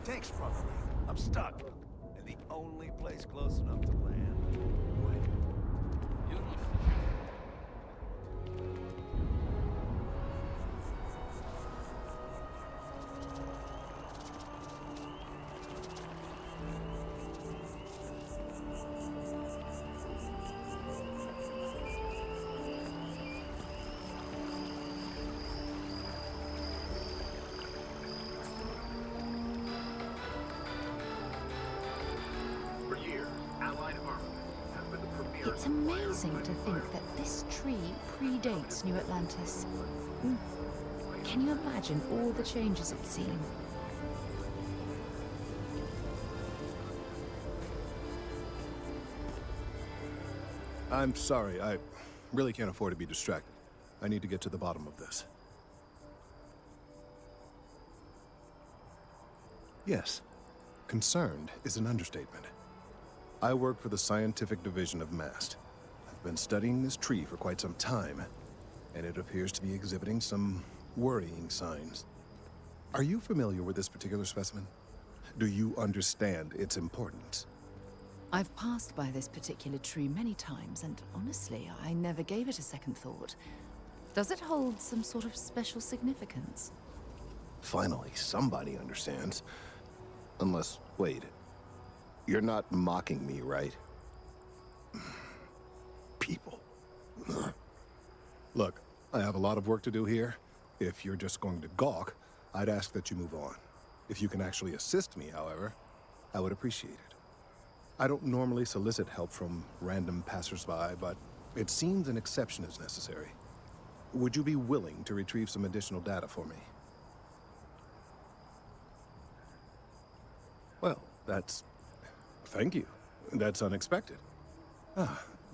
Tank's struggling. I'm stuck. And the only place close enough to land. Wait. You know. It's amazing to think that this tree predates New Atlantis. Can you imagine all the changes it's seen? I'm sorry, I really can't afford to be distracted. I need to get to the bottom of this. Yes, concerned is an understatement. I work for the scientific division of MAST. I've been studying this tree for quite some time, and it appears to be exhibiting some worrying signs. Are you familiar with this particular specimen? Do you understand its importance? I've passed by this particular tree many times, and honestly, I never gave it a second thought. Does it hold some sort of special significance? Finally, somebody understands. Unless, wait. You're not mocking me, right? People. Look, I have a lot of work to do here. If you're just going to gawk, I'd ask that you move on. If you can actually assist me, however, I would appreciate it. I don't normally solicit help from random passersby, but it seems an exception is necessary. Would you be willing to retrieve some additional data for me? Well, thank you. That's unexpected.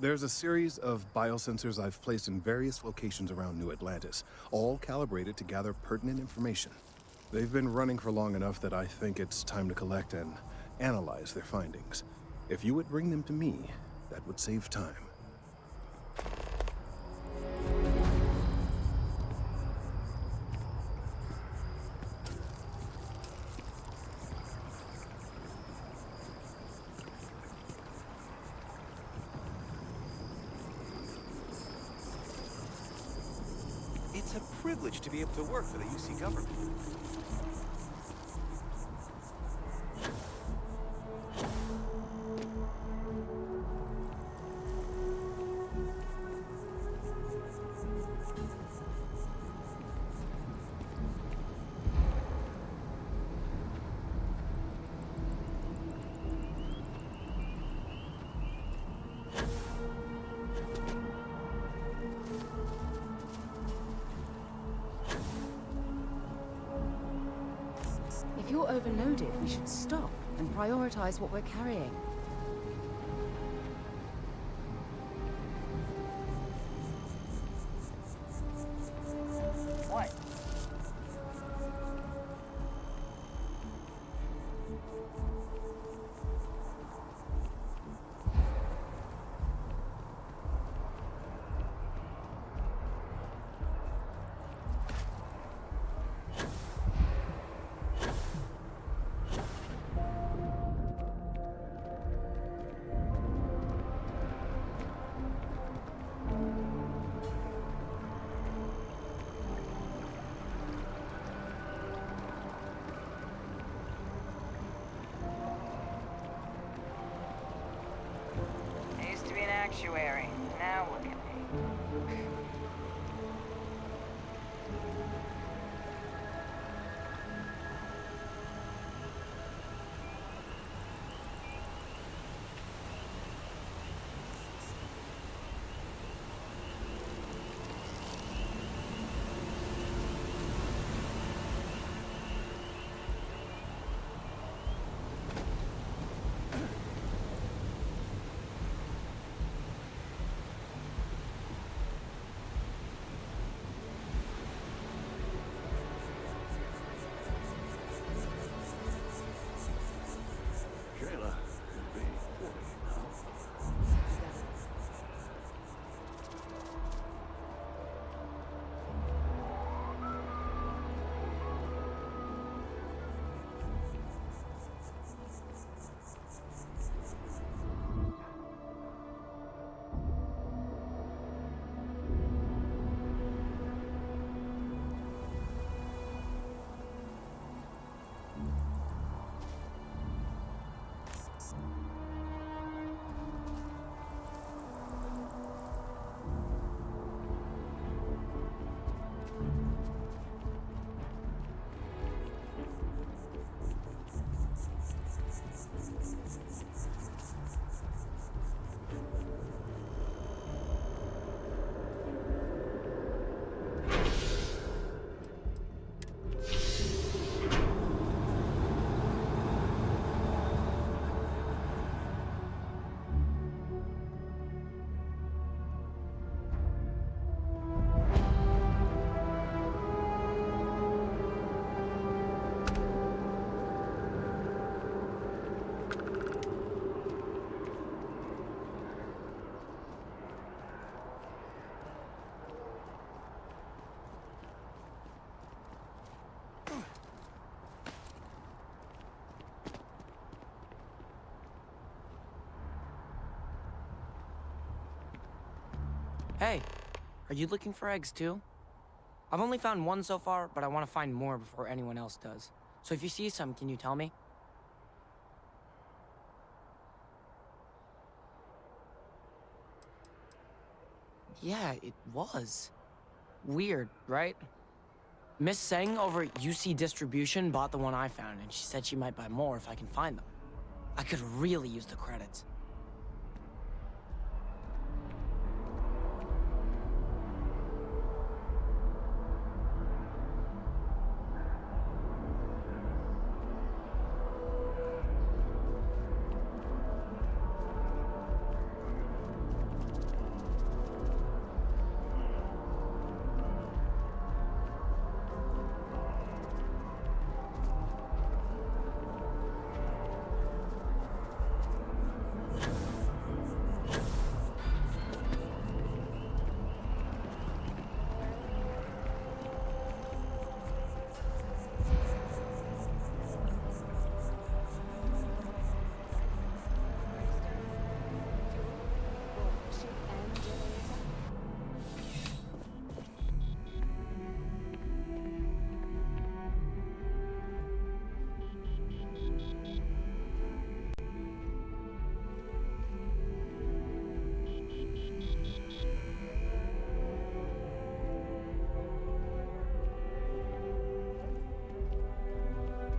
There's a series of biosensors I've placed in various locations around New Atlantis, all calibrated to gather pertinent information. They've been running for long enough that I think it's time to collect and analyze their findings. If you would bring them to me, that would save time. It's a privilege to be able to work for the UC government. If you're overloaded, we should stop and prioritize what we're carrying. What? I used to be an actuary. Now look at me. Shayla should be 40 now. Hey, are you looking for eggs too? I've only found one so far, but I want to find more before anyone else does. So if you see some, can you tell me? Yeah, it was. Weird, right? Miss Seng over at UC Distribution bought the one I found, and she said she might buy more if I can find them. I could really use the credits.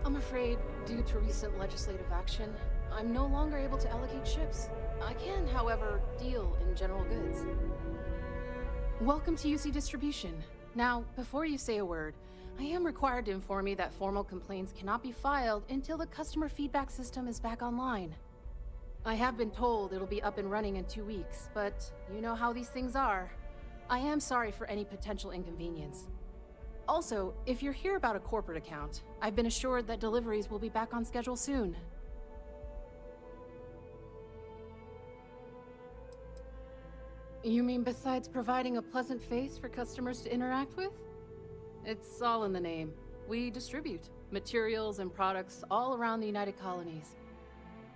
I'm afraid, due to recent legislative action, I'm no longer able to allocate ships. I can, however, deal in general goods. Welcome to UC Distribution. Now, before you say a word, I am required to inform you that formal complaints cannot be filed until the customer feedback system is back online. I have been told it'll be up and running in 2 weeks, but you know how these things are. I am sorry for any potential inconvenience. Also, if you're here about a corporate account, I've been assured that deliveries will be back on schedule soon. You mean besides providing a pleasant face for customers to interact with? It's all in the name. We distribute materials and products all around the United Colonies.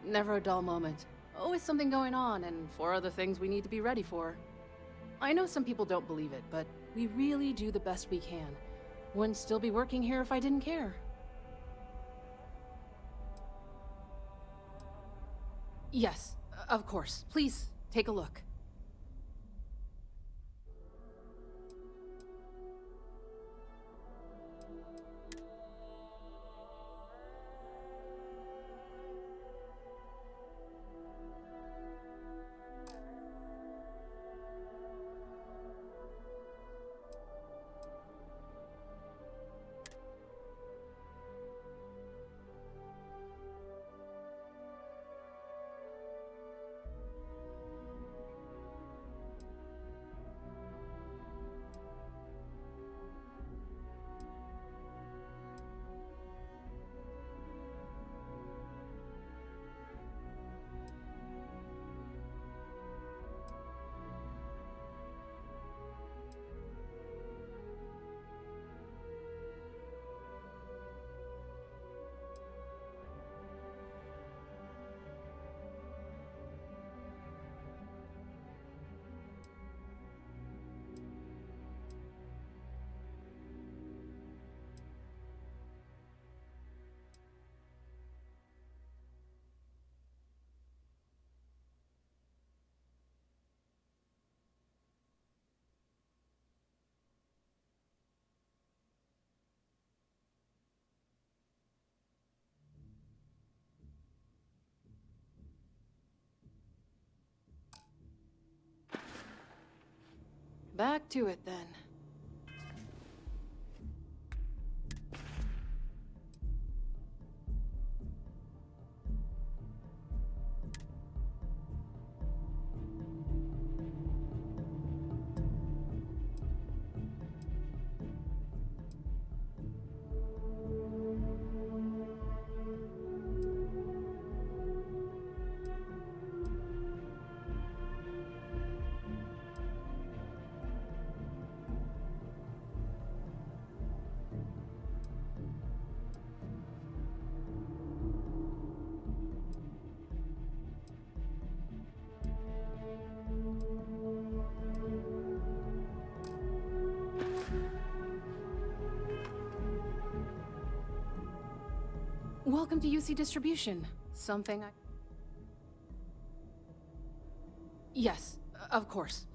Never a dull moment. Always something going on, and 4 other things we need to be ready for. I know some people don't believe it, but we really do the best we can. Wouldn't still be working here if I didn't care. Yes, of course. Please, take a look. Back to it then. Welcome to UC Distribution. Something I... Yes, of course.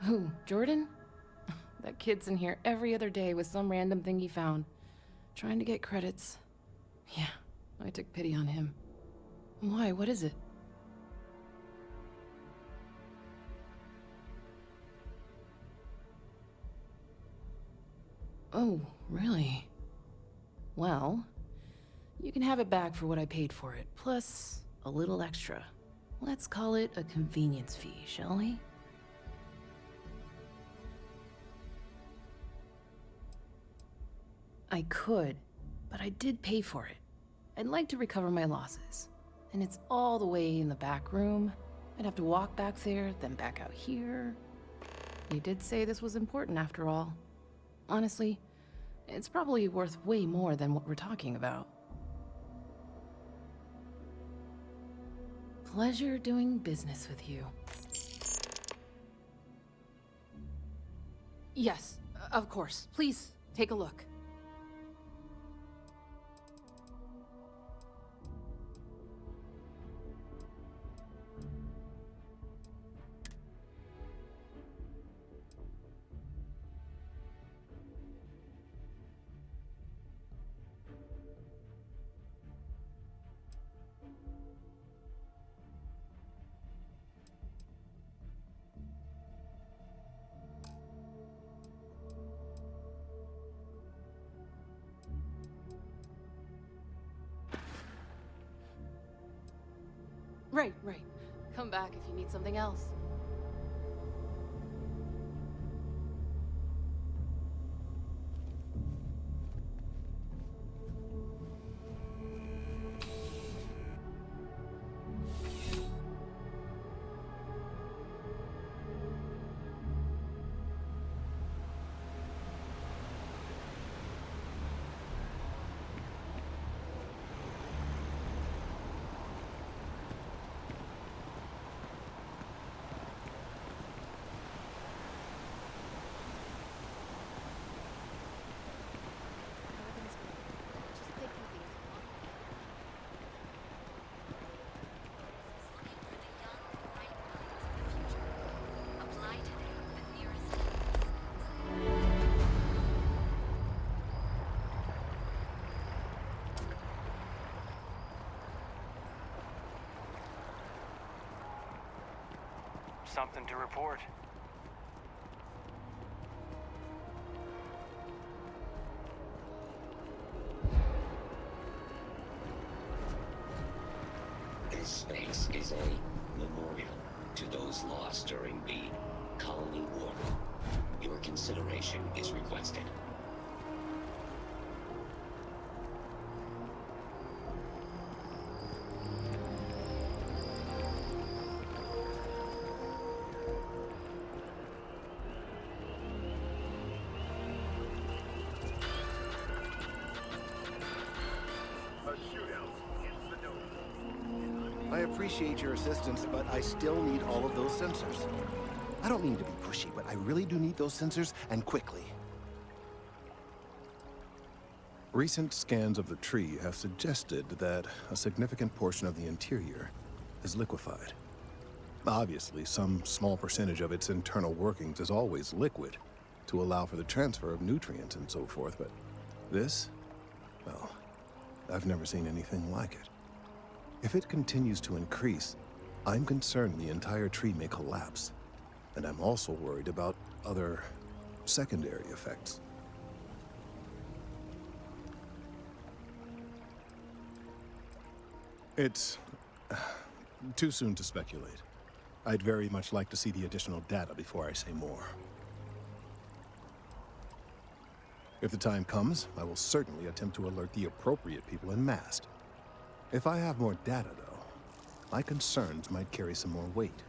Who, Jordan? That kid's in here every other day with some random thing he found, trying to get credits. Yeah, I took pity on him. Why, what is it? Oh, really? Well, you can have it back for what I paid for it, plus a little extra. Let's call it a convenience fee, shall we? I could, but I did pay for it. I'd like to recover my losses. And it's all the way in the back room. I'd have to walk back there, then back out here. You did say this was important after all. Honestly, it's probably worth way more than what we're talking about. Pleasure doing business with you. Yes, of course. Please, take a look. Right. Come back if you need something else. Something to report. This space is a memorial to those lost during the Colony War. Your consideration is requested. I appreciate your assistance, but I still need all of those sensors. I don't mean to be pushy, but I really do need those sensors, and quickly. Recent scans of the tree have suggested that a significant portion of the interior is liquefied. Obviously, some small percentage of its internal workings is always liquid, to allow for the transfer of nutrients and so forth, but this? Well, I've never seen anything like it. If it continues to increase, I'm concerned the entire tree may collapse. And I'm also worried about other secondary effects. It's too soon to speculate. I'd very much like to see the additional data before I say more. If the time comes, I will certainly attempt to alert the appropriate people en masse. If I have more data, though, my concerns might carry some more weight.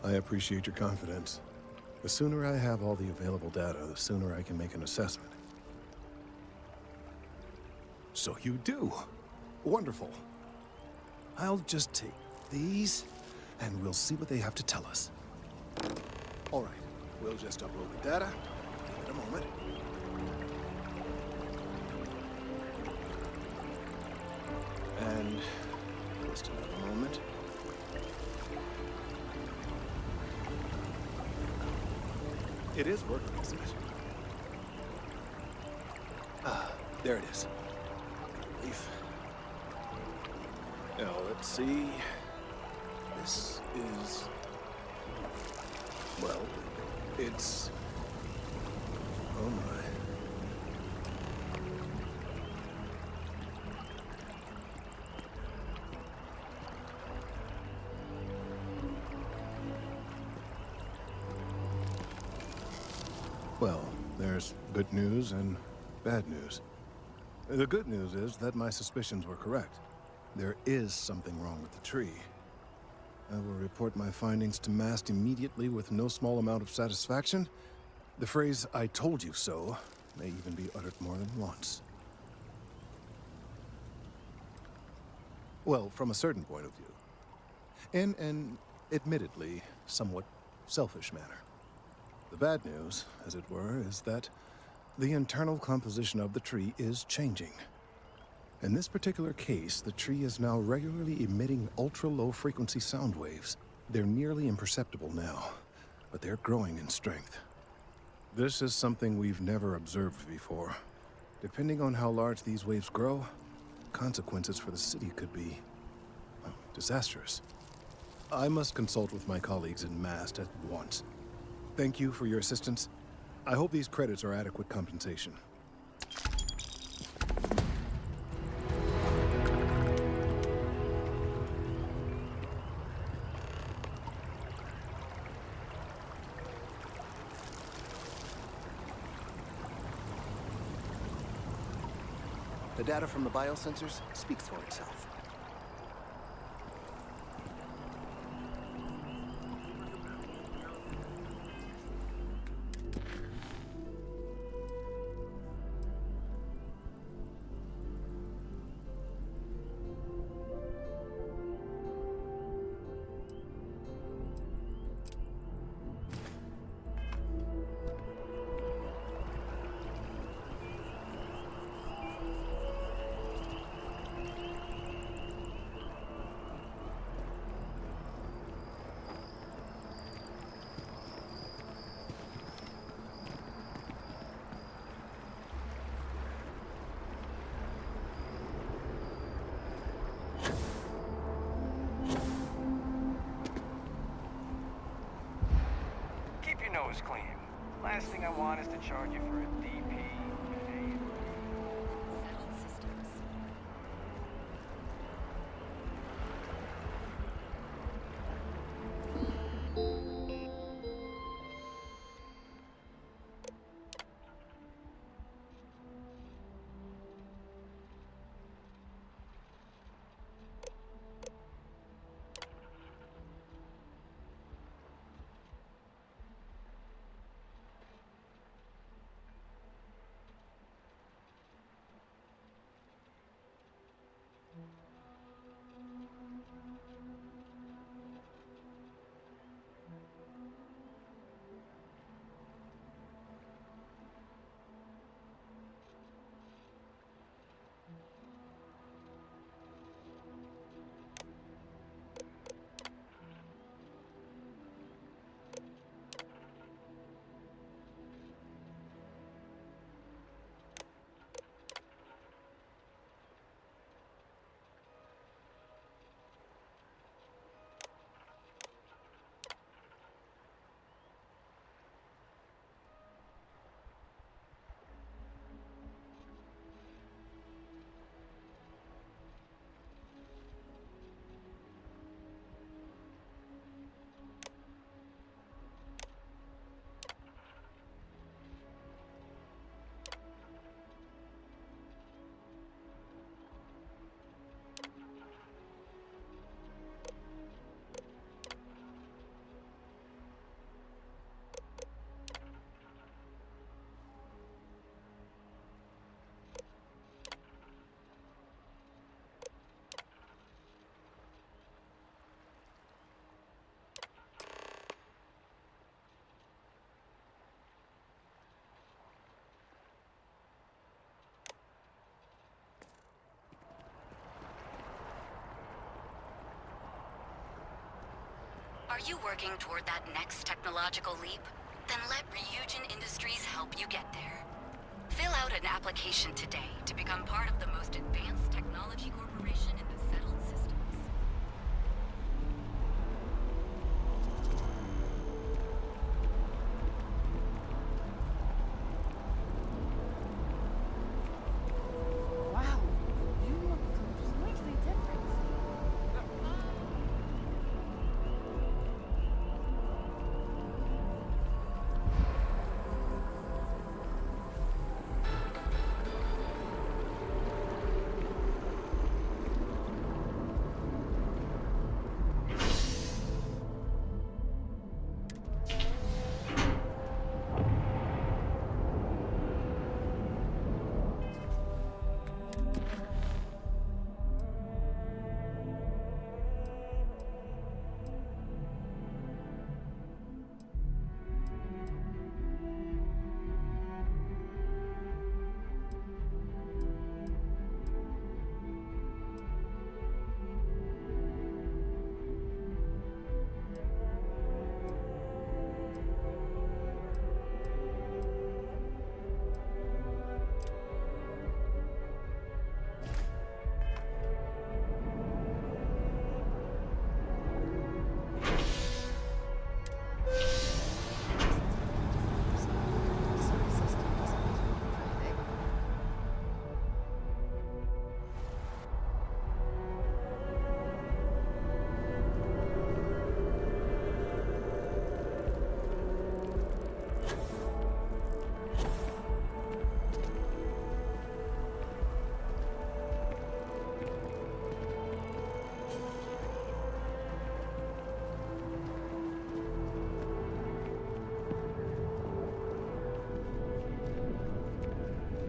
I appreciate your confidence. The sooner I have all the available data, the sooner I can make an assessment. So you do. Wonderful. I'll just take these, and we'll see what they have to tell us. All right, we'll just upload the data. Give it a moment. And just another moment. It is working, isn't it? Ah, there it is. Relief. Now, let's see. This is... well, it's... oh my. Well, there's good news and bad news. The good news is that my suspicions were correct. There is something wrong with the tree. I will report my findings to Mast immediately with no small amount of satisfaction. The phrase, "I told you so," may even be uttered more than once. Well, from a certain point of view. In an, admittedly, somewhat selfish manner. The bad news, as it were, is that the internal composition of the tree is changing. In this particular case, the tree is now regularly emitting ultra-low frequency sound waves. They're nearly imperceptible now, but they're growing in strength. This is something we've never observed before. Depending on how large these waves grow, consequences for the city could be, well, disastrous. I must consult with my colleagues in Mast at once. Thank you for your assistance. I hope these credits are adequate compensation. The data from the biosensors speaks for itself. Keep your nose clean. Last thing I want is to charge you for a DP. Are you working toward that next technological leap? Then let Ryujin Industries help you get there. Fill out an application today to become part of the most advanced technology corporation in the settled systems. Wow, you look completely different.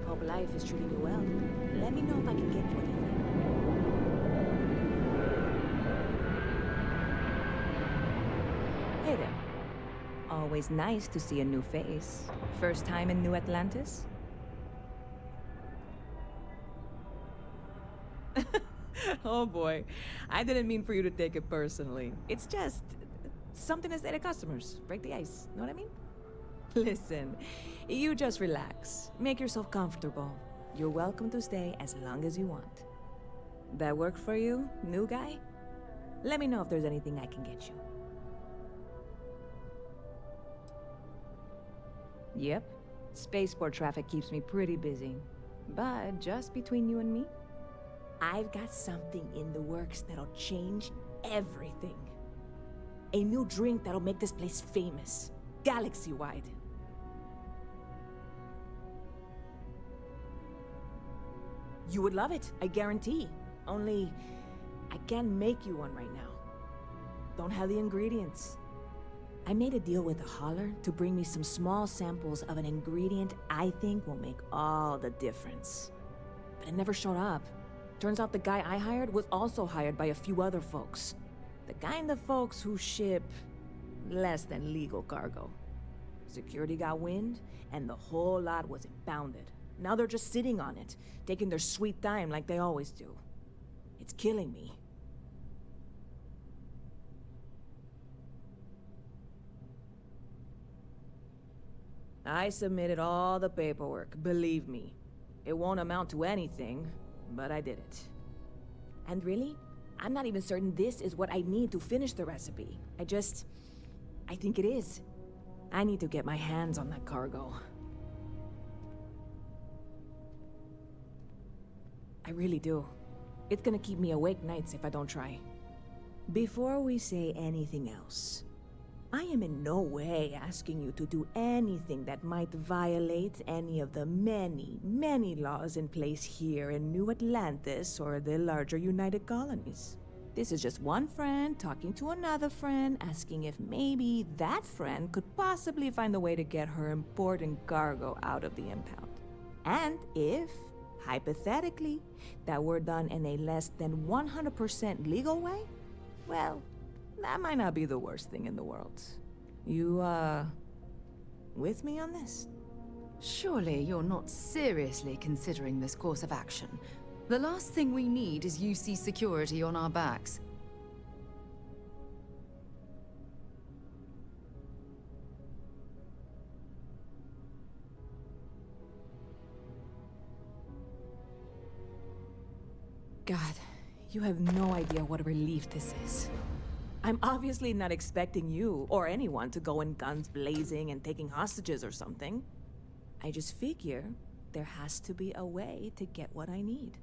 Hope life is treating you well. Let me know if I can get you anything. Hey there. Always nice to see a new face. First time in New Atlantis? Oh boy. I didn't mean for you to take it personally. It's just something to say to customers. Break the ice. Know what I mean? Listen, you just relax. Make yourself comfortable. You're welcome to stay as long as you want. That work for you, new guy? Let me know if there's anything I can get you. Yep. Spaceport traffic keeps me pretty busy. But just between you and me, I've got something in the works that'll change everything. A new drink that'll make this place famous, galaxy-wide. You would love it, I guarantee. Only, I can't make you one right now. Don't have the ingredients. I made a deal with a hauler to bring me some small samples of an ingredient I think will make all the difference. But it never showed up. Turns out the guy I hired was also hired by a few other folks. The kind of folks who ship less than legal cargo. Security got wind, and the whole lot was impounded. Now they're just sitting on it, taking their sweet time like they always do. It's killing me. I submitted all the paperwork, believe me. It won't amount to anything, but I did it. And really, I'm not even certain this is what I need to finish the recipe. I think it is. I need to get my hands on that cargo. I really do. It's gonna keep me awake nights if I don't try. Before we say anything else, I am in no way asking you to do anything that might violate any of the many, many laws in place here in New Atlantis or the larger United Colonies. This is just one friend talking to another friend, asking if maybe that friend could possibly find a way to get her important cargo out of the impound. And if, hypothetically, that were done in a less than 100% legal way, well, that might not be the worst thing in the world. You, with me on this? Surely you're not seriously considering this course of action. The last thing we need is UC security on our backs. God, you have no idea what a relief this is. I'm obviously not expecting you or anyone to go in guns blazing and taking hostages or something. I just figure there has to be a way to get what I need.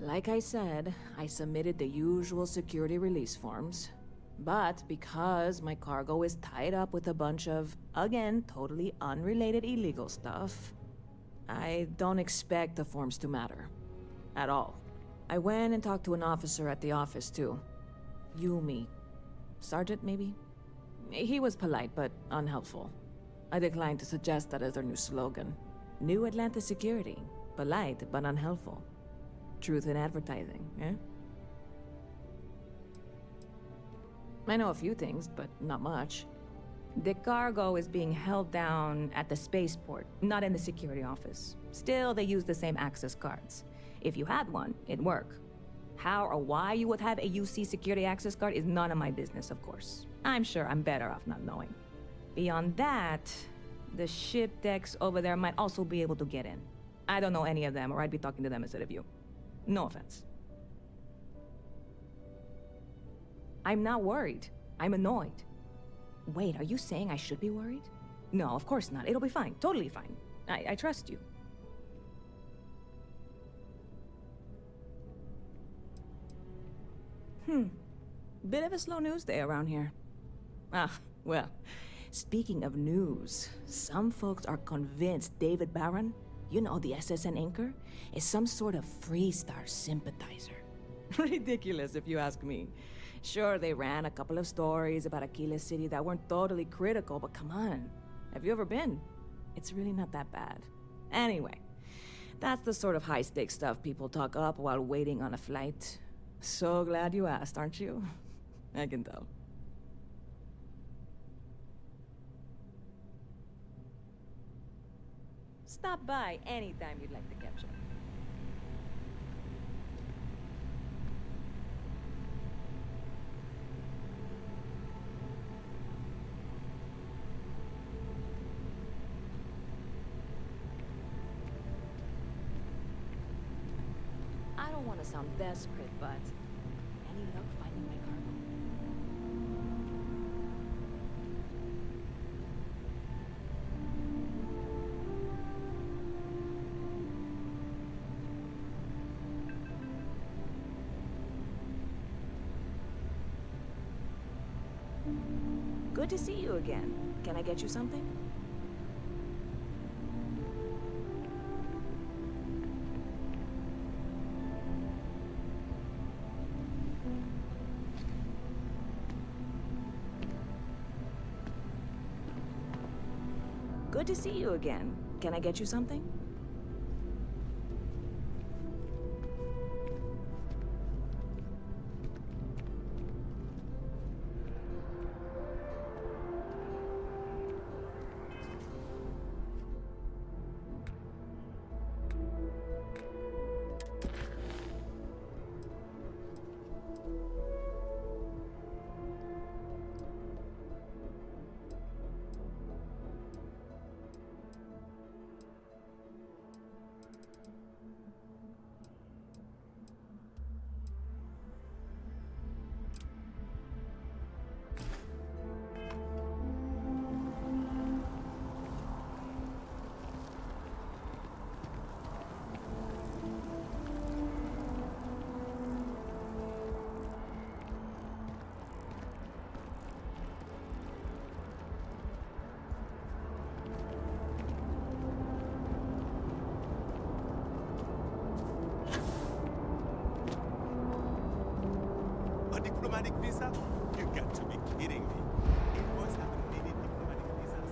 Like I said, I submitted the usual security release forms. But because my cargo is tied up with a bunch of, again, totally unrelated illegal stuff, I don't expect the forms to matter. At all. I went and talked to an officer at the office, too. Yumi. Sergeant, maybe? He was polite, but unhelpful. I declined to suggest that as their new slogan. New Atlanta Security. Polite, but unhelpful. Truth in advertising, eh? I know a few things, but not much. The cargo is being held down at the spaceport, not in the security office. Still, they use the same access cards. If you had one, it'd work. How or why you would have a UC security access card is none of my business, of course. I'm sure I'm better off not knowing. Beyond that, the ship decks over there might also be able to get in. I don't know any of them, or I'd be talking to them instead of you. No offense. I'm not worried. I'm annoyed. Wait, are you saying I should be worried? No, of course not. It'll be fine. Totally fine. I trust you. Bit of a slow news day around here. Ah, well, speaking of news, some folks are convinced David Barron, you know, the SSN anchor, is some sort of Freestar sympathizer. Ridiculous, if you ask me. Sure, they ran a couple of stories about Aquila City that weren't totally critical, but come on. Have you ever been? It's really not that bad. Anyway, that's the sort of high-stakes stuff people talk up while waiting on a flight. So glad you asked, aren't you? I can tell. Stop by anytime you'd like to catch up. I don't want to sound desperate, but any luck finding my cargo? Good to see you again. Can I get you something? Good to see you again. Can I get you something? A diplomatic visa? You got to be kidding me. Invoice haven't needed diplomatic visas.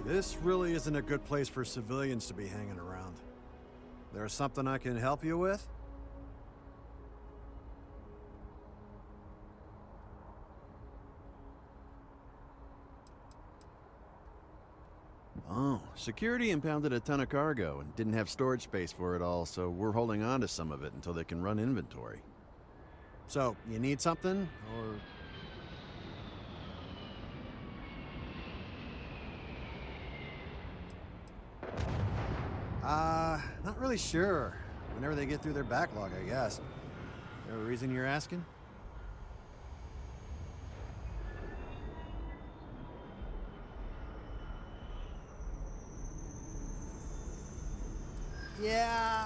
This really isn't a good place for civilians to be hanging around. There's something I can help you with? Oh, security impounded a ton of cargo and didn't have storage space for it all, so we're holding on to some of it until they can run inventory. So, you need something, or...? Not really sure. Whenever they get through their backlog, I guess. There a reason you're asking? Yeah...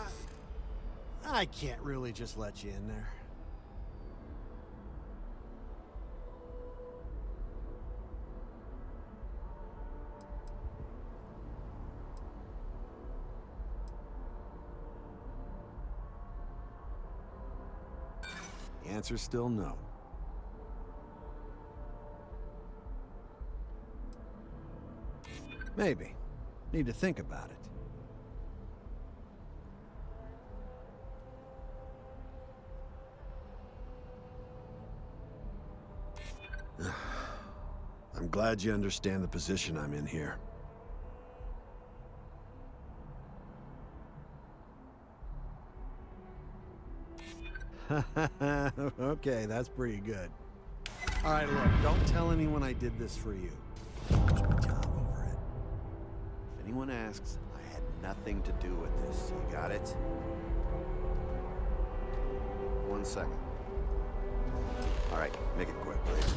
I can't really just let you in there. The answer's still no. Maybe. Need to think about it. I'm glad you understand the position I'm in here. Okay, that's pretty good. All right, look, don't tell anyone I did this for you. Just my job over it. If anyone asks, I had nothing to do with this. You got it? 1 second. All right, make it quick, please.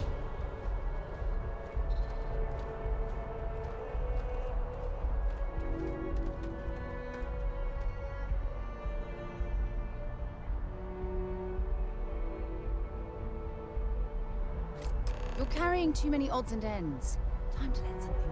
You're carrying too many odds and ends. Time to let something go.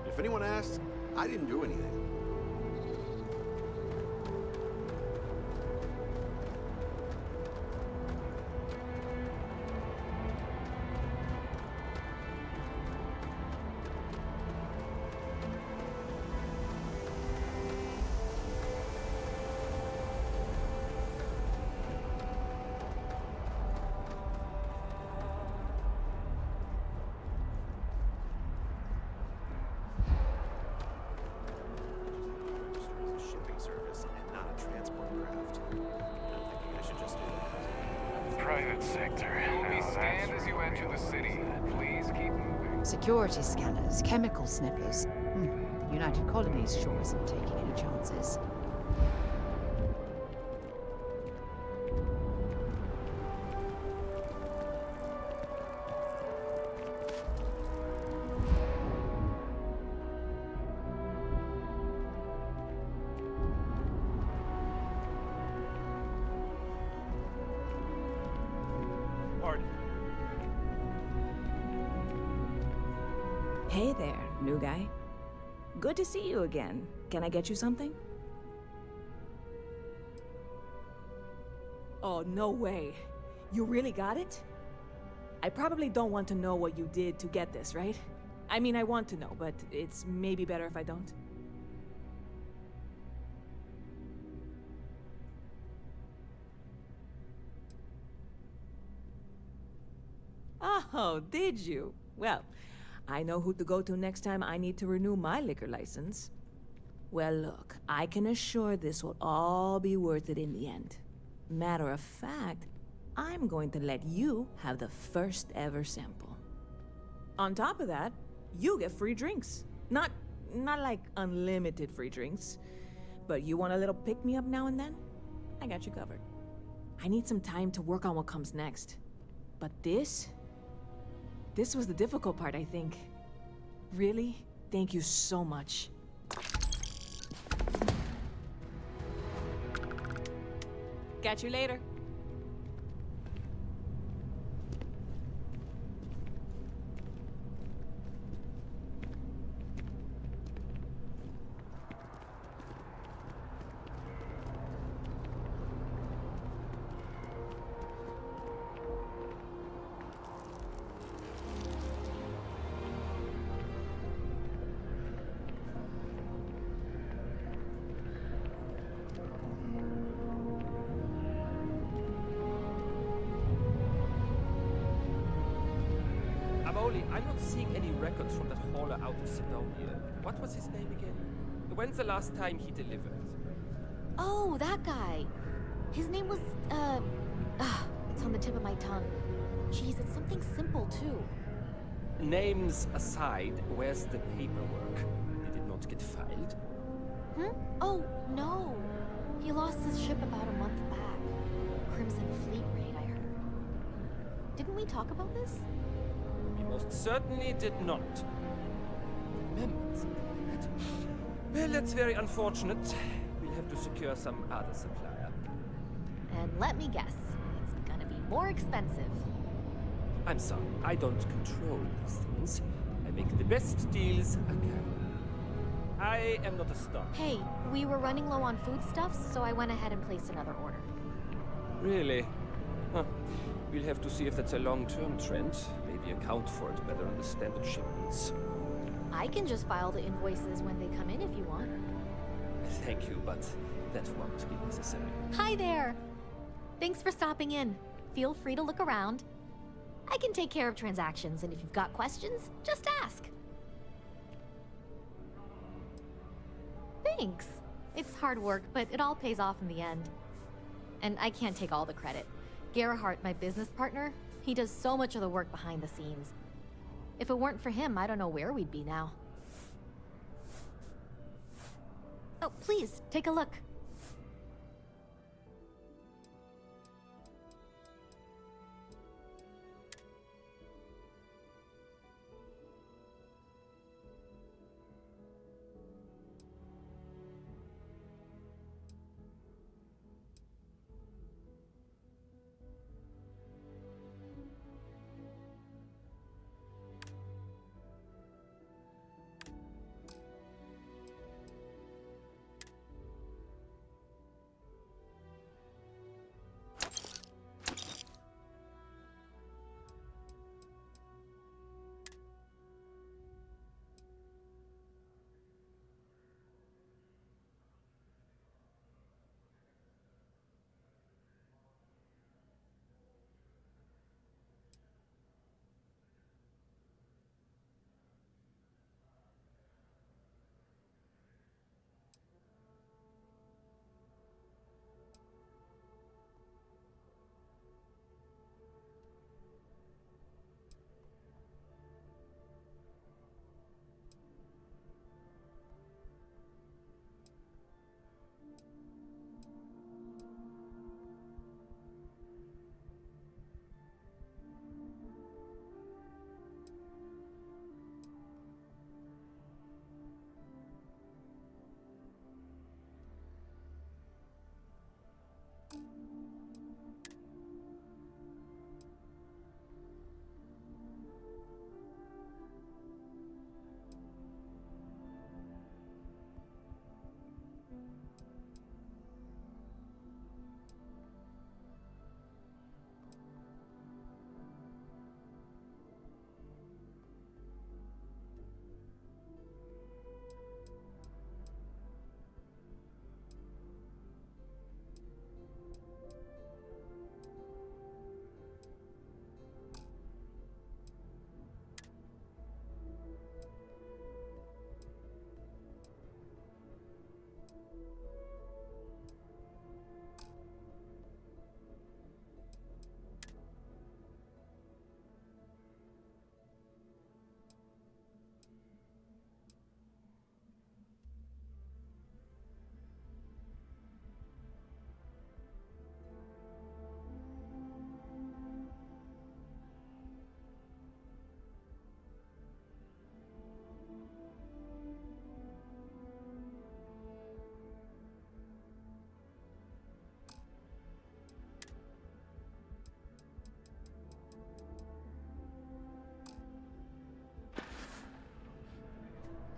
If anyone asks, I didn't do anything. Private sector. You'll be scanned as you enter the city. Please keep moving. Security scanners, chemical sniffers. The United Colonies sure isn't taking any chances. Hey there, new guy. Good to see you again. Can I get you something? Oh, no way. You really got it? I probably don't want to know what you did to get this, right? I mean, I want to know, but it's maybe better if I don't. Oh, did you? Well, I know who to go to next time I need to renew my liquor license. Well, look, I can assure this will all be worth it in the end. Matter of fact, I'm going to let you have the first ever sample. On top of that, you get free drinks. Not like unlimited free drinks, but you want a little pick-me-up now and then? I got you covered. I need some time to work on what comes next. But this was the difficult part, I think. Really, thank you so much. Catch you later. Molly, I'm not seeing any records from that hauler out of Sidonia. What was his name again? When's the last time he delivered? Oh, that guy. His name was, it's on the tip of my tongue. Jeez, it's something simple, too. Names aside, where's the paperwork? Did it not get filed? Oh, no. He lost his ship about a month back. Crimson Fleet raid, I heard. Didn't we talk about this? We most certainly did not. Remember something like that? Well, that's very unfortunate. We'll have to secure some other supplier. And let me guess, it's gonna be more expensive. I'm sorry, I don't control these things. I make the best deals I can. I am not a star. Hey, we were running low on foodstuffs, so I went ahead and placed another order. Really? Huh. We'll have to see if that's a long-term trend. Maybe account for it better on the standard shipments. I can just file the invoices when they come in if you want. Thank you, but that won't be necessary. Hi there! Thanks for stopping in. Feel free to look around. I can take care of transactions, and if you've got questions, just ask. Thanks. It's hard work, but it all pays off in the end. And I can't take all the credit. Gerhardt, my business partner, he does so much of the work behind the scenes. If it weren't for him, I don't know where we'd be now. Oh, please, take a look.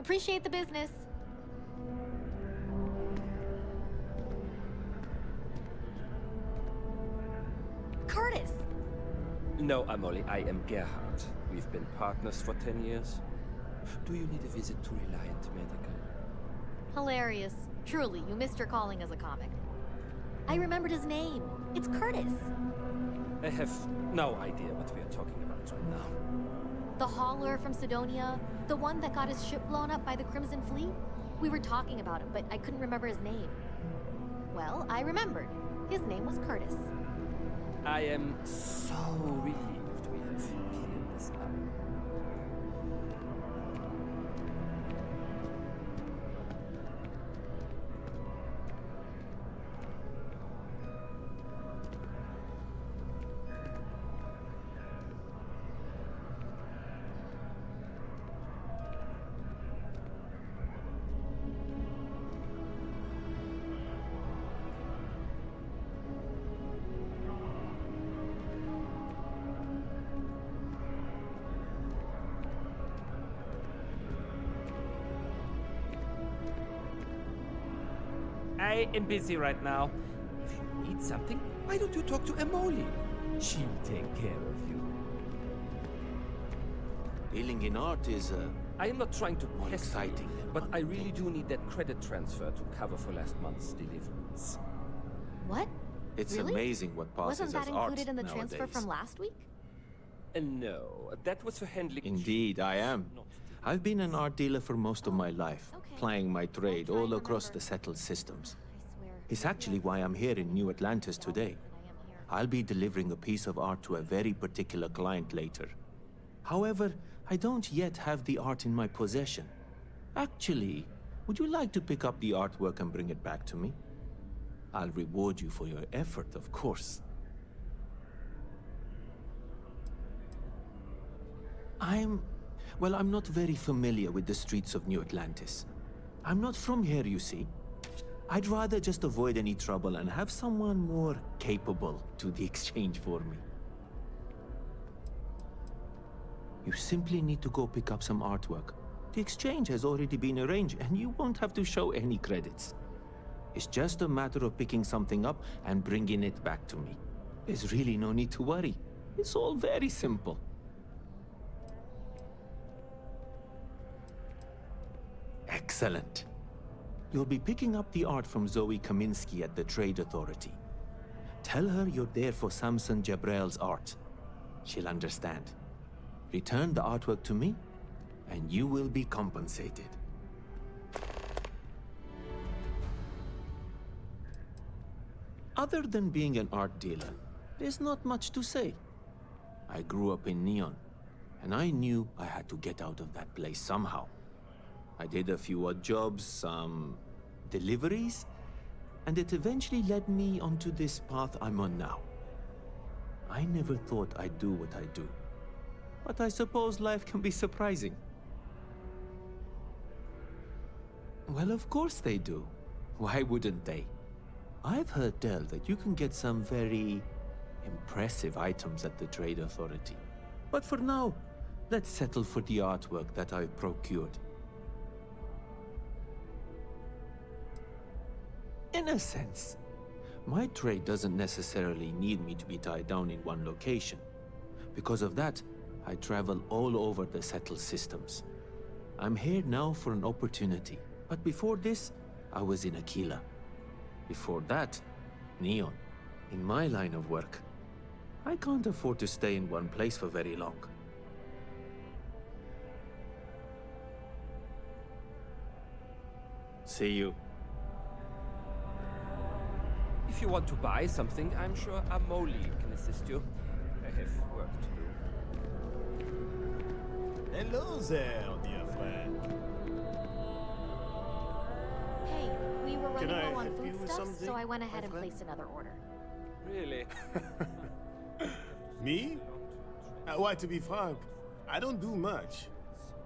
Appreciate the business. Curtis! No, Amoli, I am Gerhardt. We've been partners for 10 years. Do you need a visit to Reliant Medical? Hilarious. Truly, you missed your calling as a comic. I remembered his name. It's Curtis. I have no idea what we are talking about right now. The hauler from Sidonia? The one that got his ship blown up by the Crimson Fleet? We were talking about him, but I couldn't remember his name. Well, I remembered. His name was Curtis. I am so relieved we have cleared this up. I am busy right now. If you need something, why don't you talk to Emoli? She'll take care of you. Dealing in art is I am not trying to more pester you, exciting than but I really do need that credit transfer to cover for last month's deliveries. What? It's Really? amazing what passes Wasn't that as art included in the nowadays. transfer from last week? No, that was for handling. Indeed, I am. I've been an art dealer for most of my life, plying my trade all across the settled systems. It's actually why I'm here in New Atlantis today. I'll be delivering a piece of art to a very particular client later. However, I don't yet have the art in my possession. Actually, would you like to pick up the artwork and bring it back to me? I'll reward you for your effort, of course. I'm not very familiar with the streets of New Atlantis. I'm not from here, you see. I'd rather just avoid any trouble and have someone more capable do the exchange for me. You simply need to go pick up some artwork. The exchange has already been arranged, and you won't have to show any credits. It's just a matter of picking something up and bringing it back to me. There's really no need to worry. It's all very simple. Excellent. You'll be picking up the art from Zoe Kaminsky at the Trade Authority. Tell her you're there for Samson Jabrel's art. She'll understand. Return the artwork to me, and you will be compensated. Other than being an art dealer, there's not much to say. I grew up in Neon, and I knew I had to get out of that place somehow. I did a few odd jobs, some deliveries, and it eventually led me onto this path I'm on now. I never thought I'd do what I do, but I suppose life can be surprising. Well, of course they do. Why wouldn't they? I've heard tell that you can get some very impressive items at the Trade Authority. But for now, let's settle for the artwork that I've procured. In a sense, my trade doesn't necessarily need me to be tied down in one location. Because of that, I travel all over the settled systems. I'm here now for an opportunity, but before this, I was in Aquila. Before that, Neon. In my line of work, I can't afford to stay in one place for very long. See you. If you want to buy something, I'm sure Amoli can assist you. I have work to do. Hello there, dear friend. Hey, we were running Can I low on help you food with stuff, something, so I went my ahead and friend? placed another order. Really? Me? Why, to be frank, I don't do much.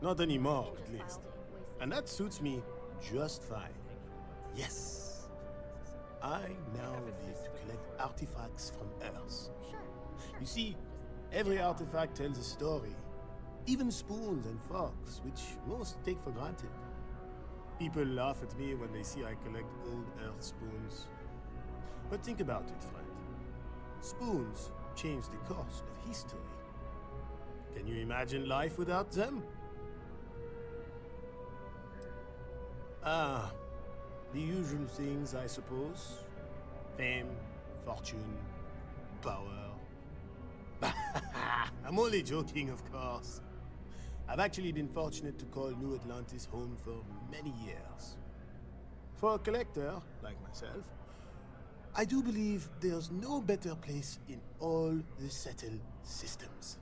Not anymore, at least. And that suits me just fine. Yes. I now live to collect artifacts from Earth. You see, every artifact tells a story. Even spoons and forks, which most take for granted. People laugh at me when they see I collect old Earth spoons. But think about it, friend. Spoons change the course of history. Can you imagine life without them? Ah, the usual things, I suppose. Fame, fortune, power. I'm only joking, of course. I've actually been fortunate to call New Atlantis home for many years. For a collector, like myself, I do believe there's no better place in all the settled systems.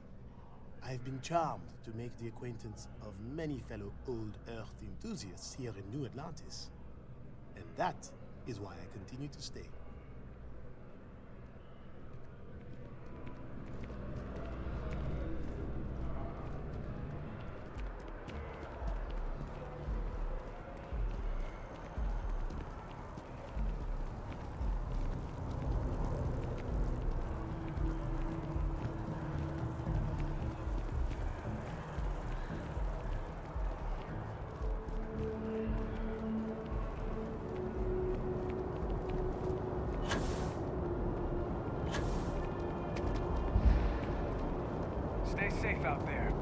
I've been charmed to make the acquaintance of many fellow old Earth enthusiasts here in New Atlantis. And that is why I continue to stay. Stay safe out there.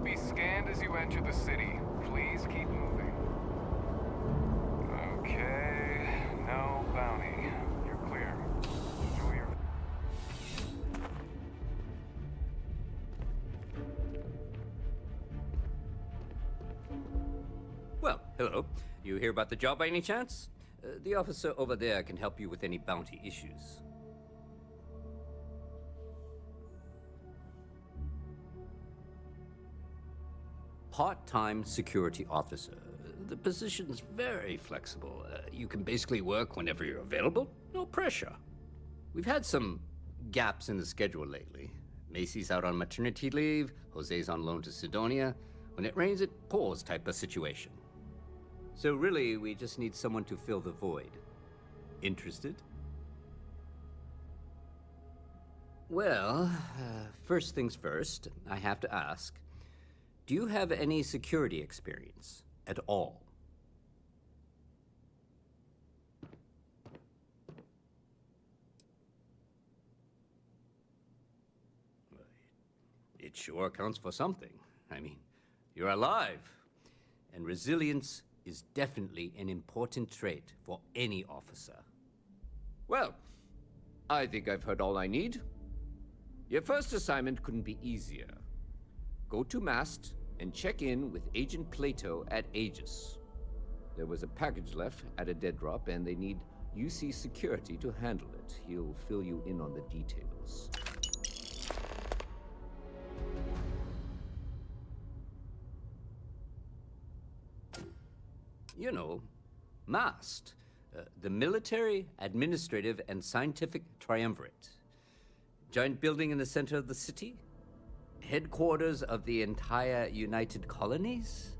Be scanned as you enter the city. Please keep moving. Okay, no bounty. You're clear. Enjoy your... Well, hello. You hear about the job by any chance? The officer over there can help you with any bounty issues. Part-time security officer. The position's very flexible. You can basically work whenever you're available. No pressure. We've had some gaps in the schedule lately. Macy's out on maternity leave, Jose's on loan to Sidonia. When it rains, it pours type of situation. So really, we just need someone to fill the void. Interested? Well, first things first, I have to ask. Do you have any security experience at all? It sure counts for something. I mean, You're alive. And resilience is definitely an important trait for any officer. Well, I think I've heard all I need. Your first assignment couldn't be easier. Go to Mast and check in with Agent Plato at Aegis. There was a package left at a dead drop, and they need UC security to handle it. He'll fill you in on the details. You know, MAST, the Military, Administrative, and Scientific Triumvirate. Giant building in the center of the city? Headquarters of the entire United Colonies?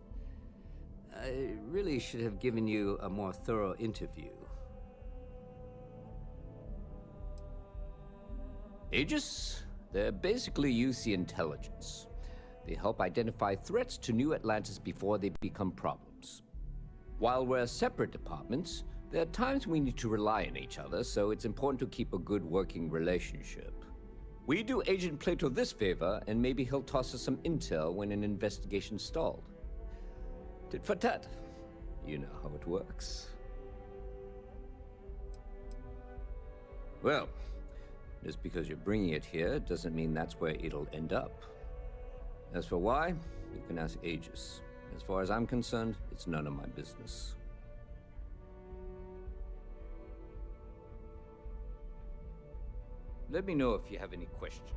I really should have given you a more thorough interview. Aegis? They're basically UC intelligence. They help identify threats to New Atlantis before they become problems. While we're separate departments, there are times we need to rely on each other, so it's important to keep a good working relationship. We do Agent Plato this favor, and maybe he'll toss us some intel when an investigation stalled. Tit for tat. You know how it works. Well, just because you're bringing it here doesn't mean that's where it'll end up. As for why, you can ask Aegis. As far as I'm concerned, it's none of my business. Let me know if you have any questions.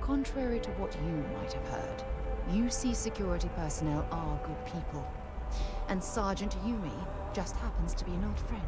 Contrary to what you might have heard, UC security personnel are good people. And Sergeant Yumi just happens to be an old friend.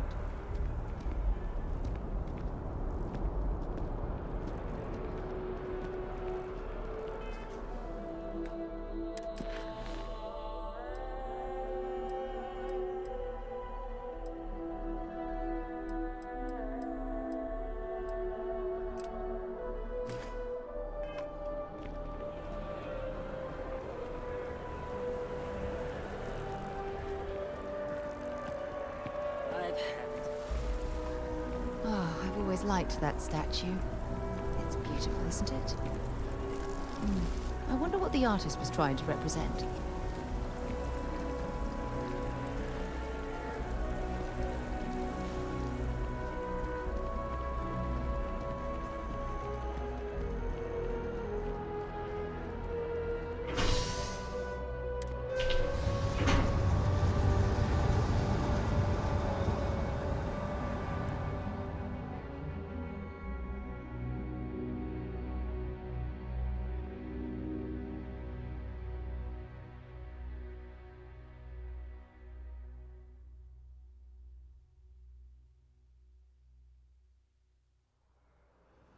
I've always liked that statue. It's beautiful, isn't it? I wonder what the artist was trying to represent.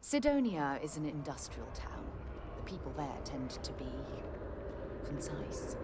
Sidonia is an industrial town. The people there tend to be concise.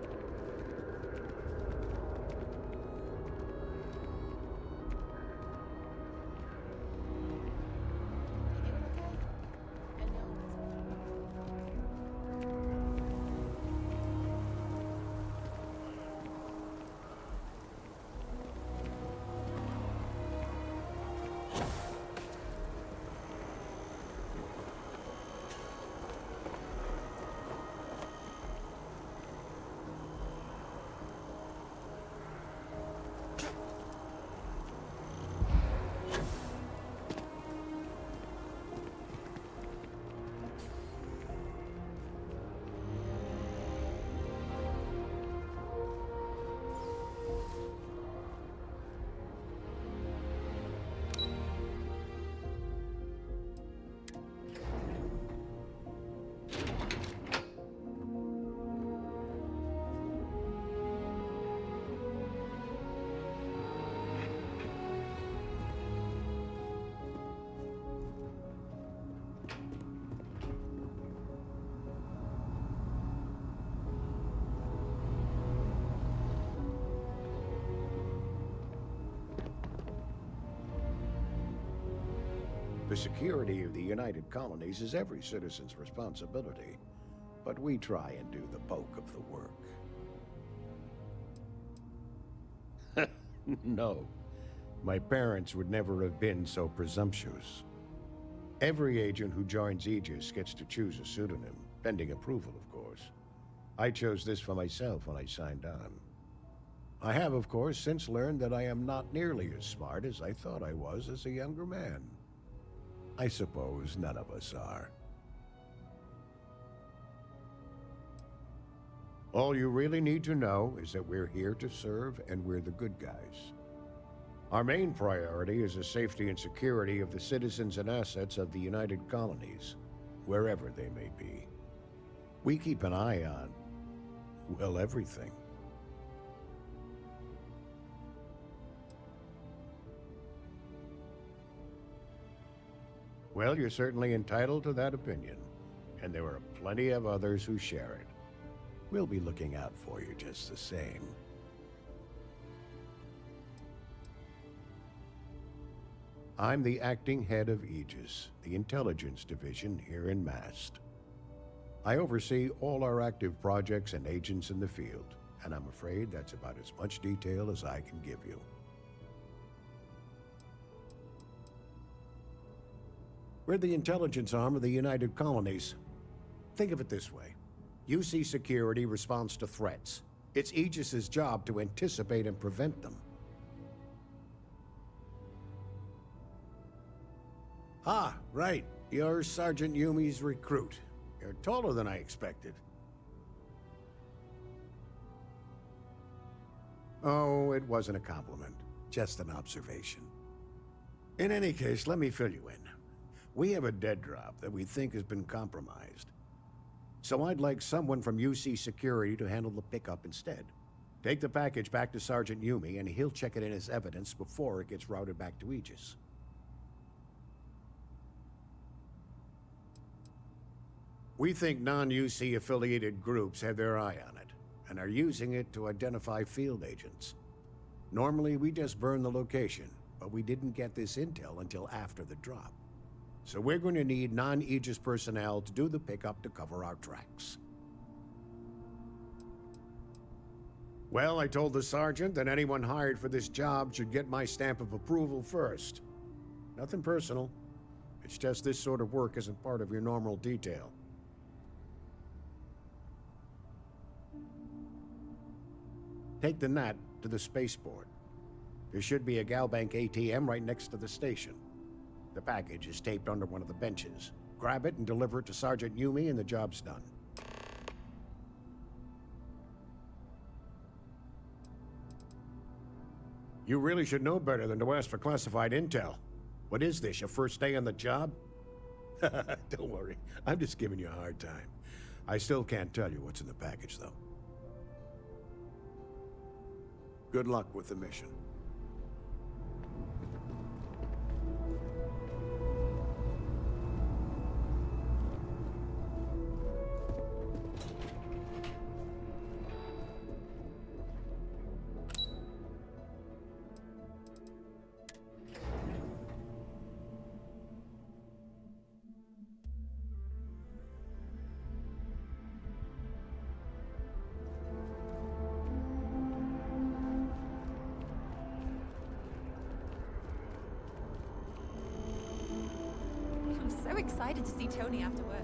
The security of the United Colonies is every citizen's responsibility, but we try and do the bulk of the work. No, my parents would never have been so presumptuous. Every agent who joins Aegis gets to choose a pseudonym, pending approval, of course. I chose this for myself when I signed on. I have, of course, since learned that I am not nearly as smart as I thought I was as a younger man. I suppose none of us are. All you really need to know is that we're here to serve and we're the good guys. Our main priority is the safety and security of the citizens and assets of the United Colonies, wherever they may be. We keep an eye on, well, everything. Well, you're certainly entitled to that opinion, and there are plenty of others who share it. We'll be looking out for you just the same. I'm the acting head of Aegis, the intelligence division here in Mast. I oversee all our active projects and agents in the field, and I'm afraid that's about as much detail as I can give you. We're the intelligence arm of the United Colonies. Think of it this way. UC Security responds to threats. It's Aegis's job to anticipate and prevent them. Ah, right. You're Sergeant Yumi's recruit. You're taller than I expected. Oh, it wasn't a compliment. Just an observation. In any case, let me fill you in. We have a dead drop that we think has been compromised. So I'd like someone from UC Security to handle the pickup instead. Take the package back to Sergeant Yumi, and he'll check it in as evidence before it gets routed back to Aegis. We think non-UC affiliated groups have their eye on it, and are using it to identify field agents. Normally, we just burn the location, but we didn't get this intel until after the drop. So we're going to need non-Aegis personnel to do the pickup to cover our tracks. Well, I told the sergeant that anyone hired for this job should get my stamp of approval first. Nothing personal. It's just this sort of work isn't part of your normal detail. Take the Nat to the spaceport. There should be a Galbank ATM right next to the station. The package is taped under one of the benches. Grab it and deliver it to Sergeant Yumi and the job's done. You really should know better than to ask for classified intel. What is this, your first day on the job? Don't worry, I'm just giving you a hard time. I still can't tell you what's in the package, though. Good luck with the mission. I'm so excited to see Tony after work.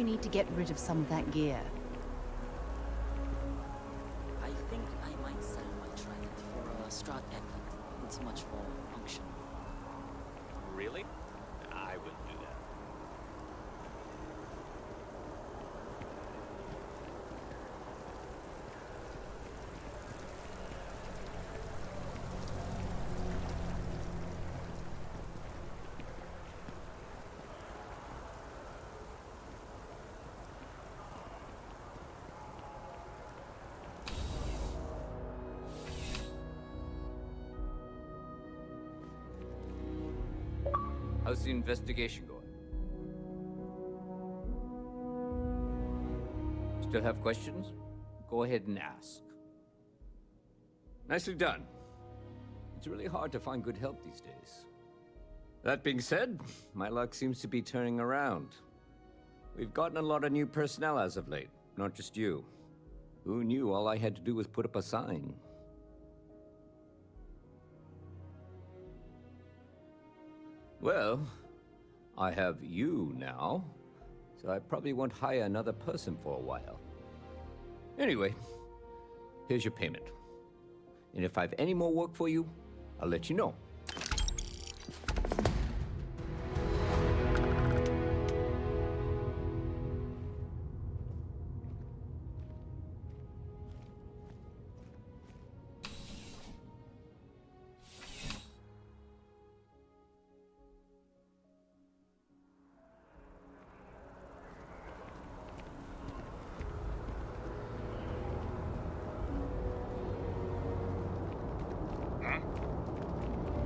you need to get rid of some of that gear? I think I might sell my trident for a Strat Epic. It's much more functional. Really? I wouldn't do that. How's the investigation going? Still have questions? Go ahead and ask. Nicely done. It's really hard to find good help these days. That being said, my luck seems to be turning around. We've gotten a lot of new personnel as of late, not just you. Who knew all I had to do was put up a sign? Well, I have you now, so I probably won't hire another person for a while. Anyway, here's your payment. And if I have any more work for you, I'll let you know.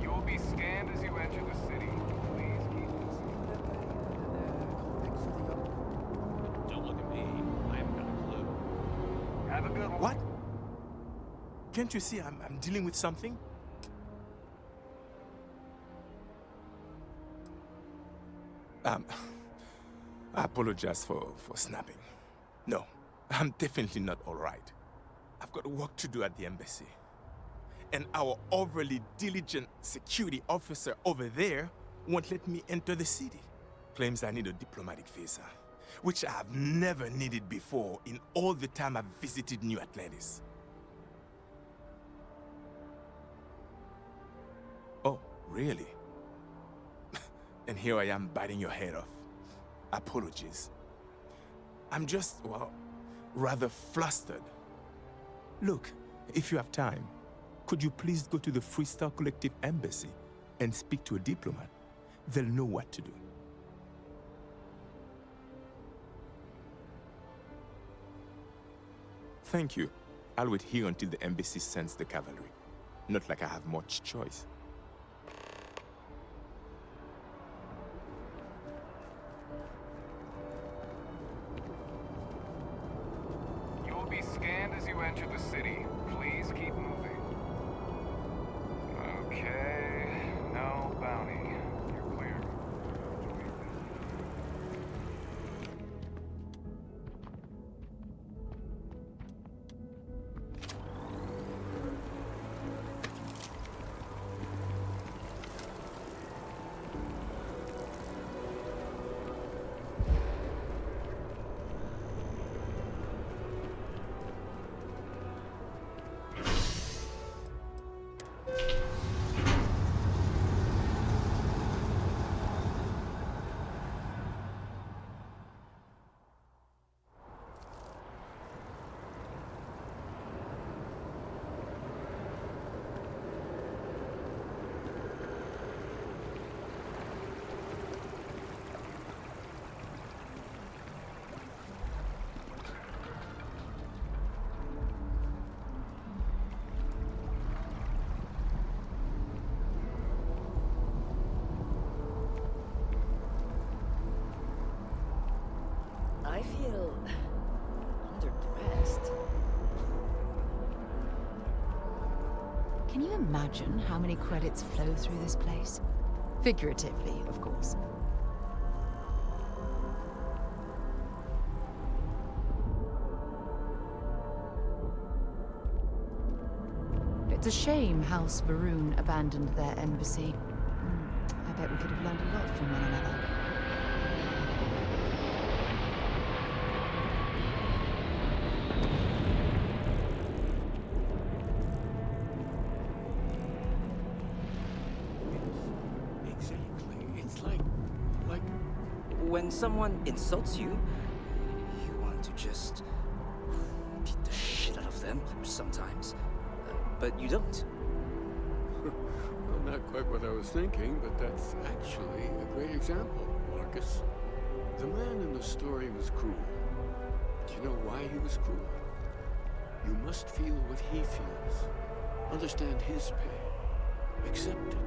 You will be scanned as you enter the city. Please keep this. Don't look at me. I haven't got a clue. Have a good one. What? Can't you see I'm dealing with something? I apologize for snapping. No, I'm definitely not all right. I've got work to do at the embassy. And our overly diligent security officer over there won't let me enter the city. Claims I need a diplomatic visa, which I have never needed before in all the time I've visited New Atlantis. Oh, really? And here I am biting your head off. Apologies. I'm just, well, rather flustered. Look, if you have time, could you please go to the Freestar Collective Embassy and speak to a diplomat? They'll know what to do. Thank you. I'll wait here until the embassy sends the cavalry. Not like I have much choice. You will be scanned as you enter the city. Please keep moving. Okay, no bounty. You're clear. I feel underdressed. Can you imagine how many credits flow through this place? Figuratively, of course. It's a shame House Varun abandoned their embassy. I bet we could have learned a lot from one another. when someone insults you, you want to just beat the shit out of them sometimes, but you don't. Well, not quite what I was thinking, but that's actually a great example, Marcus. The man in the story was cruel. Do you know why he was cruel? You must feel what he feels, understand his pain, accept it,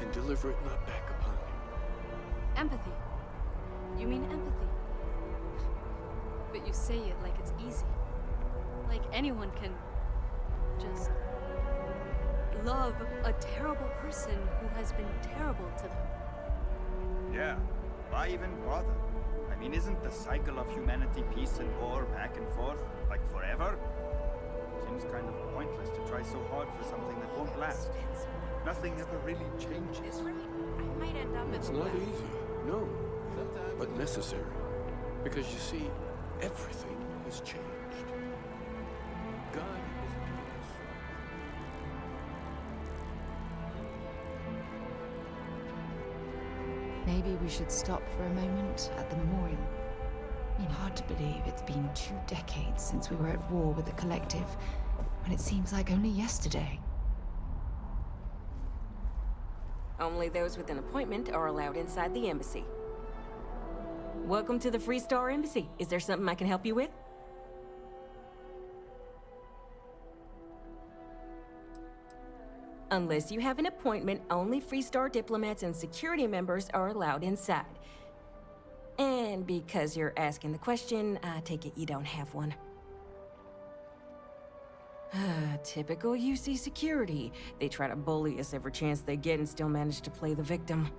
and deliver it not back upon him. Empathy. You mean empathy? But you say it like it's easy. Like anyone can just love a terrible person who has been terrible to them. Yeah, why even bother? I mean, isn't the cycle of humanity peace and war back and forth, like forever? Seems kind of pointless to try so hard for something that won't last. Nothing ever really changes. I might end up It's not easy, no, but necessary. Because you see, everything has changed. God is making us. Maybe we should stop for a moment at the memorial. Hard to believe it's been 2 decades since we were at war with the Collective, when it seems like only yesterday. Only those with an appointment are allowed inside the embassy. Welcome to the Free Star Embassy. Is there something I can help you with? Unless you have an appointment, only Free Star diplomats and security members are allowed inside. And because you're asking the question, I take it you don't have one. Typical UC security. They try to bully us every chance they get and still manage to play the victim.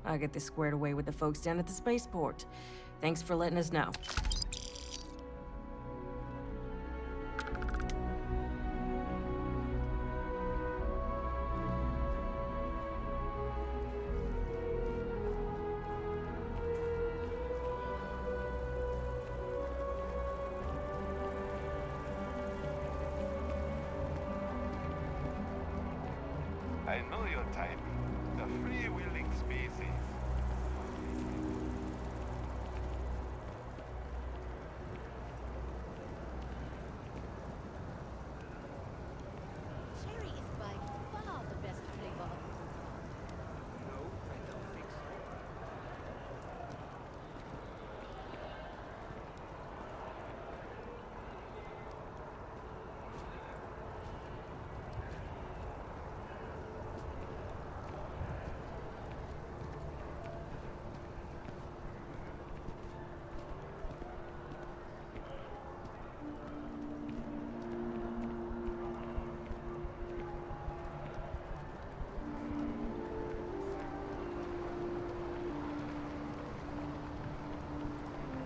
I'll get this squared away with the folks down at the spaceport. Thanks for letting us know. I know your type. The free-willing species. Cherry is by far the best flavor. No, I don't think so.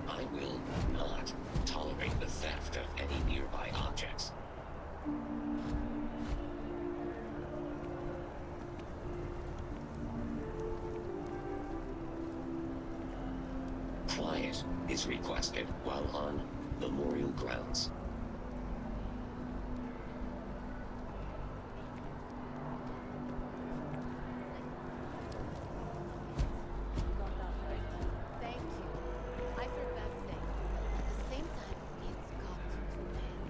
I will not tolerate the theft of any nearby objects. Quiet is requested while on memorial grounds. Thank you. I feel birthday. At the same time, it's got to end.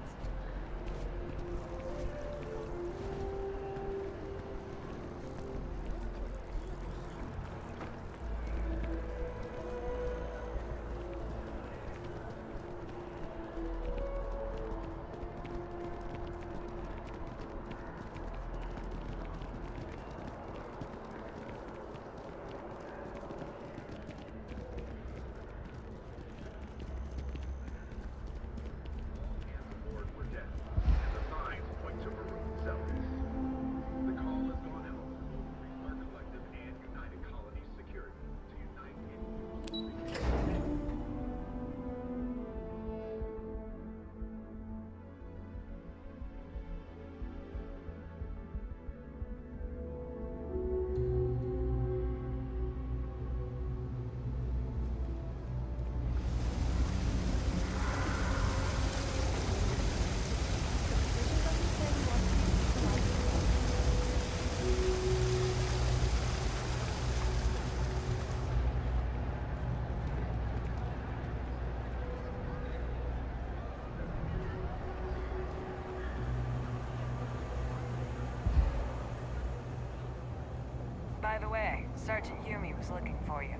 Sergeant Yumi was looking for you.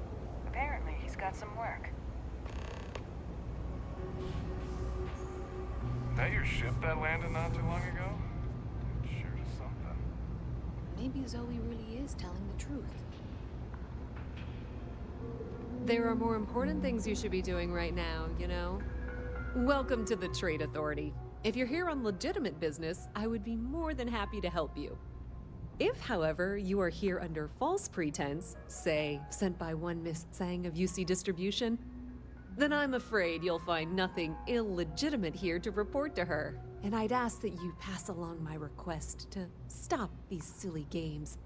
Apparently, he's got some work. That your ship that landed not too long ago? It sure is something. Maybe Zoe really is telling the truth. There are more important things you should be doing right now, you know? Welcome to the Trade Authority. If you're here on legitimate business, I would be more than happy to help you. If, however, you are here under false pretense, say, sent by one Miss Tsang of UC Distribution, then I'm afraid you'll find nothing illegitimate here to report to her. And I'd ask that you pass along my request to stop these silly games.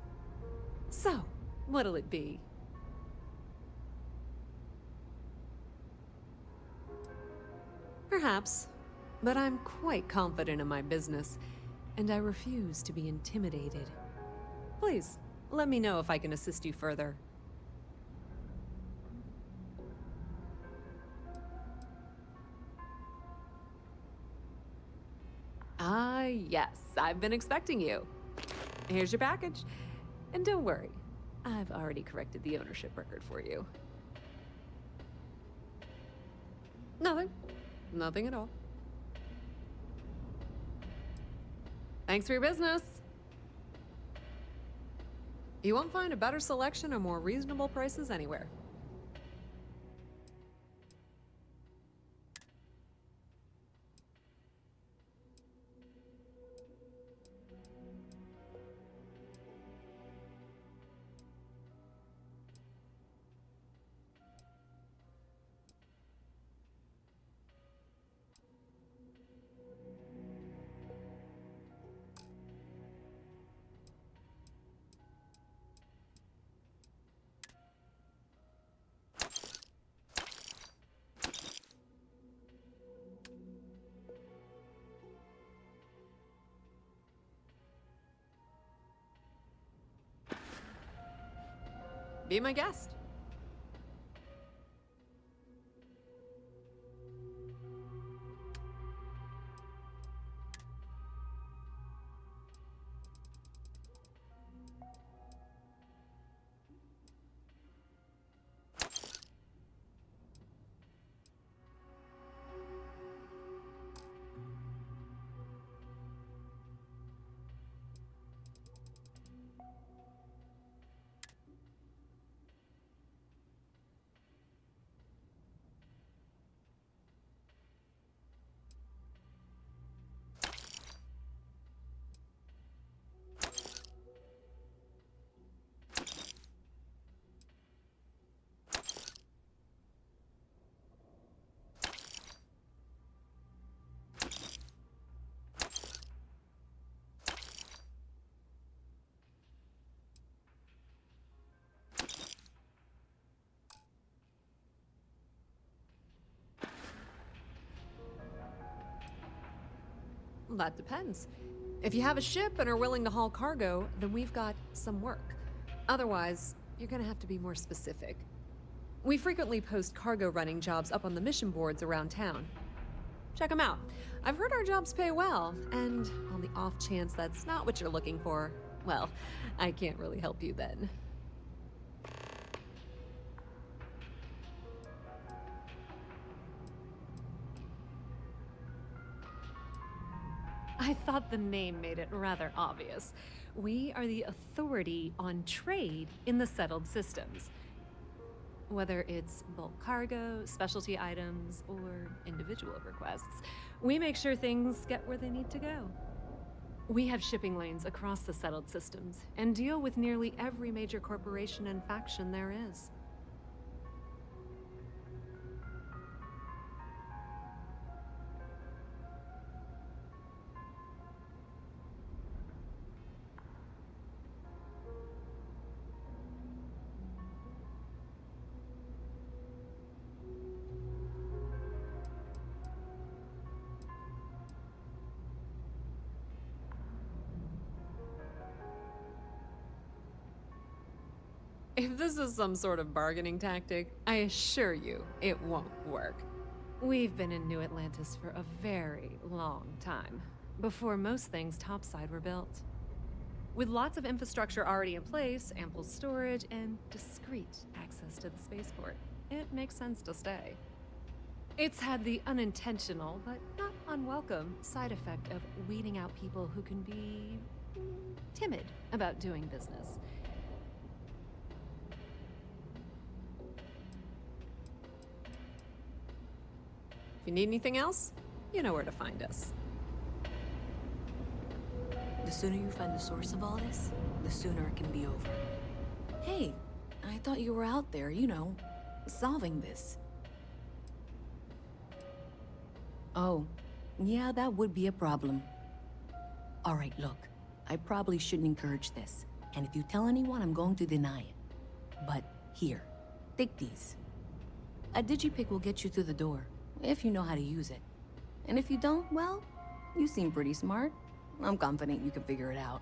So, what'll it be? Perhaps, but I'm quite confident in my business, and I refuse to be intimidated. Please, let me know if I can assist you further. Ah, yes, I've been expecting you. Here's your package. And don't worry, I've already corrected the ownership record for you. Nothing. Nothing at all. Thanks for your business. You won't find a better selection or more reasonable prices anywhere. Be my guest. That depends. If you have a ship and are willing to haul cargo, then we've got some work. Otherwise, you're gonna have to be more specific. We frequently post cargo running jobs up on the mission boards around town. Check them out. I've heard our jobs pay well, and on the off chance that's not what you're looking for, well, I can't really help you then. I thought the name made it rather obvious. We are the authority on trade in the settled systems. Whether it's bulk cargo, specialty items, or individual requests, we make sure things get where they need to go. We have shipping lanes across the settled systems and deal with nearly every major corporation and faction there is. If this is some sort of bargaining tactic, I assure you it won't work. We've been in New Atlantis for a very long time, before most things topside were built. With lots of infrastructure already in place, ample storage, and discreet access to the spaceport, it makes sense to stay. It's had the unintentional, but not unwelcome, side effect of weeding out people who can be timid about doing business. If you need anything else, you know where to find us. The sooner you find the source of all this, the sooner it can be over. Hey, I thought you were out there, you know, solving this. Oh, yeah, that would be a problem. All right, look, I probably shouldn't encourage this, and if you tell anyone, I'm going to deny it. But here, take these. A digipick will get you through the door, if you know how to use it. And if you don't, well, you seem pretty smart. I'm confident you can figure it out.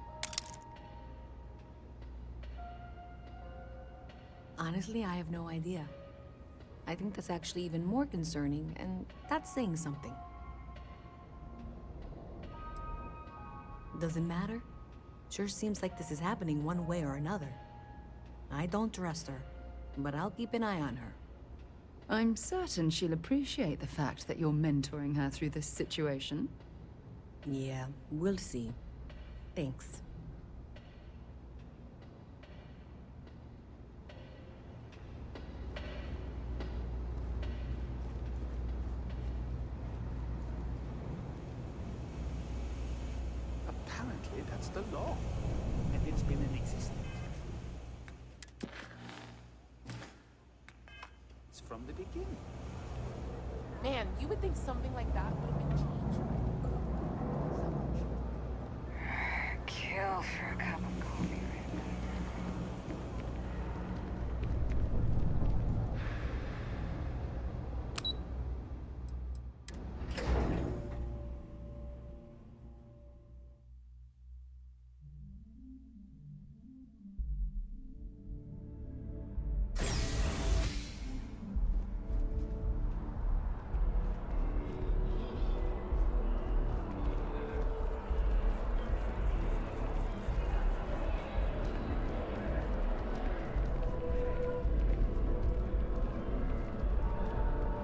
Honestly, I have no idea. I think that's actually even more concerning, and that's saying something. Doesn't matter. Sure seems like this is happening one way or another. I don't trust her, but I'll keep an eye on her. I'm certain she'll appreciate the fact that you're mentoring her through this situation. Yeah, we'll see. Thanks. Apparently, that's the law. And it's been in existence. It's from the beginning. Man, you would think something like that would have been changed. Kill for a cup of coffee.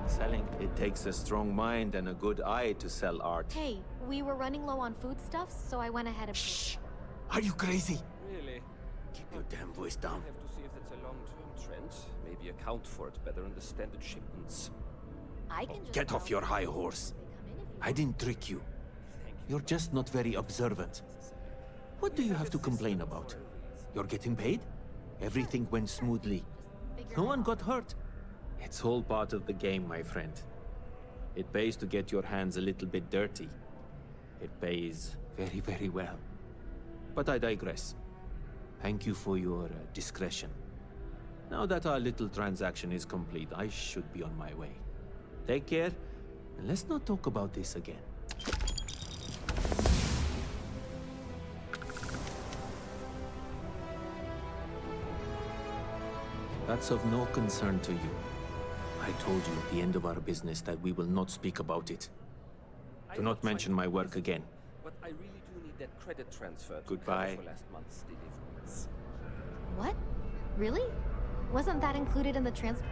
Selling, it takes a strong mind and a good eye to sell art. Hey, we were running low on foodstuffs, so I went ahead and... Shh! Are you crazy? Really? Keep your damn voice down. I have to see if it's a long-term trend. Maybe account for it better in the standard shipments. I can just... Get off your high horse. I didn't trick you. You're just not very observant. What do you have to complain about? You're getting paid? Everything went smoothly. No one got hurt. It's all part of the game, my friend. It pays to get your hands a little bit dirty. It pays very, very well. But I digress. Thank you for your discretion. Now that our little transaction is complete, I should be on my way. Take care, and let's not talk about this again. That's of no concern to you. I told you at the end of our business that we will not speak about it. Do not mention my work again. But I really do need that credit transfer to Goodbye. cover for last month's deliveries. What? Really? Wasn't that included in the transfer?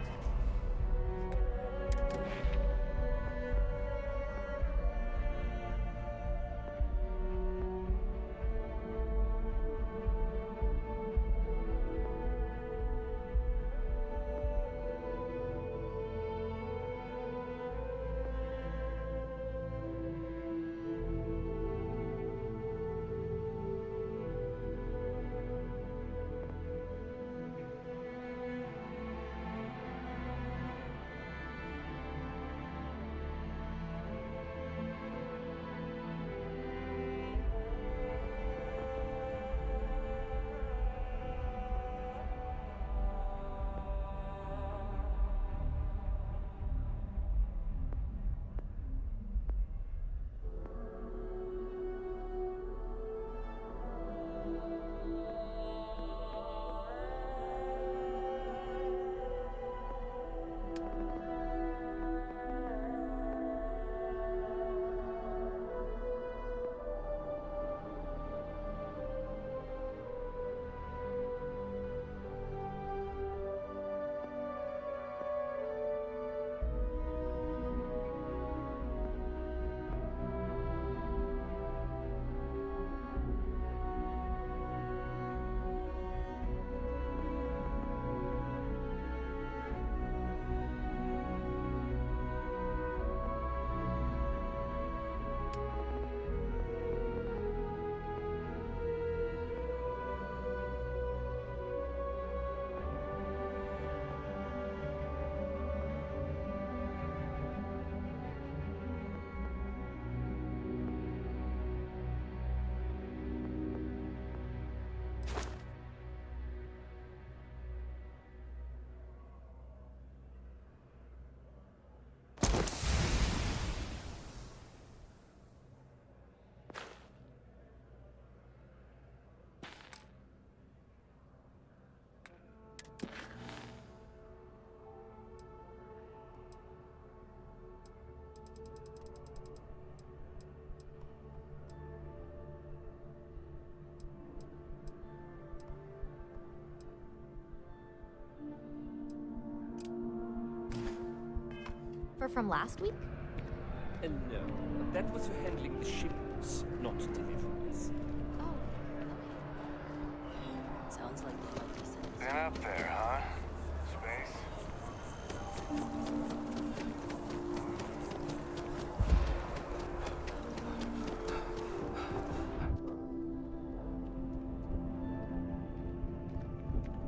from last week? No, that was for handling the shipments, not deliveries. Oh, okay. Sounds like you might be sending Been up there, huh? Space?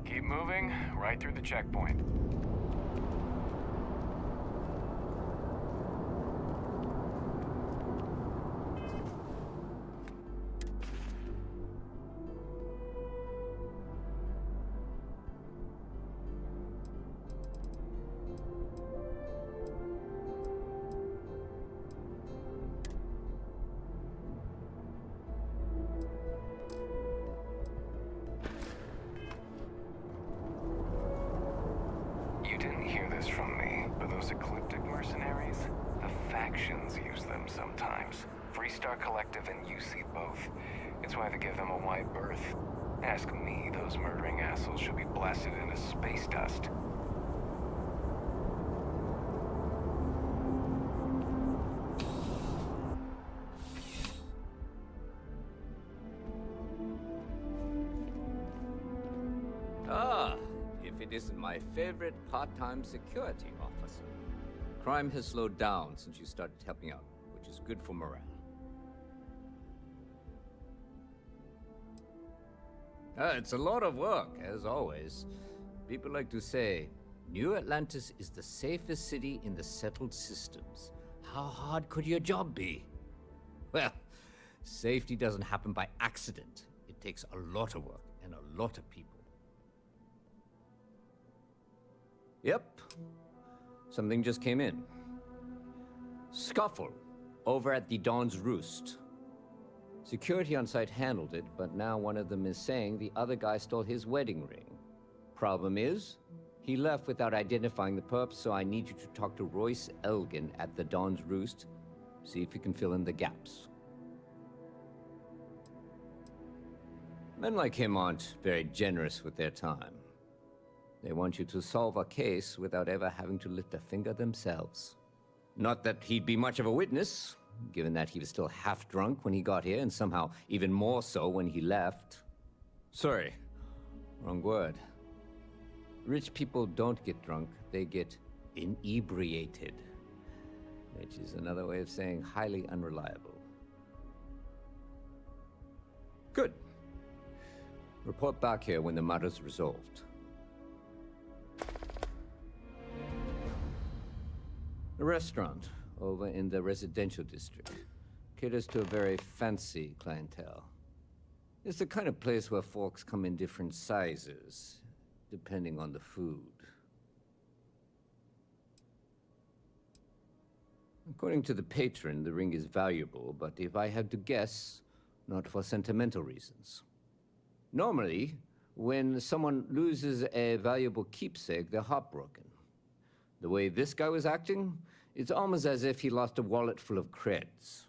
Keep moving, right through the checkpoint. You didn't hear this from me, but those ecliptic mercenaries, the factions use them sometimes. Freestar Collective and UC both. It's why they give them a wide berth. Ask me, those murdering assholes should be blasted into space dust. Ah, if it isn't my favorite part-time security officer. Crime has slowed down since you started helping out, which is good for morale. It's a lot of work, as always. People like to say, New Atlantis is the safest city in the settled systems. How hard could your job be? Well, safety doesn't happen by accident. It takes a lot of work and a lot of people. Yep. Something just came in. Scuffle over at the Dawn's Roost. Security on site handled it, but now one of them is saying the other guy stole his wedding ring. Problem is, he left without identifying the perp, so I need you to talk to Royce Elgin at the Dawn's Roost. See if you can fill in the gaps. Men like him aren't very generous with their time. They want you to solve a case without ever having to lift a finger themselves. Not that he'd be much of a witness, given that he was still half drunk when he got here, and somehow even more so when he left. Sorry, wrong word. Rich people don't get drunk, they get inebriated. Which is another way of saying highly unreliable. Good. Report back here when the matter's resolved. A restaurant over in the residential district caters to a very fancy clientele. It's the kind of place where folks come in different sizes, depending on the food. According to the patron, the ring is valuable, but if I had to guess, not for sentimental reasons. Normally, when someone loses a valuable keepsake, they're heartbroken. The way this guy was acting, it's almost as if he lost a wallet full of creds.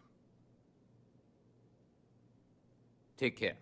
Take care.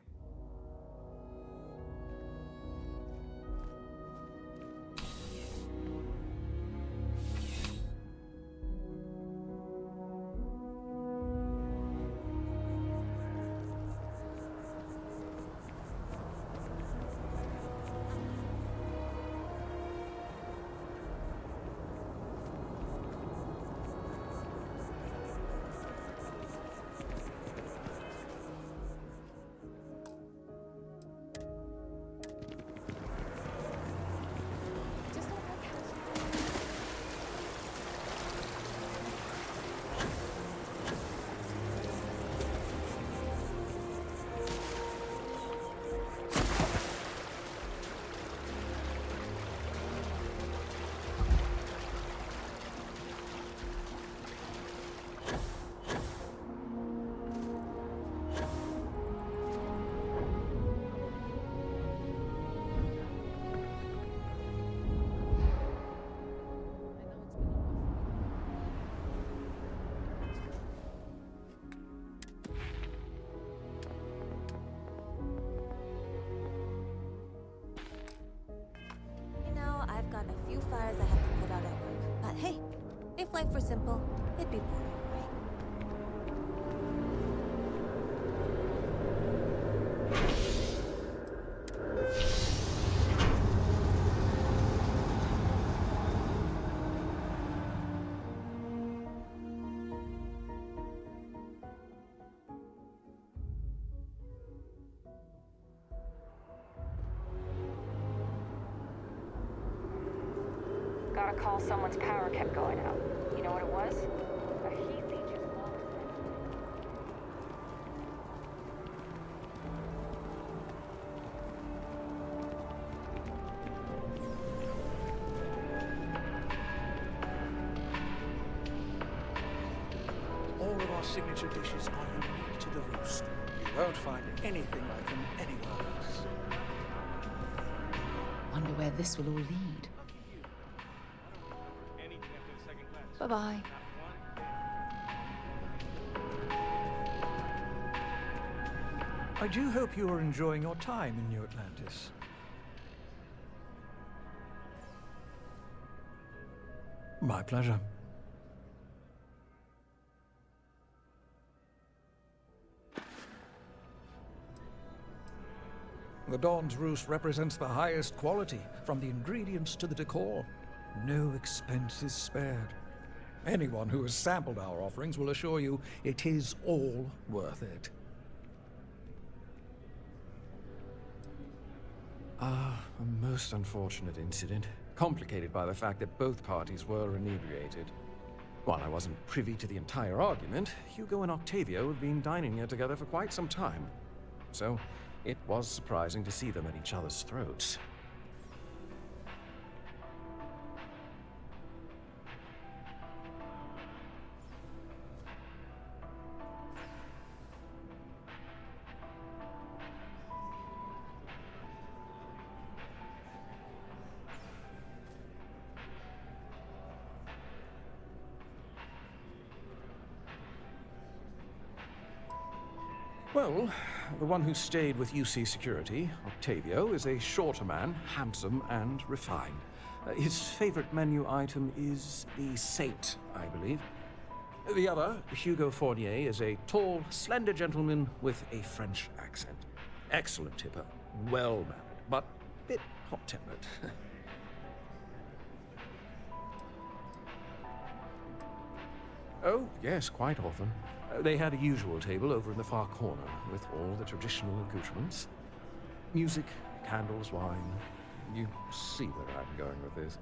If life were simple, it'd be boring, right? Got a call someone's power kept going out. You know what it was? A heat legion lost. All of our signature dishes are unique to the Roost. You won't find anything like them anywhere else. Wonder where this will all lead. Bye-bye. I do hope you are enjoying your time in New Atlantis. My pleasure. The Dawn's Roost represents the highest quality, from the ingredients to the decor. No expense is spared. Anyone who has sampled our offerings will assure you it is all worth it. A most unfortunate incident, complicated by the fact that both parties were inebriated. While I wasn't privy to the entire argument, Hugo and Octavio had been dining here together for quite some time. So, it was surprising to see them at each other's throats. Well, the one who stayed with UC Security, Octavio, is a shorter man, handsome and refined. His favorite menu item is the Saint, I believe. The other, Hugo Fournier, is a tall, slender gentleman with a French accent. Excellent tipper, well-mannered, but a bit hot-tempered. Oh, yes, quite often. They had a usual table over in the far corner, with all the traditional accoutrements. Music, candles, wine. You see where I'm going with this.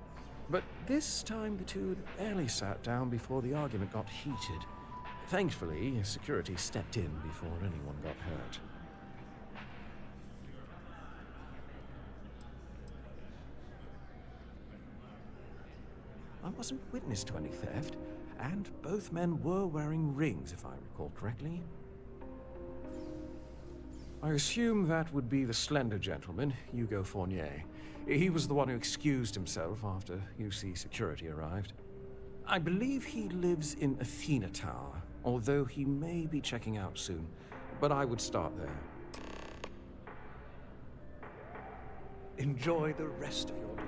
But this time the two had barely sat down before the argument got heated. Thankfully, security stepped in before anyone got hurt. I wasn't witness to any theft, and both men were wearing rings, if I recall correctly. I assume that would be the slender gentleman, Hugo Fournier. He was the one who excused himself after UC Security arrived. I believe he lives in Athena Tower, although he may be checking out soon, but I would start there. Enjoy the rest of your day.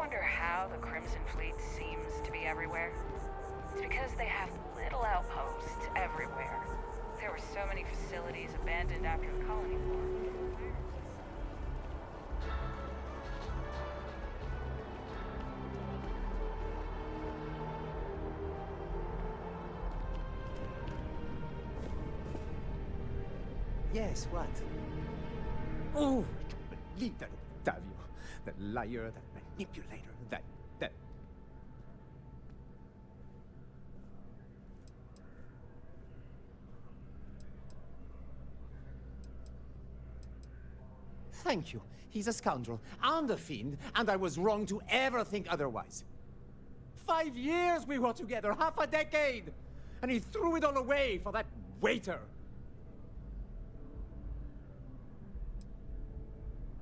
wonder how the Crimson Fleet seems to be everywhere? It's because they have little outposts everywhere. There were so many facilities abandoned after the colony war. Yes, what? Oh, I can't believe that Octavio. That liar, that manipulator, that... Thank you. He's a scoundrel and a fiend, and I was wrong to ever think otherwise. 5 years we were together, half a decade! And he threw it all away for that waiter.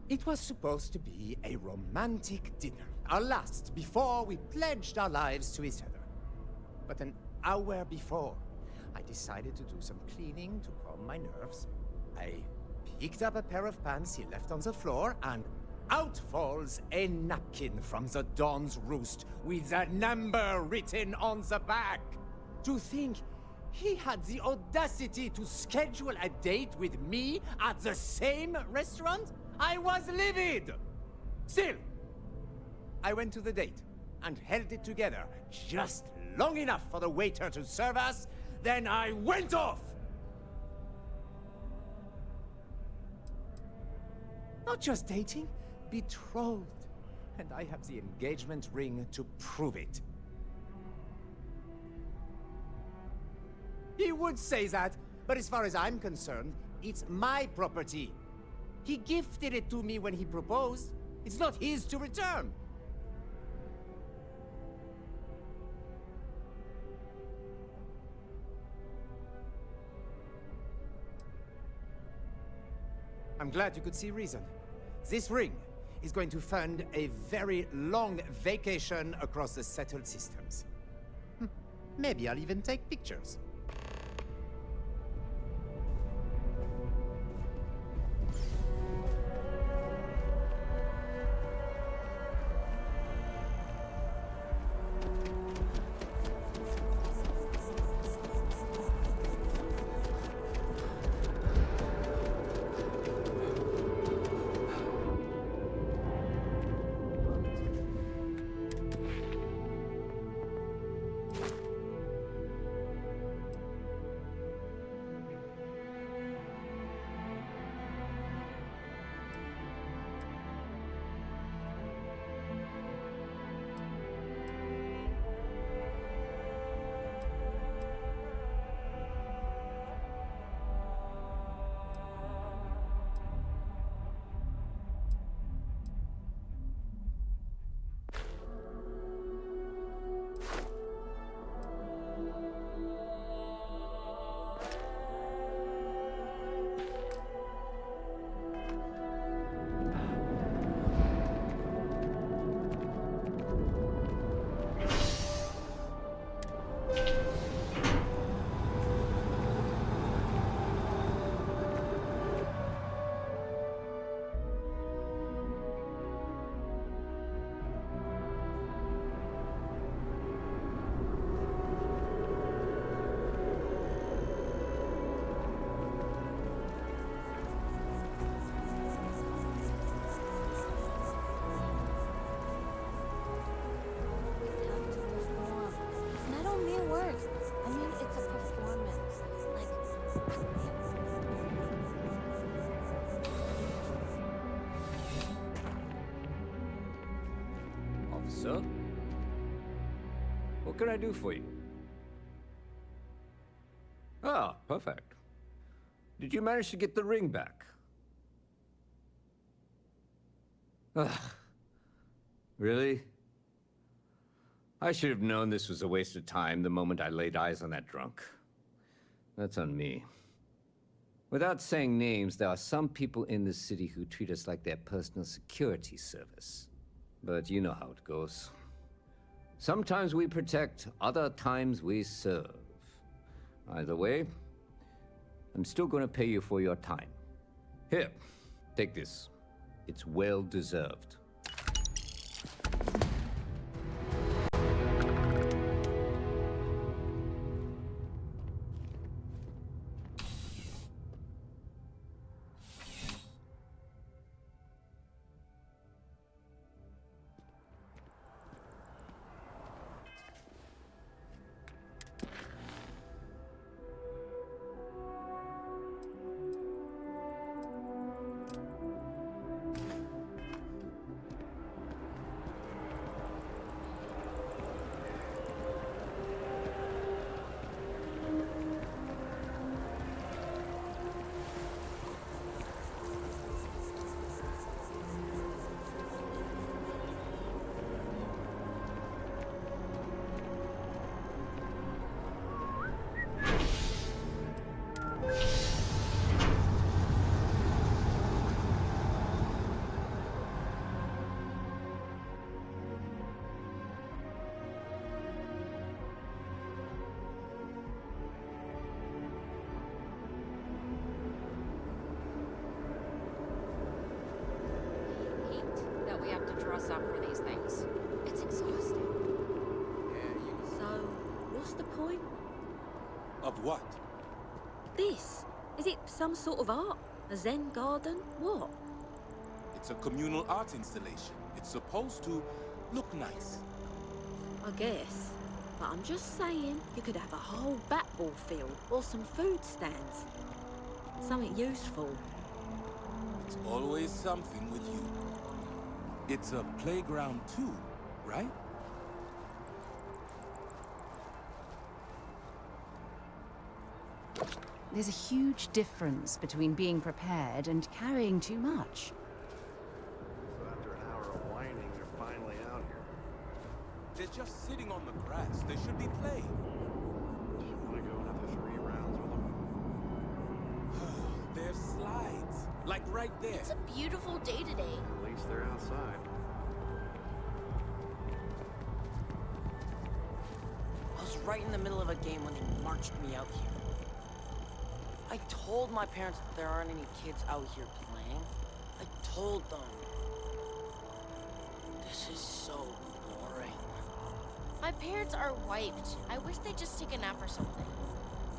It was supposed to be a romantic dinner, our last before we pledged our lives to each other. But an hour before, I decided to do some cleaning to calm my nerves. I picked up a pair of pants he left on the floor, and out falls a napkin from the Dawn's Roost with a number written on the back. To think he had the audacity to schedule a date with me at the same restaurant? I was livid! Still, I went to the date and held it together just long enough for the waiter to serve us, then I went off! Not just dating, betrothed. And I have the engagement ring to prove it. He would say that, but as far as I'm concerned, it's my property. He gifted it to me when he proposed. It's not his to return. I'm glad you could see reason. This ring is going to fund a very long vacation across the settled systems. Maybe I'll even take pictures. Officer? What can I do for you? Ah, perfect. Did you manage to get the ring back? Ugh. Really? I should have known this was a waste of time the moment I laid eyes on that drunk. That's on me. Without saying names, there are some people in this city who treat us like their personal security service. But you know how it goes. Sometimes we protect, other times we serve. Either way, I'm still going to pay you for your time. Here, take this. It's well deserved. up for these things. It's exhausting. So, what's the point? Of what? This? Is it some sort of art? A Zen garden? What? It's a communal art installation. It's supposed to look nice. I guess. But I'm just saying, you could have a whole bat-ball field or some food stands. Something useful. It's always something with you. It's a playground too, right? There's a huge difference between being prepared and carrying too much. So after an hour of whining, they're finally out here. They're just sitting on the grass. They should be playing. Do you want to go another 3 rounds with them? There's slides. Like right there. It's a beautiful day today. At least they're outside. I was right in the middle of a game when they marched me out here. I told my parents that there aren't any kids out here playing. I told them. This is so boring. My parents are wiped. I wish they'd just take a nap or something.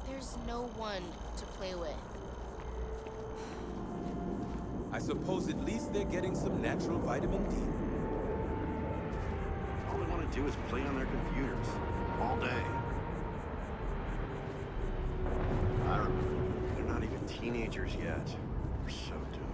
There's no one to play with. I suppose at least they're getting some natural vitamin D. All they want to do is play on their computers. All day. I remember. They're not even teenagers yet. We're so doomed.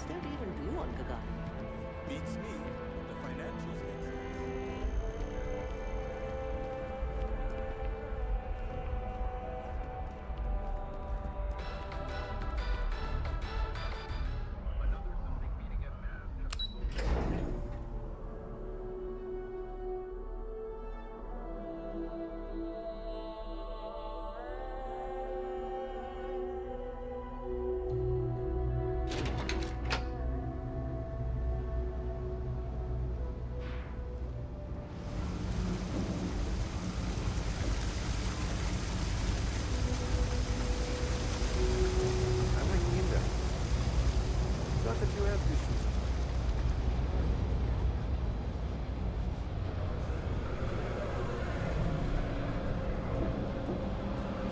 still even do one, Gaga. Beats me. The financials get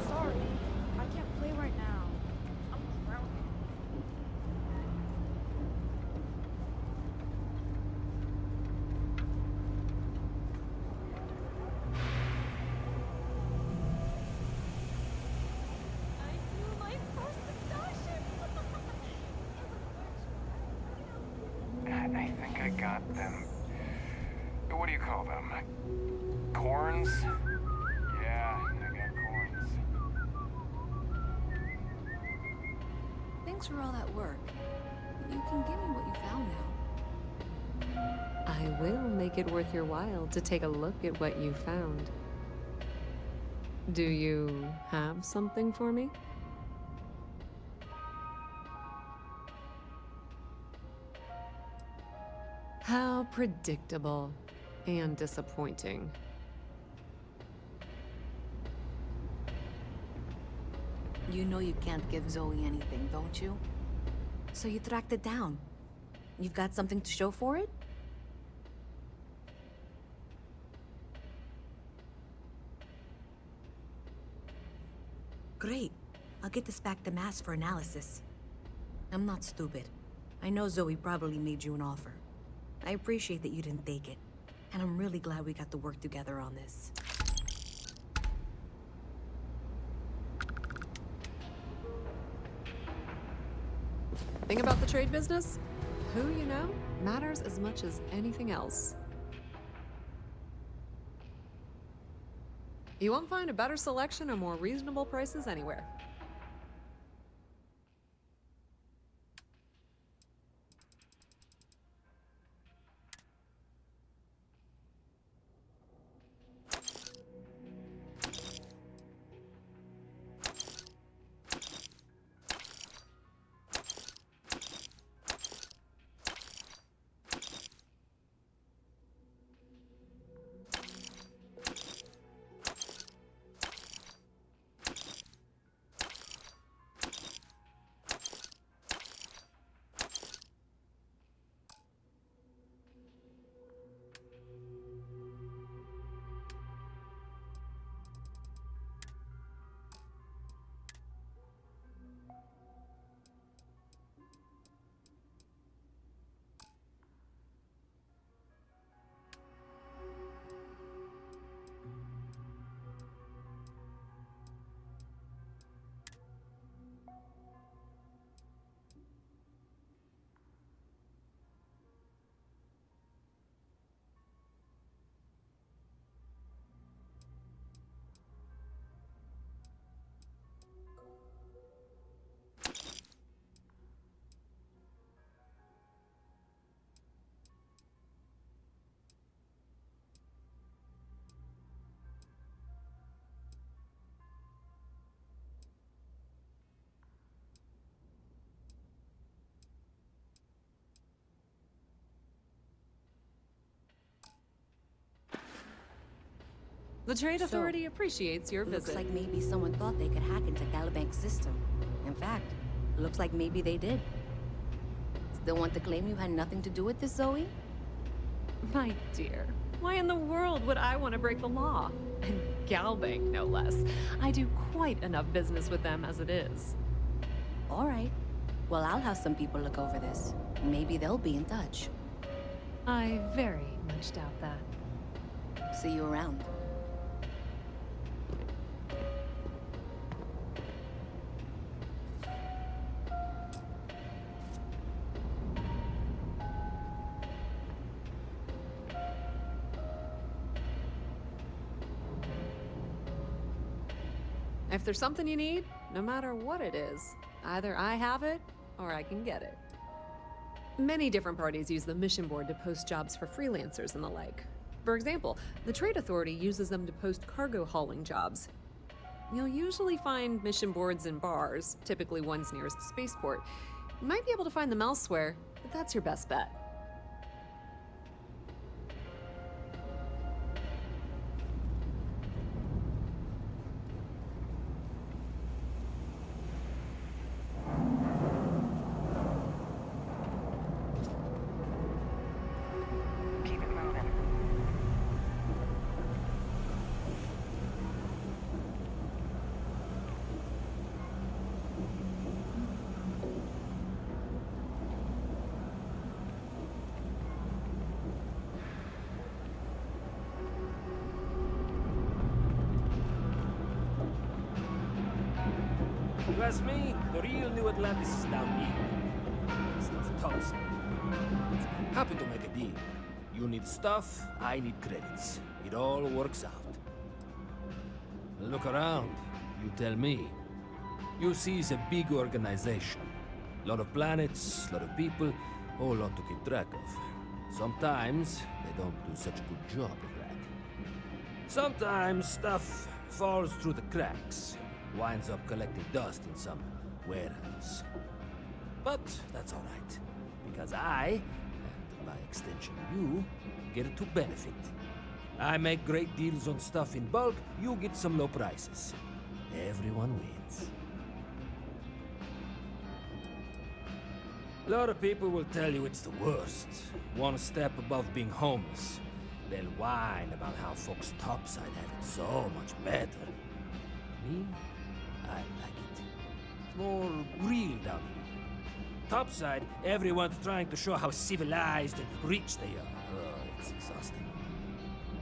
Sorry, I can't play right now. I'm drowning. I think I got them. What do you call them? Corns? Yeah, I got corns. Thanks for all that work. You can give me what you found now. I will make it worth your while to take a look at what you found. Do you have something for me? How predictable and disappointing. You know you can't give Zoe anything, don't you? So you tracked it down. You've got something to show for it? Great. I'll get this back to Mass for analysis. I'm not stupid. I know Zoe probably made you an offer. I appreciate that you didn't take it. And I'm really glad we got to work together on this. Thing about the trade business? Who you know matters as much as anything else. You won't find a better selection or more reasonable prices anywhere. The Trade Authority appreciates your visit. Looks like maybe someone thought they could hack into Calibanc's system. In fact, looks like maybe they did. Still want to claim you had nothing to do with this, Zoe? My dear, why in the world would I want to break the law? And Galbank, no less. I do quite enough business with them as it is. All right. Well, I'll have some people look over this. Maybe they'll be in touch. I very much doubt that. See you around. If there's something you need, no matter what it is, either I have it or I can get it. Many different parties use the mission board to post jobs for freelancers and the like. For example, the Trade Authority uses them to post cargo hauling jobs. You'll usually find mission boards in bars, typically ones nearest a spaceport. You might be able to find them elsewhere, but that's your best bet. Keep it moving. You ask me, the real New Atlantis is down here. It's the top side. Happy to make a deal. You need stuff, I need credits. It all works out. Look around. You tell me. UC is a big organization. Lot of planets, lot of people, whole lot to keep track of. Sometimes they don't do such a good job of that. Sometimes stuff falls through the cracks. Winds up collecting dust in some warehouse. But that's all right, because I, and by extension you, get to benefit. I make great deals on stuff in bulk, you get some low prices. Everyone wins. A lot of people will tell you it's the worst. One step above being homeless. They'll whine about how folks topside have it so much better. Me? I like it. It's more real down here. Topside, everyone's trying to show how civilized and rich they are. Oh, it's exhausting.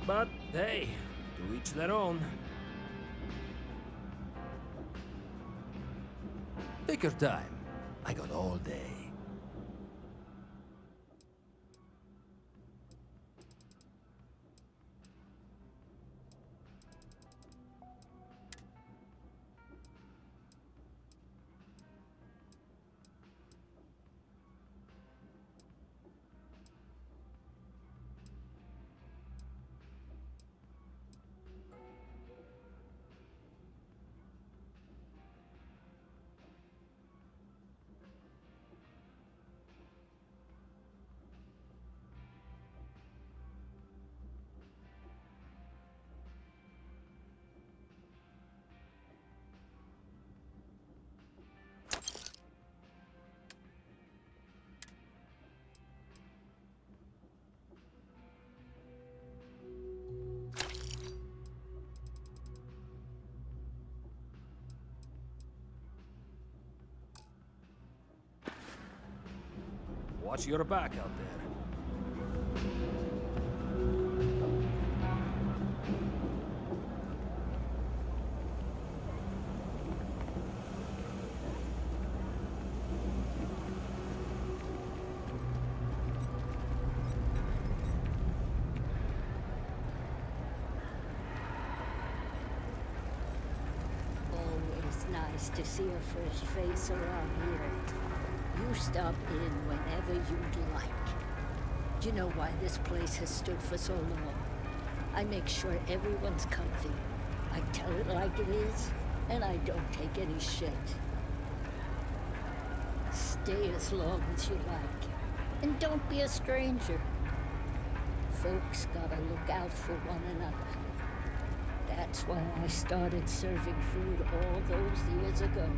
But hey, to each their own. Take your time. I got all day. Watch your back out there. Always nice to see a fresh face around here. You stop in whenever you'd like. Do you know why this place has stood for so long? I make sure everyone's comfy. I tell it like it is, and I don't take any shit. Stay as long as you like, and don't be a stranger. Folks gotta look out for one another. That's why I started serving food all those years ago.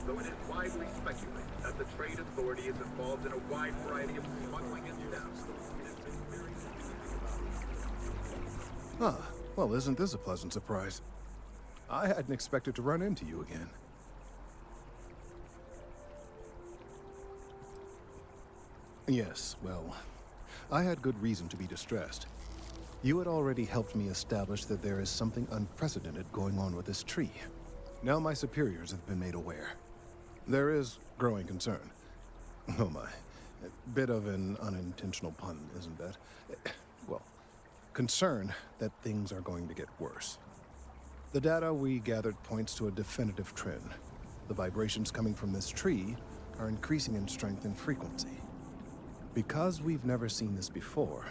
though it is widely speculated that the trade authority is involved in a wide variety of smuggling and theft. It has been very Ah, well, isn't this a pleasant surprise? I hadn't expected to run into you again. Yes, well, I had good reason to be distressed. You had already helped me establish that there is something unprecedented going on with this tree. Now my superiors have been made aware. There is growing concern. Oh my. A bit of an unintentional pun, isn't that? Well, concern that things are going to get worse. The data we gathered points to a definitive trend. The vibrations coming from this tree are increasing in strength and frequency. Because we've never seen this before,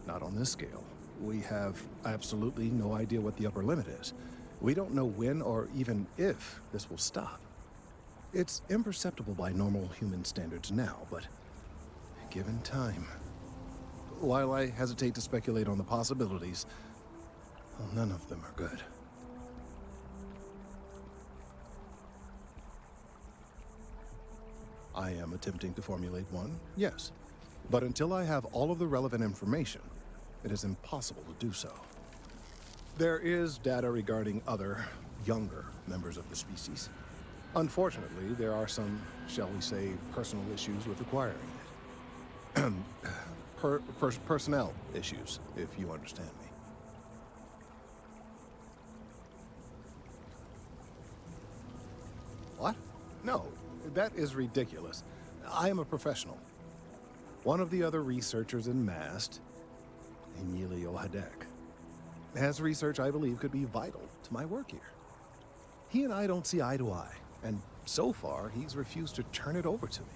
not on this scale, we have absolutely no idea what the upper limit is. We don't know when or even if this will stop. It's imperceptible by normal human standards now, but given time. While I hesitate to speculate on the possibilities, well, none of them are good. I am attempting to formulate one, yes. But until I have all of the relevant information, it is impossible to do so. There is data regarding other, younger members of the species. Unfortunately, there are some, shall we say, personal issues with acquiring it. Personnel issues, if you understand me. What? No, that is ridiculous. I am a professional. One of the other researchers in MAST, Emilio Hadek, has research I believe could be vital to my work here. He and I don't see eye to eye, and so far he's refused to turn it over to me.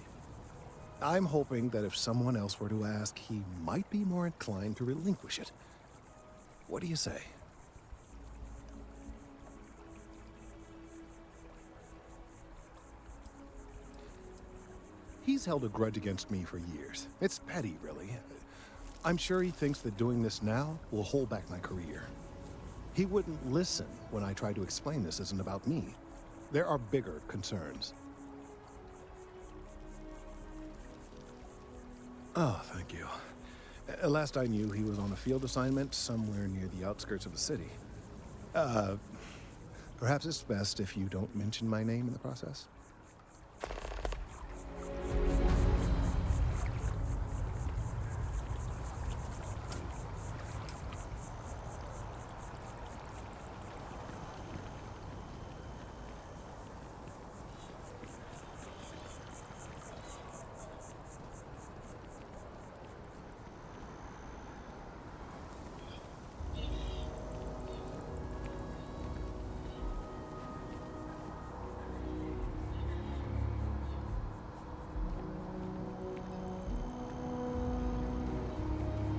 I'm hoping that if someone else were to ask, he might be more inclined to relinquish it. What do you say? He's held a grudge against me for years. It's petty, really. I'm sure he thinks that doing this now will hold back my career. He wouldn't listen when I tried to explain this isn't about me. There are bigger concerns. Oh, thank you. Last I knew, he was on a field assignment somewhere near the outskirts of the city. Perhaps it's best if you don't mention my name in the process?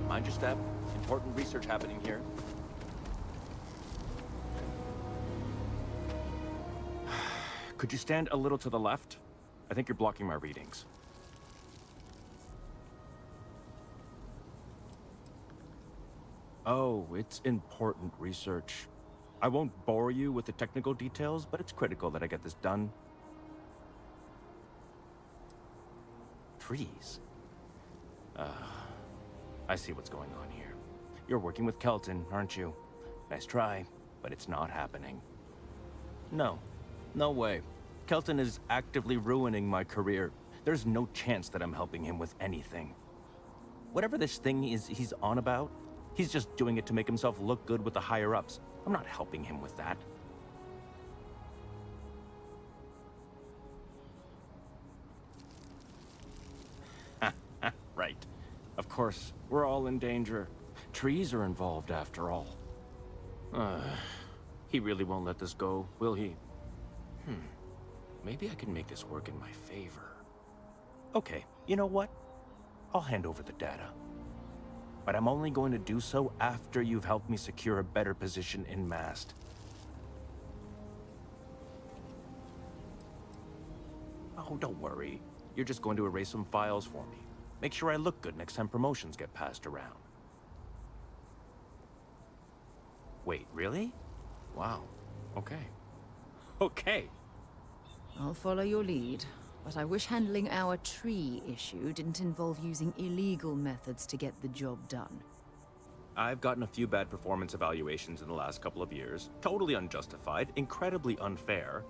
Mind your step. Important research happening here. Could you stand a little to the left? I think you're blocking my readings. Oh, it's important research. I won't bore you with the technical details, but it's critical that I get this done. Trees? I see what's going on here. You're working with Kelton, aren't you? Nice try, but it's not happening. No. No way. Kelton is actively ruining my career. There's no chance that I'm helping him with anything. Whatever this thing is he's on about, he's just doing it to make himself look good with the higher-ups. I'm not helping him with that. Right. Of course, we're all in danger. Trees are involved after all. He really won't let this go, will he? Maybe I can make this work in my favor. Okay, you know what? I'll hand over the data. But I'm only going to do so after you've helped me secure a better position in MAST. Oh, don't worry. You're just going to erase some files for me. Make sure I look good next time promotions get passed around. Wait, really? Wow. Okay. Okay. I'll follow your lead, but I wish handling our tree issue didn't involve using illegal methods to get the job done. I've gotten a few bad performance evaluations in the last couple of years. Totally unjustified, incredibly unfair.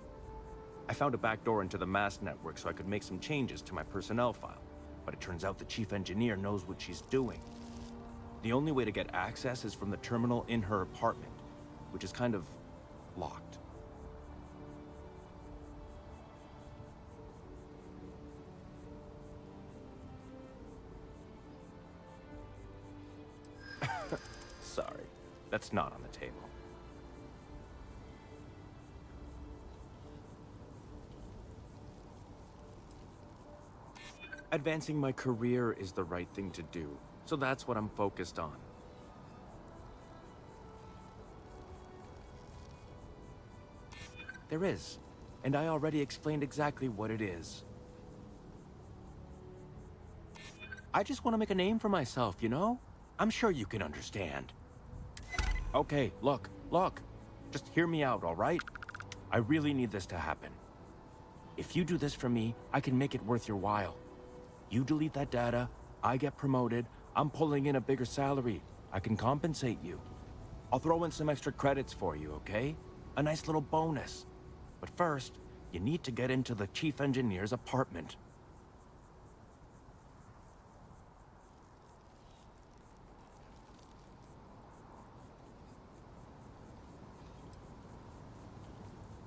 I found a backdoor into the mass network so I could make some changes to my personnel file. But it turns out the chief engineer knows what she's doing. The only way to get access is from the terminal in her apartment, which is kind of locked. Sorry, that's not on the table. Advancing my career is the right thing to do, so that's what I'm focused on. There is, and I already explained exactly what it is. I just want to make a name for myself, you know? I'm sure you can understand. Okay, look. Just hear me out, all right? I really need this to happen. If you do this for me, I can make it worth your while. You delete that data, I get promoted, I'm pulling in a bigger salary. I can compensate you. I'll throw in some extra credits for you, okay? A nice little bonus. But first, you need to get into the chief engineer's apartment.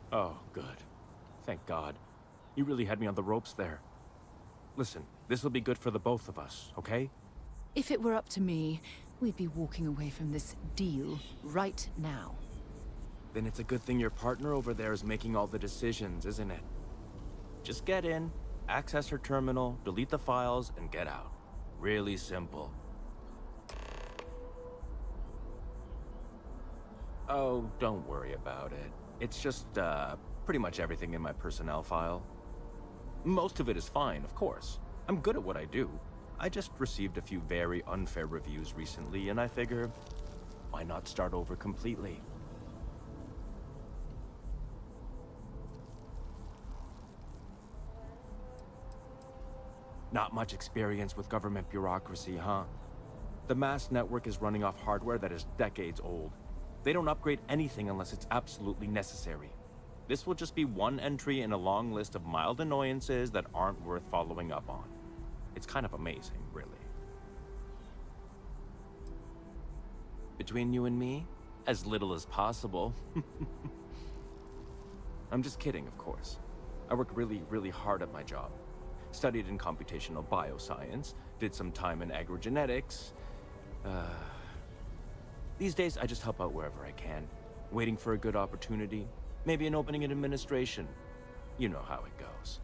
Oh, good. Thank God. You really had me on the ropes there. Listen, this will be good for the both of us, okay? If it were up to me, we'd be walking away from this deal right now. Then it's a good thing your partner over there is making all the decisions, isn't it? Just get in, access her terminal, delete the files, and get out. Really simple. Oh, don't worry about it. It's just, pretty much everything in my personnel file. Most of it is fine, of course. I'm good at what I do. I just received a few very unfair reviews recently, and I figure, why not start over completely? Not much experience with government bureaucracy, huh? The mass network is running off hardware that is decades old. They don't upgrade anything unless it's absolutely necessary. This will just be one entry in a long list of mild annoyances that aren't worth following up on. It's kind of amazing, really. Between you and me, as little as possible. I'm just kidding, of course. I work really, really hard at my job. Studied in computational bioscience, did some time in agrogenetics. These days, I just help out wherever I can, waiting for a good opportunity, maybe an opening in administration. You know how it goes.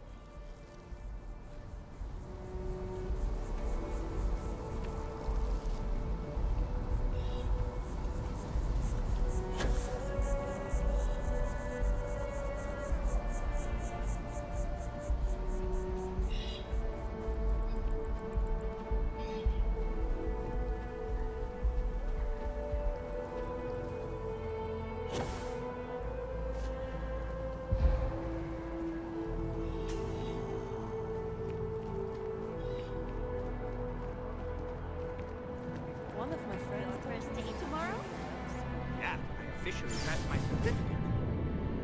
One of my friends First day tomorrow? Yeah, I officially passed my certificate.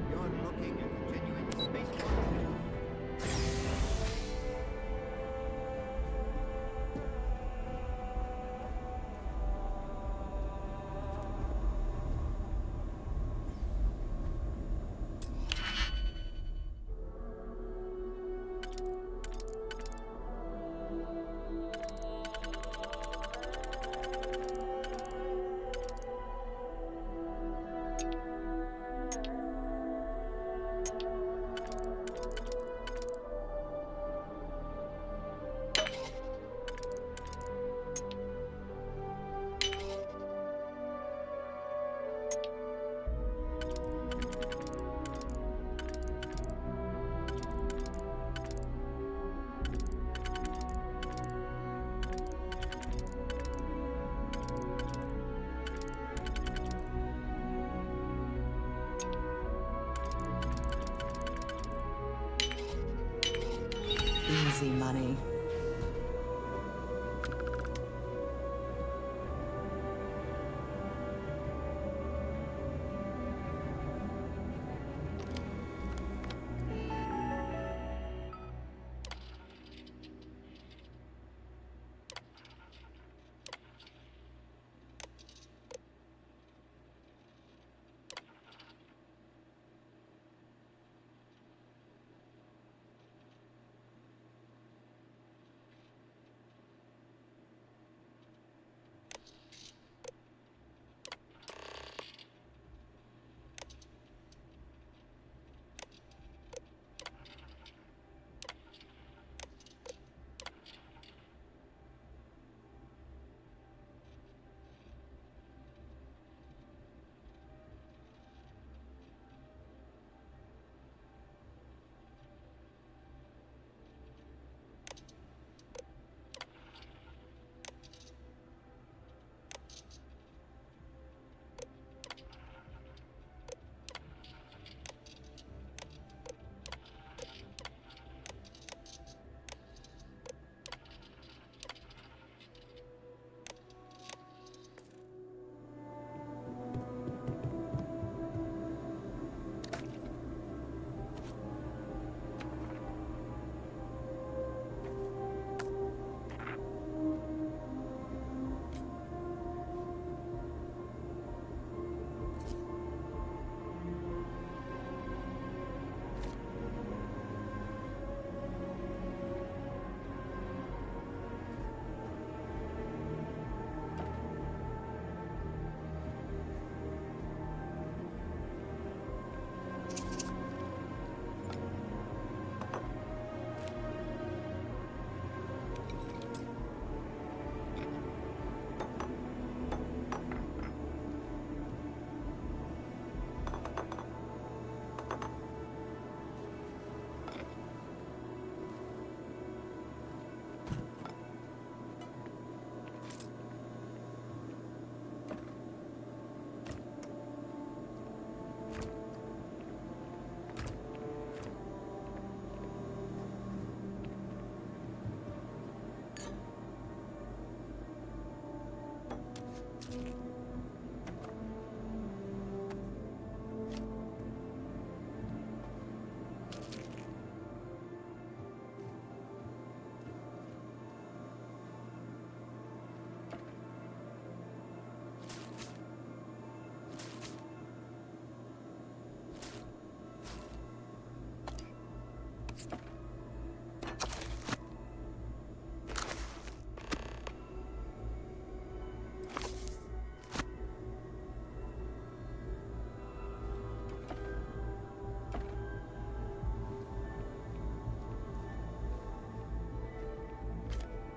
You're looking at genuine spacewalk. Easy money.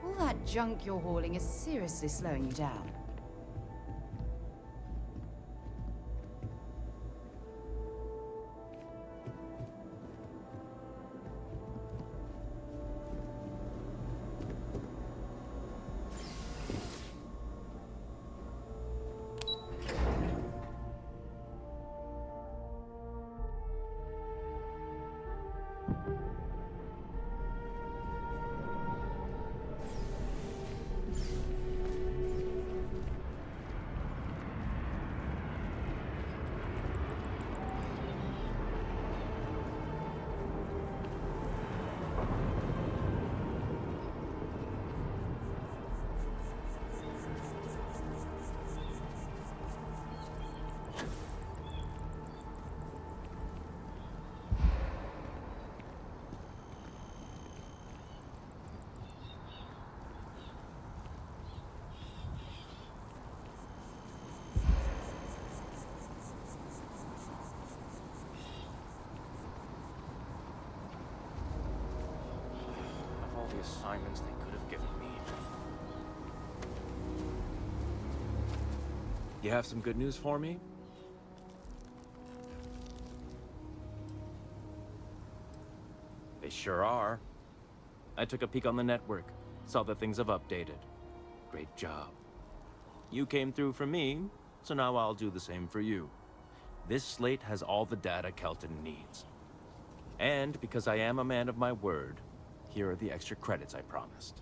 All that junk you're hauling is seriously slowing you down. The assignments they could have given me. You have some good news for me? They sure are. I took a peek on the network, saw that things have updated. Great job. You came through for me, so now I'll do the same for you. This slate has all the data Kelton needs. And because I am a man of my word, Here are the extra credits I promised.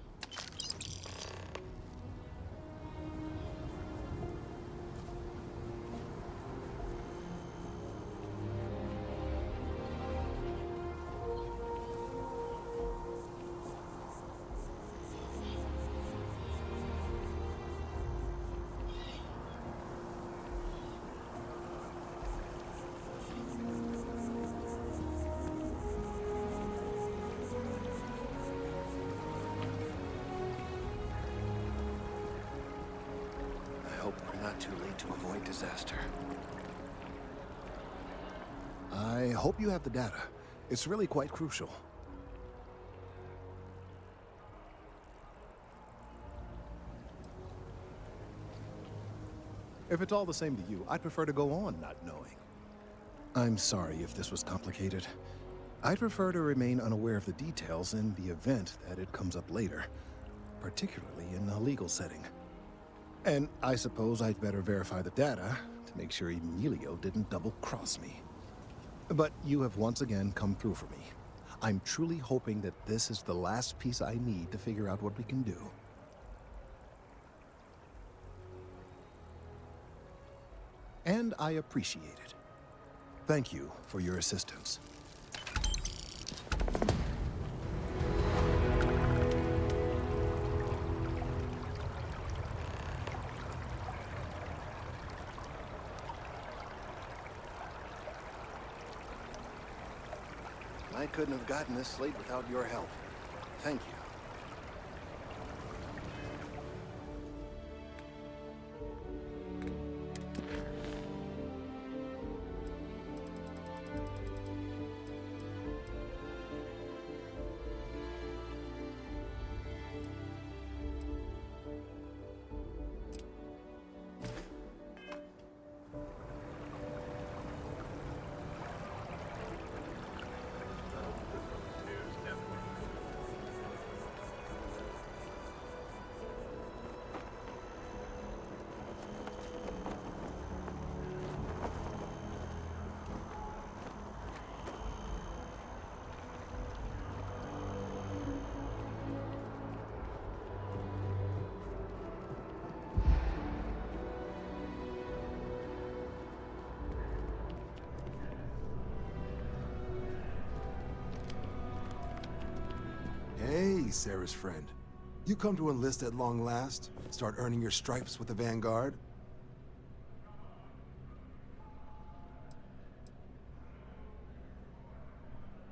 I hope we're not too late to avoid disaster. I hope you have the data. It's really quite crucial. If it's all the same to you, I'd prefer to go on not knowing. I'm sorry if this was complicated. I'd prefer to remain unaware of the details in the event that it comes up later, particularly in a legal setting. And I suppose I'd better verify the data to make sure Emilio didn't double-cross me. But you have once again come through for me. I'm truly hoping that this is the last piece I need to figure out what we can do. And I appreciate it. Thank you for your assistance. I couldn't have gotten this slate without your help. Thank you. Hey, Sarah's friend. You come to enlist at long last? Start earning your stripes with the Vanguard?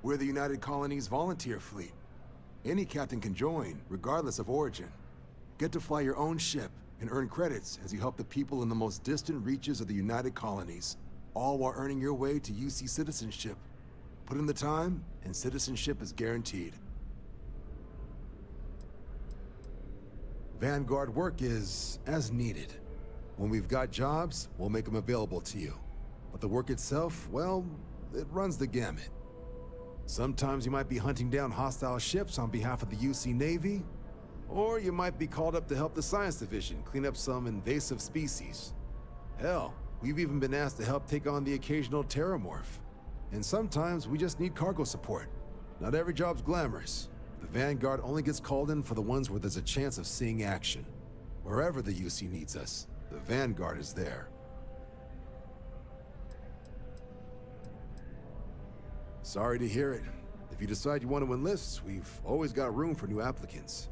We're the United Colonies Volunteer Fleet. Any captain can join, regardless of origin. Get to fly your own ship and earn credits as you help the people in the most distant reaches of the United Colonies, all while earning your way to UC citizenship. Put in the time, and citizenship is guaranteed. Vanguard work is as needed. When we've got jobs, we'll make them available to you. But the work itself, well, it runs the gamut. Sometimes you might be hunting down hostile ships on behalf of the UC Navy, or you might be called up to help the Science Division clean up some invasive species. Hell, we've even been asked to help take on the occasional terramorph. And sometimes we just need cargo support. Not every job's glamorous. The Vanguard only gets called in for the ones where there's a chance of seeing action. Wherever the UC needs us, the Vanguard is there. Sorry to hear it. If you decide you want to enlist, we've always got room for new applicants.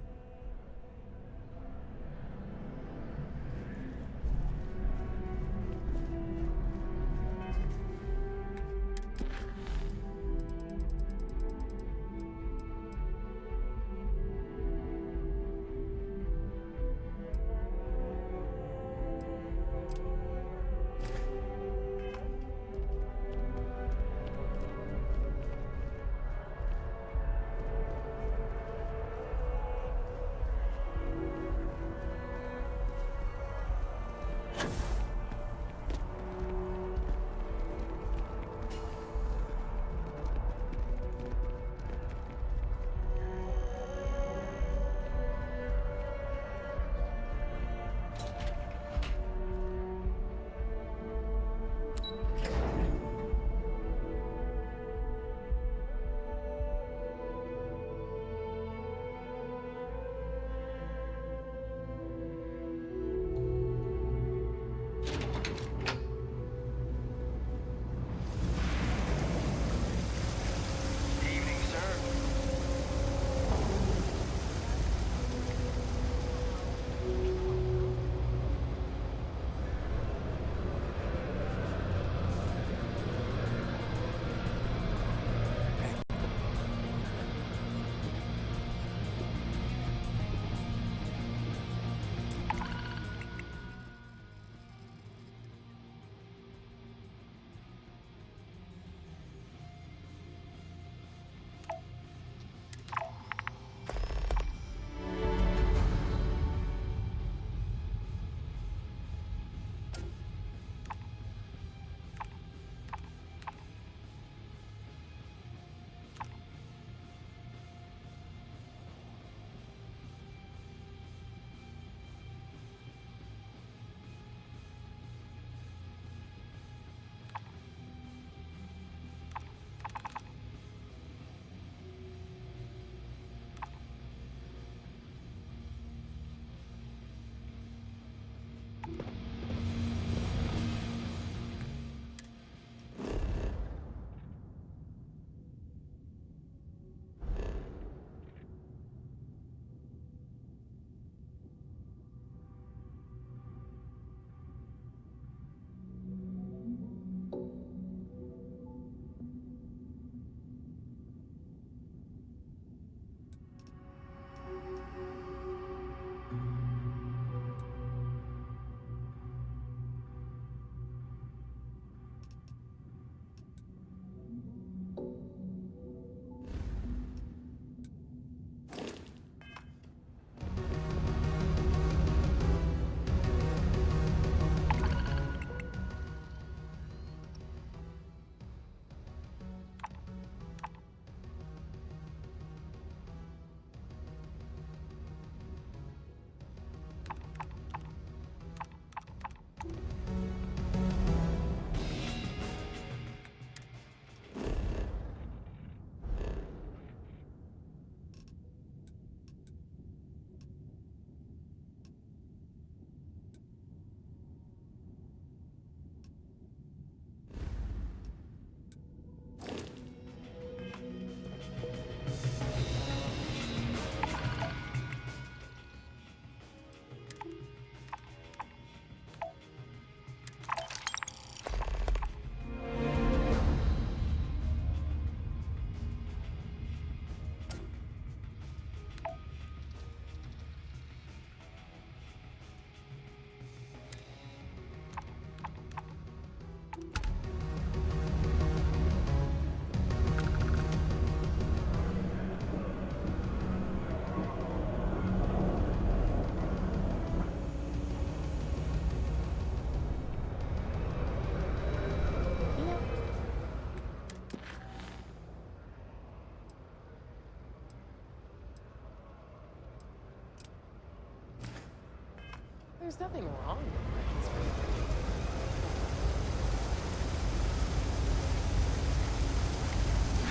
There's nothing wrong with weapons for your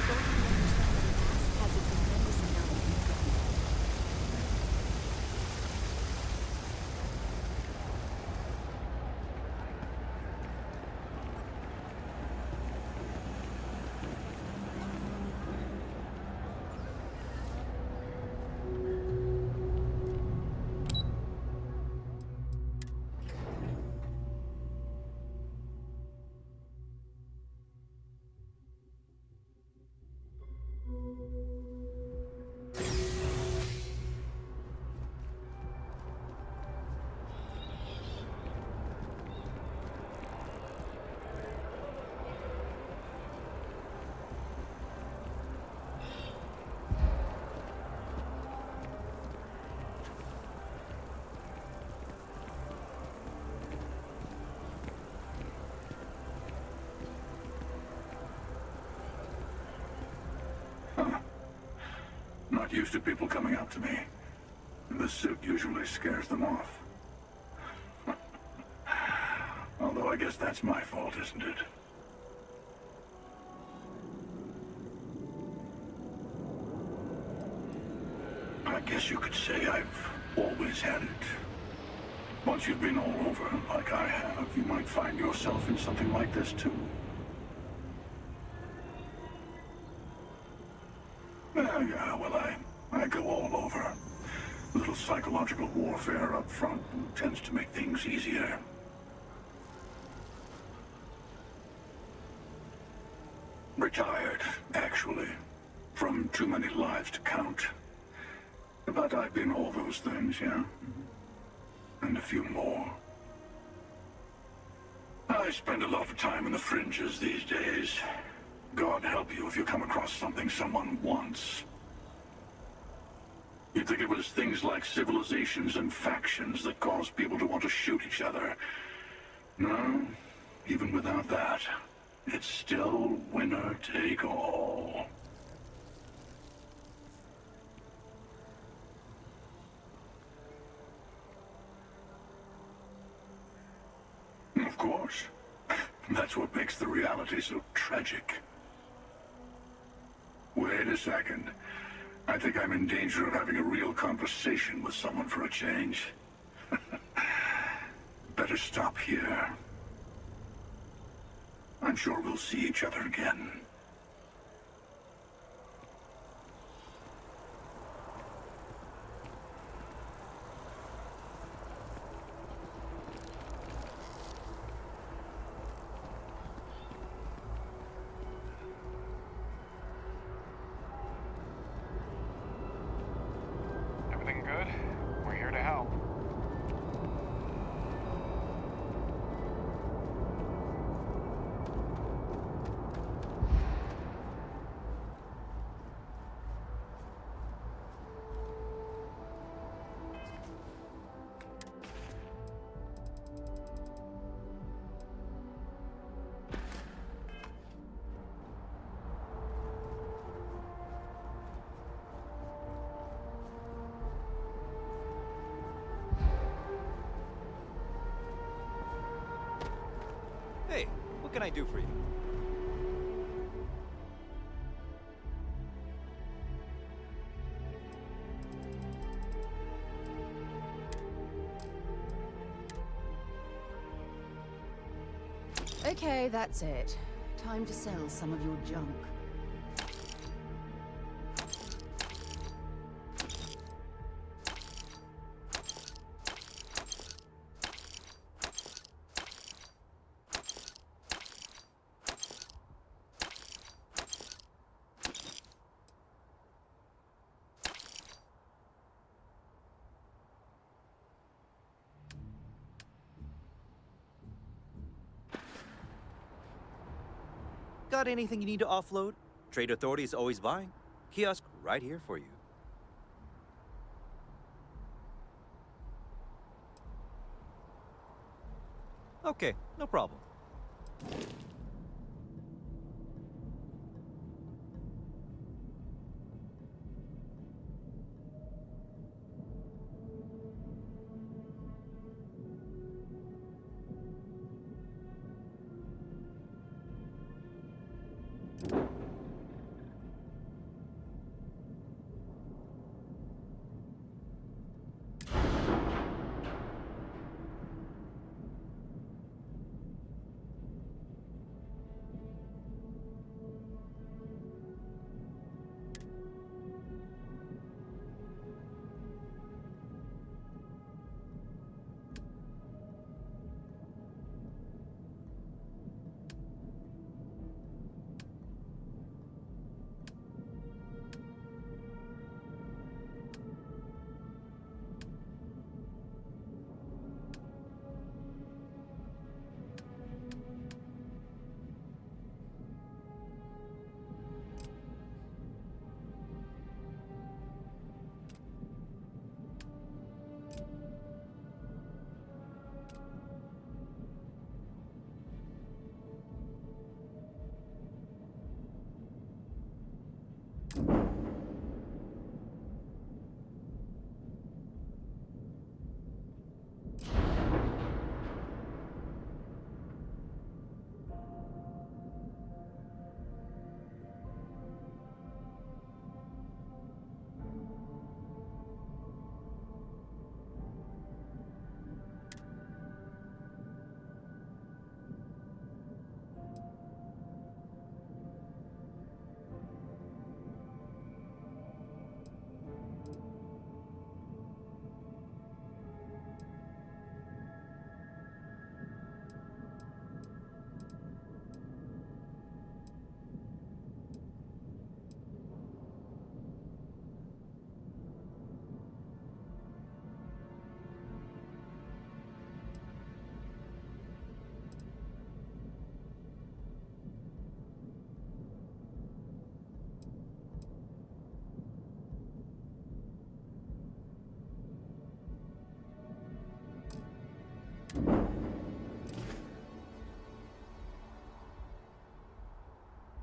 Don't you understand that an ass has a tremendous amount of income? Not used to people coming up to me. The suit usually scares them off. Although I guess that's my fault, isn't it? I guess you could say I've always had it. Once you've been all over, like I have, you might find yourself in something like this too. Yeah, well, I go all over. A little psychological warfare up front tends to make things easier. Retired, actually. From too many lives to count. But I've been all those things, yeah? And a few more. I spend a lot of time in the fringes these days. God help you if you come across something someone wants. You'd think it was things like civilizations and factions that cause people to want to shoot each other. No, even without that, it's still winner take all. Of course. That's what makes the reality so tragic. Wait a second. I think I'm in danger of having a real conversation with someone for a change. Better stop here. I'm sure we'll see each other again. Everything good? We're here to help. Hey, what can I do for you? Okay, that's it. Time to sell some of your junk. Got anything you need to offload? Trade Authority is always buying. Kiosk right here for you. Okay, no problem.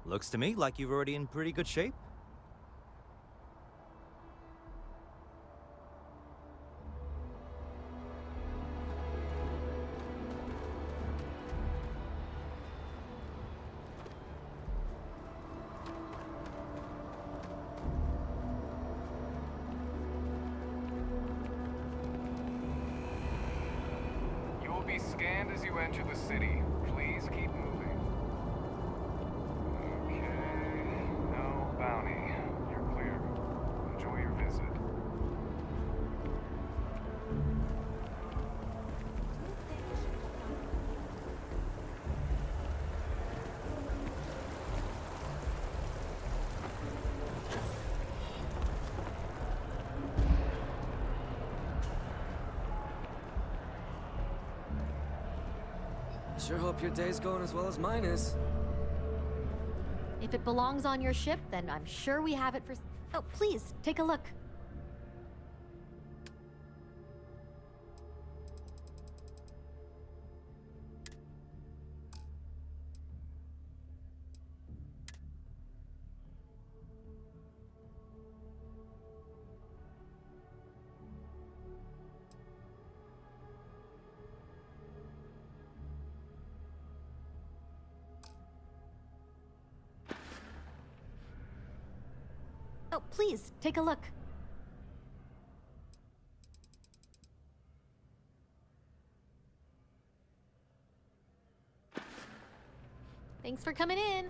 Looks to me like you're already in pretty good shape. You will be scanned as you enter the city. Please keep moving. Okay. No bounty. You're clear. Enjoy your visit. Sure hope your day's going as well as mine is. If it belongs on your ship, then I'm sure we have it for... Oh, please, take a look. Oh, please, take a look. Thanks for coming in.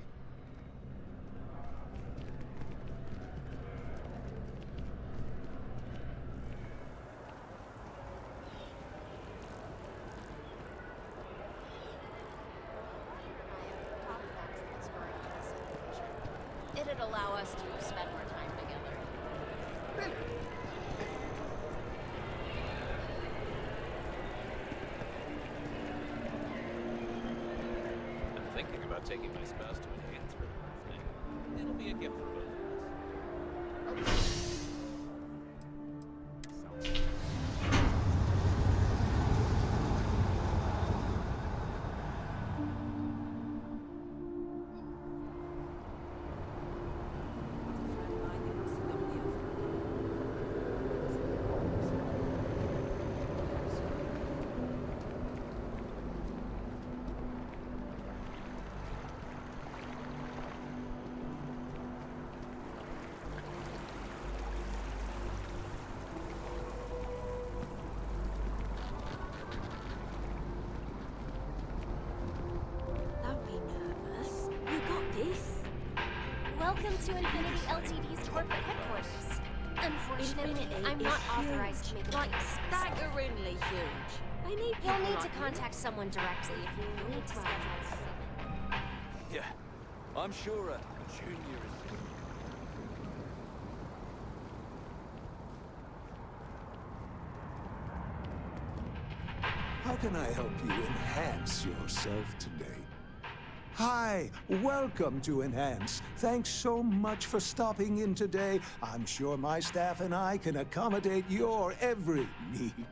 It'd allow us to spend more time together. I'm thinking about taking my spouse to a dance for her birthday. It'll be a gift for both of us. Welcome to Infinity Ltd's corporate headquarters. Unfortunately, I'm not authorized to make appointments myself. Staggeringly huge. They need You'll people need to like you. contact someone directly if you need to schedule. Yeah, I'm sure Junior is... How can I help you enhance yourself today? Hi, welcome to Enhance. Thanks so much for stopping in today. I'm sure my staff and I can accommodate your every need.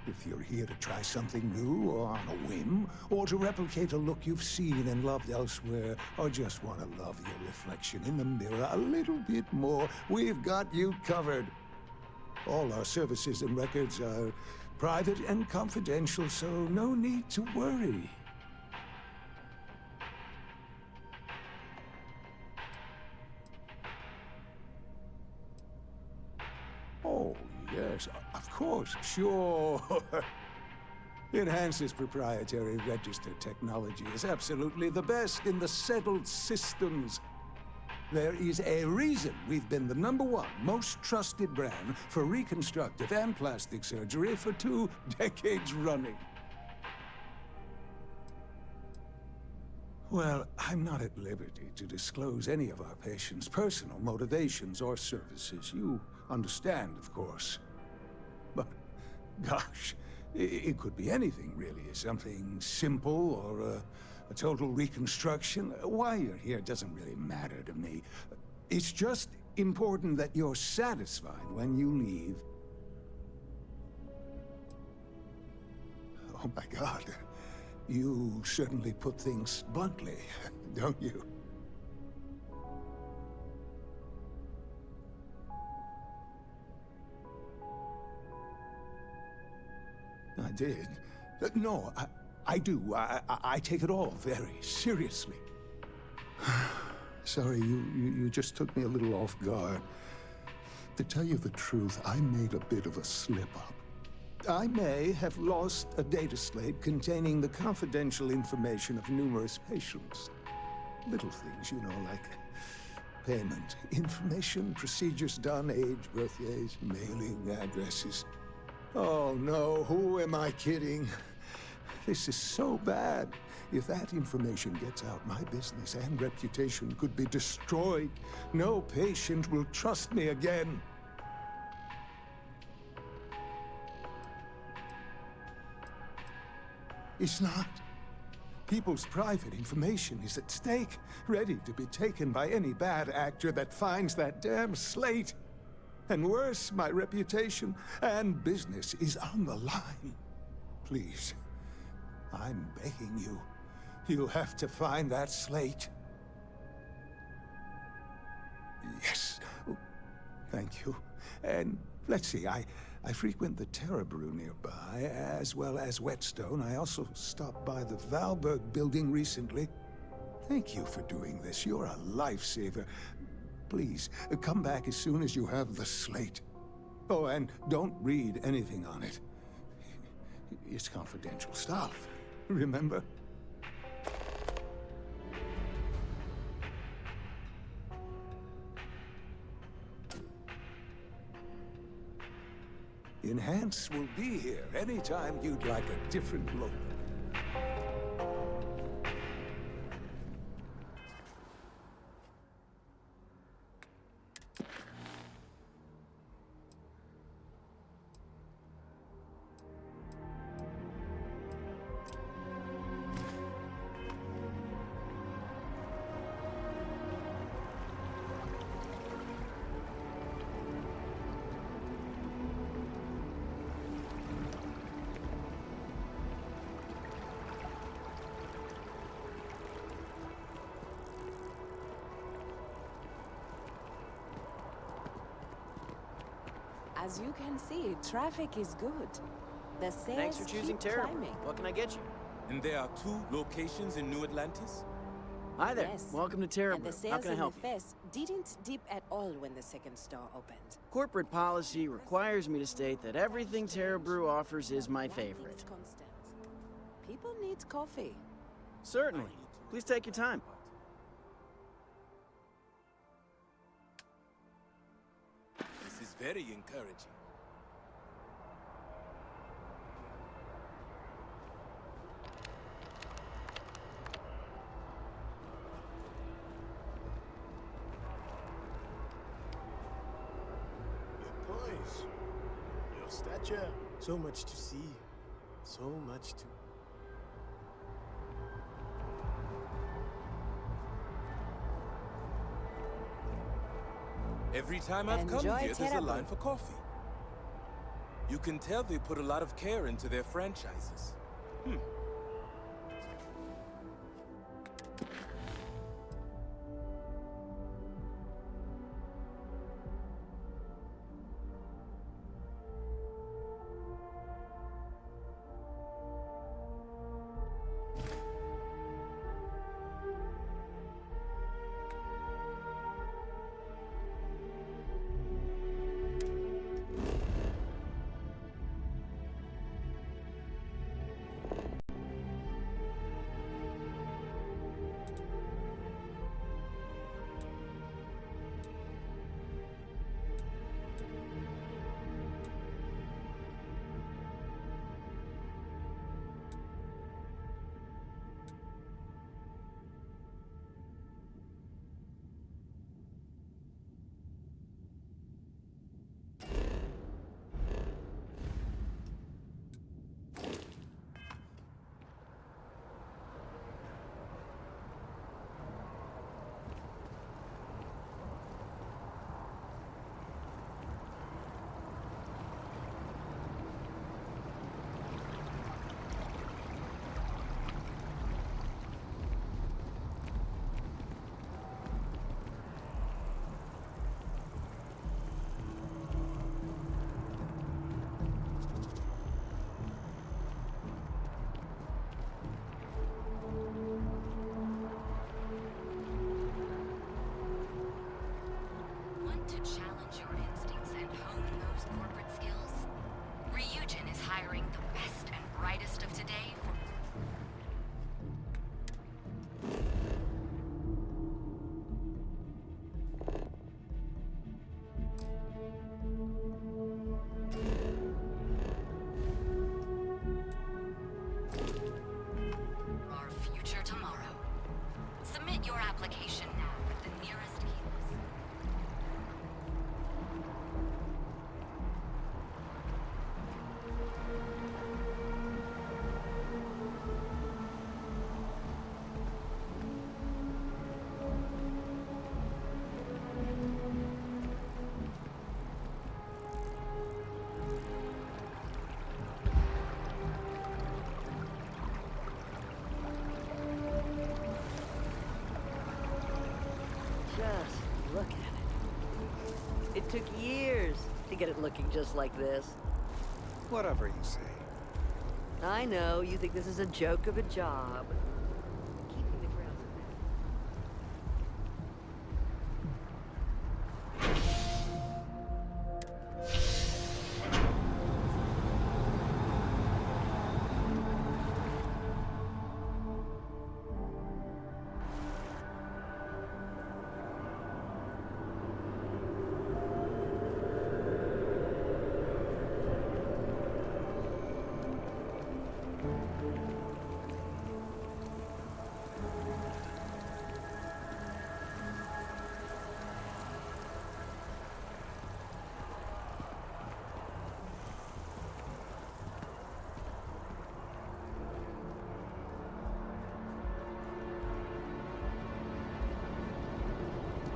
If you're here to try something new or on a whim, or to replicate a look you've seen and loved elsewhere, or just want to love your reflection in the mirror a little bit more, we've got you covered. All our services and records are private and confidential, so no need to worry. Oh, yes, of course, sure. Enhance's proprietary registered technology is absolutely the best in the settled systems. There is a reason we've been the #1 most trusted brand for reconstructive and plastic surgery for 2 decades running. Well, I'm not at liberty to disclose any of our patients' personal motivations or services. You understand, of course. But, gosh, it could be anything, really. Something simple or a total reconstruction. Why you're here doesn't really matter to me. It's just important that you're satisfied when you leave. Oh my God. You certainly put things bluntly, don't you? I did. No, I do. I take it all very seriously. Sorry, you just took me a little off guard. To tell you the truth, I made a bit of a slip-up. I may have lost a data slate containing the confidential information of numerous patients. Little things, you know, like payment, information, procedures done, age, birthdays, mailing addresses. Oh no, who am I kidding? This is so bad. If that information gets out, my business and reputation could be destroyed. No patient will trust me again. It's not. People's private information is at stake, ready to be taken by any bad actor that finds that damn slate. And worse, my reputation and business is on the line. Please, I'm begging you. You'll have to find that slate. Yes. Thank you. And let's see, I frequent the Terra Brew nearby, as well as Whetstone. I also stopped by the Valberg building recently. Thank you for doing this. You're a lifesaver. Please, come back as soon as you have the slate. Oh, and don't read anything on it. It's confidential stuff, remember? Enhance will be here anytime you'd like a different look. As you can see, traffic is good. The sales Thanks for choosing keep Terra. climbing. What can I get you? And there are 2 locations in New Atlantis? Hi there. Yes. Welcome to Terra And the Brew. sales How can I in help the you? fest didn't dip at all when the second store opened. Corporate policy requires me to state that everything Terra Brew offers is my favorite. It's constant. People need coffee. Certainly. Please take your time. very encouraging. Your poise, your stature, so much to see, so much to... Every time I've come Enjoy here, there's a terrible. line for coffee. You can tell they put a lot of care into their franchises. Want to challenge your instincts and hone those corporate skills? Ryujin is hiring the best and brightest of today for... our future tomorrow. Submit your application now at the nearest kiosk. Just look at it. It took years to get it looking just like this. Whatever you say. I know, you think this is a joke of a job. Keeping the grounds a bit.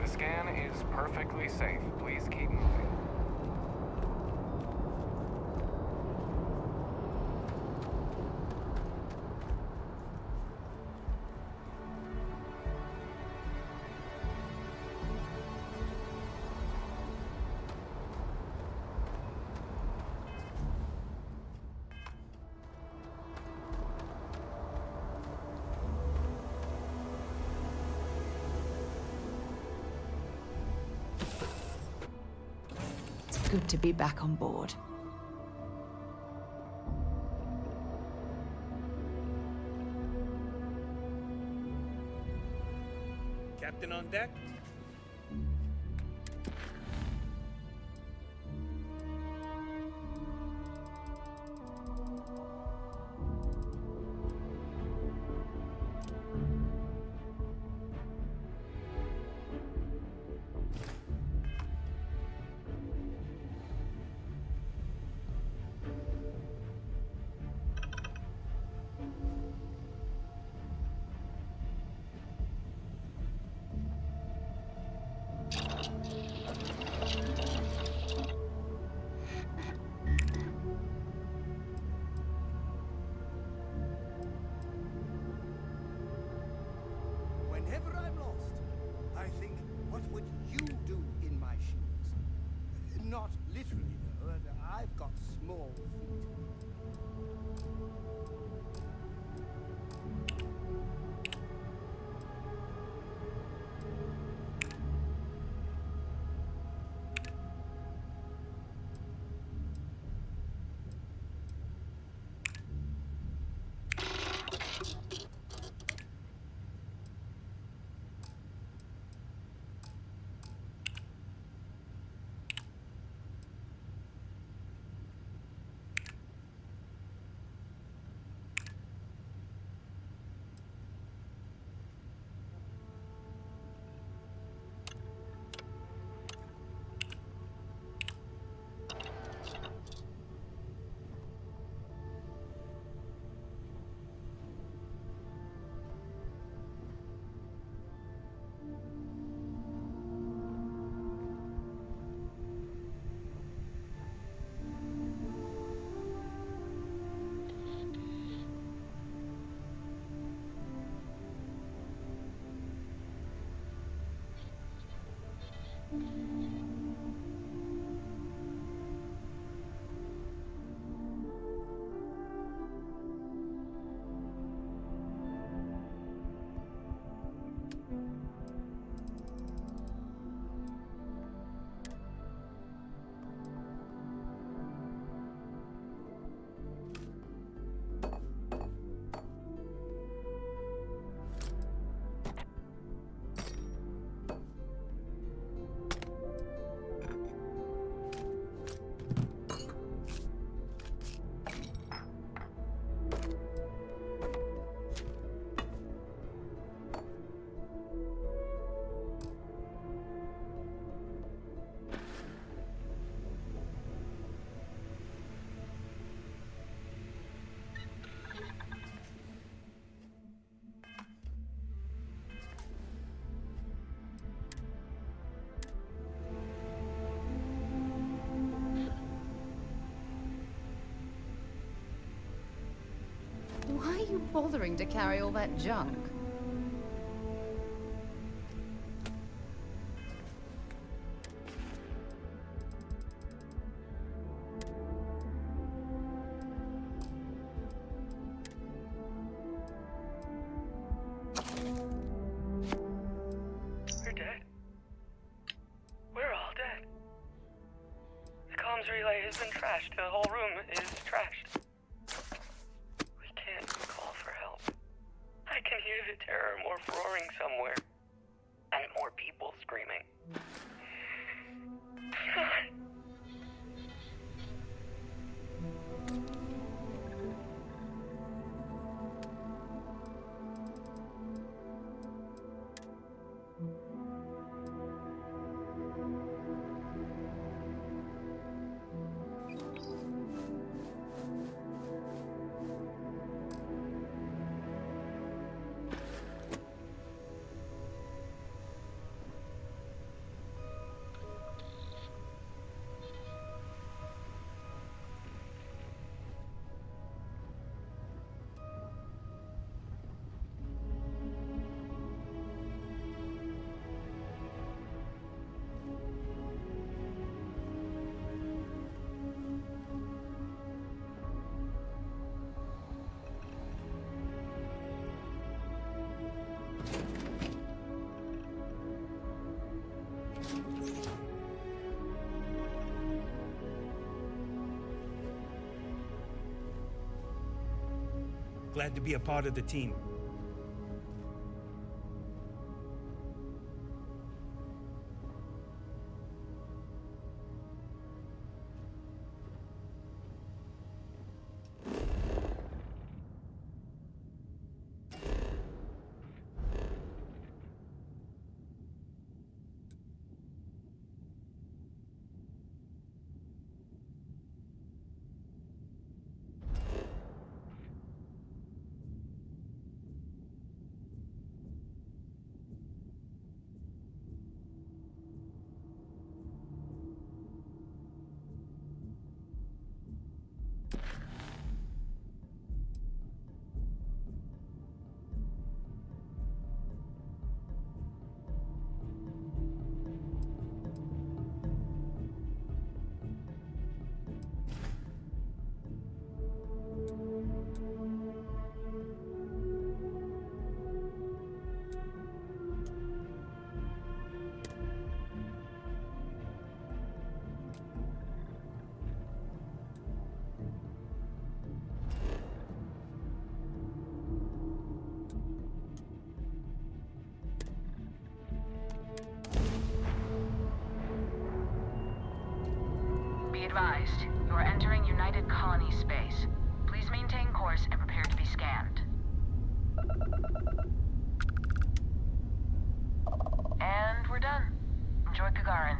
The scan is perfectly safe. Please keep moving. Good to be back on board. Captain on deck? What would you do in my shoes? Not literally, though. I've got small feet. Why are you bothering to carry all that junk? We're dead. We're all dead. The comms relay has been trashed. The whole room is trashed. We can't call for help. I can hear the terror morph roaring somewhere. And more people screaming. God. Glad to be a part of the team. advised, you are entering United Colony space. Please maintain course and prepare to be scanned. And we're done. Enjoy Gagarin.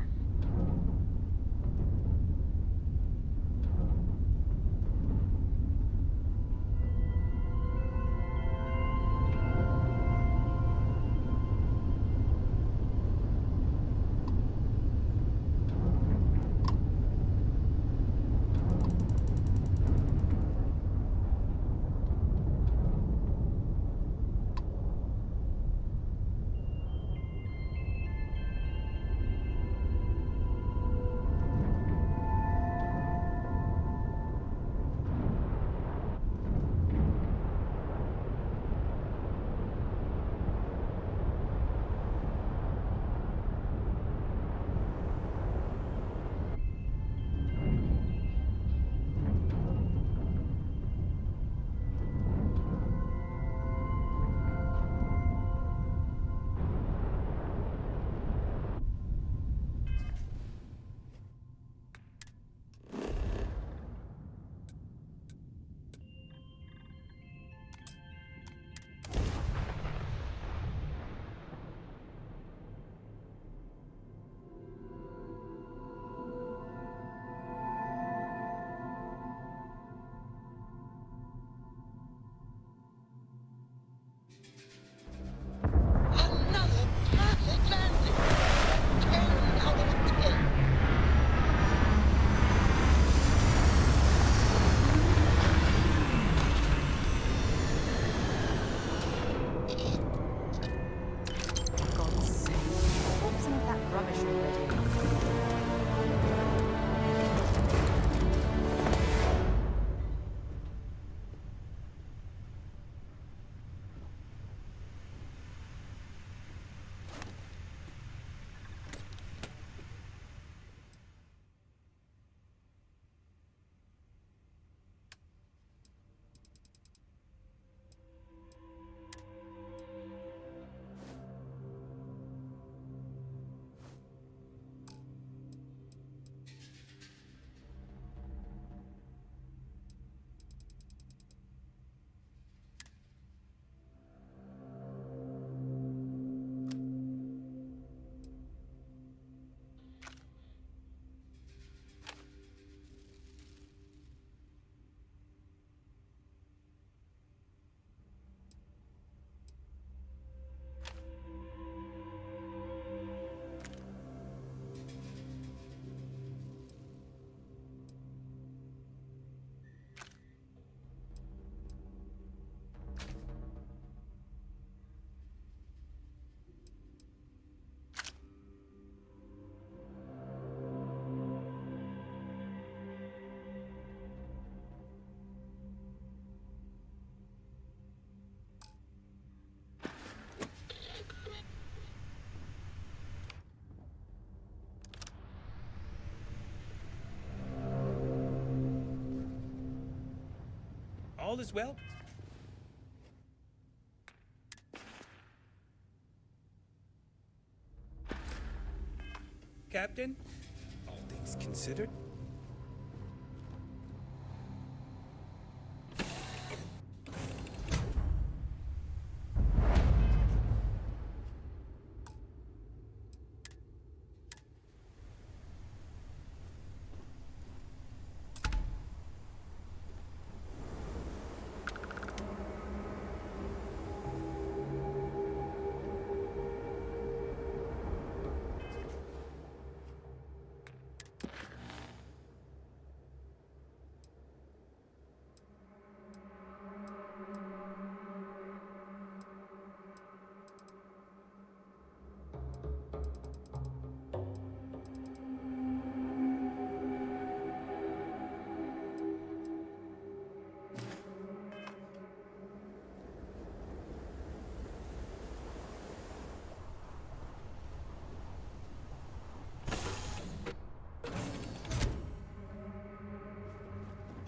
All is well? Captain, all things considered?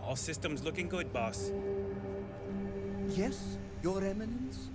All systems looking good, boss. Yes, Your Eminence?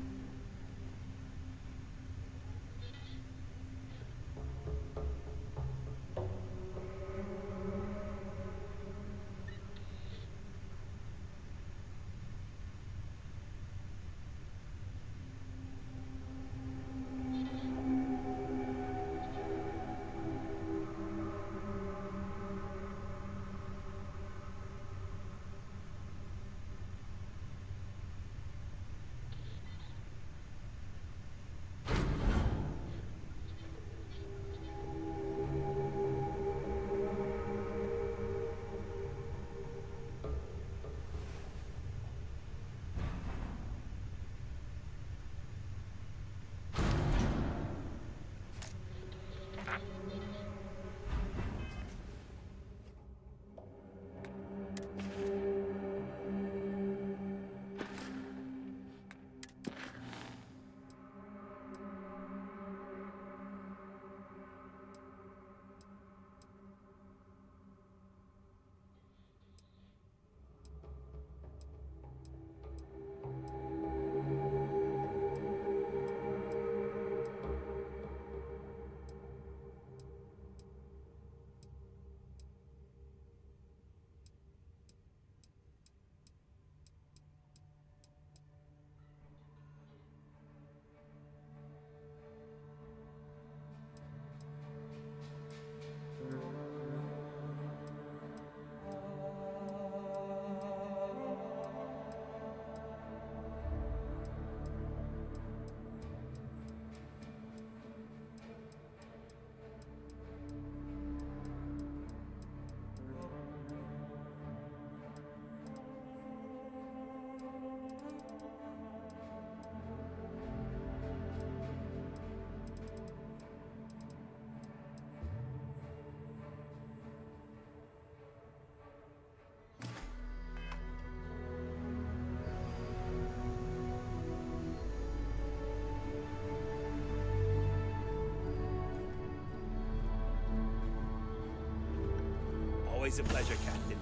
Always a pleasure, Captain.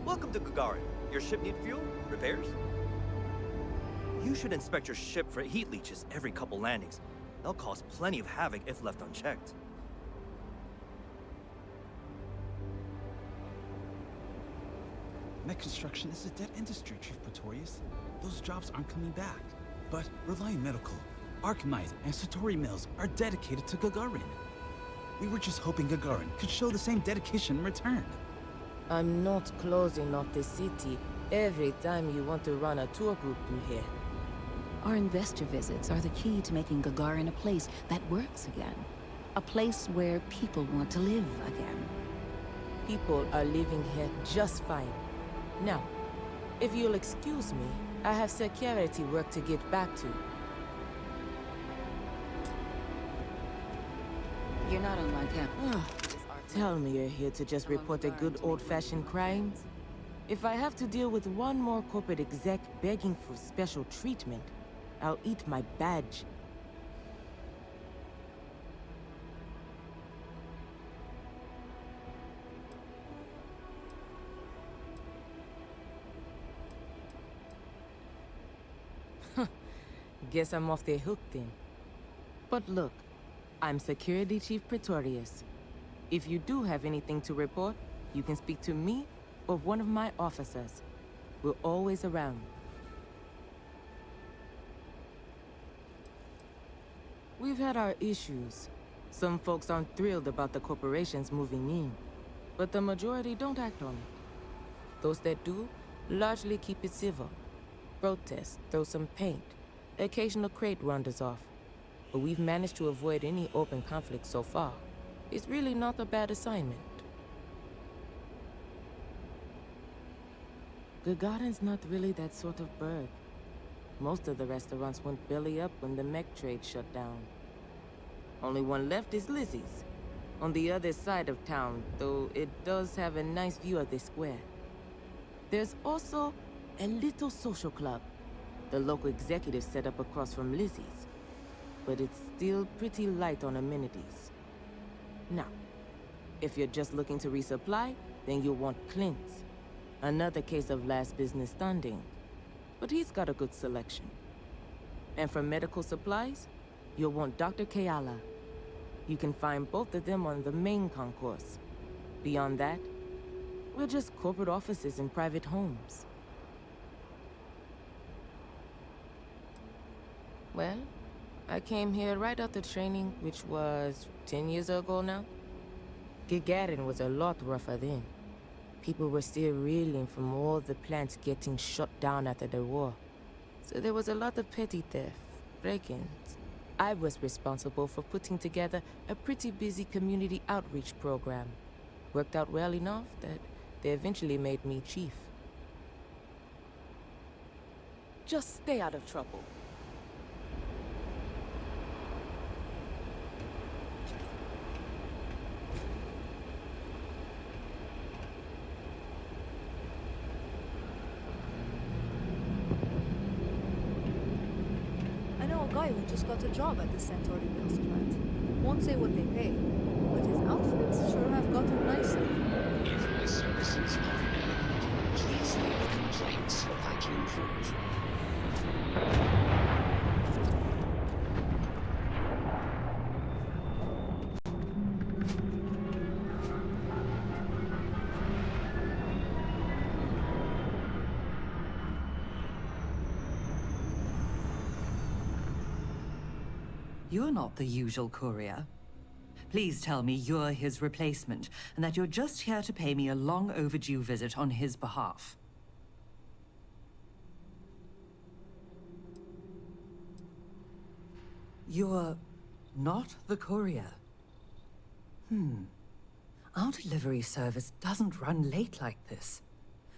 Welcome to Gagarin. Your ship need fuel? Repairs? You should inspect your ship for heat leeches every couple landings. They'll cause plenty of havoc if left unchecked. Mech construction is a dead industry, Chief Pretorius. Those jobs aren't coming back. But Reliant Medical, Archmite, and Satori Mills are dedicated to Gagarin. We were just hoping Gagarin could show the same dedication in return. I'm not closing off the city every time you want to run a tour group through here. Our investor visits are the key to making Gagarin a place that works again. A place where people want to live again. People are living here just fine. Now, if you'll excuse me, I have security work to get back to. You're not on my campus. Tell me you're here to just report a good old-fashioned crime? If I have to deal with one more corporate exec begging for special treatment, I'll eat my badge. Guess I'm off the hook then. But look, I'm Security Chief Pretorius. If you do have anything to report, you can speak to me or one of my officers. We're always around. We've had our issues. Some folks aren't thrilled about the corporations moving in, but the majority don't act on it. Those that do largely keep it civil. Protest, throw some paint. Occasional crate wanders off, but we've managed to avoid any open conflict so far. It's really not a bad assignment. Gagarin's not really that sort of burg. Most of the restaurants went belly up when the mech trade shut down. Only one left is Lizzie's, on the other side of town, though it does have a nice view of the square. There's also a little social club the local executive set up across from Lizzie's, but it's still pretty light on amenities. Now, if you're just looking to resupply, then you'll want Clint's. Another case of last business standing, but he's got a good selection. And for medical supplies, you'll want Dr. Keala. You can find both of them on the main concourse. Beyond that, we're just corporate offices and private homes. Well, I came here right after training, which was 10 years ago now. Gagarin was a lot rougher then. People were still reeling from all the plants getting shut down after the war. So there was a lot of petty theft, break-ins. I was responsible for putting together a pretty busy community outreach program. Worked out well enough that they eventually made me chief. Just stay out of trouble. I know a guy who just got a job at the Centauri Mills plant. Won't say what they pay, but his outfits sure have gotten nicer. If my services are inadequate, please leave complaints if I can improve. You're not the usual courier. Please tell me you're his replacement, and that you're just here to pay me a long overdue visit on his behalf. You're not the courier? Our delivery service doesn't run late like this.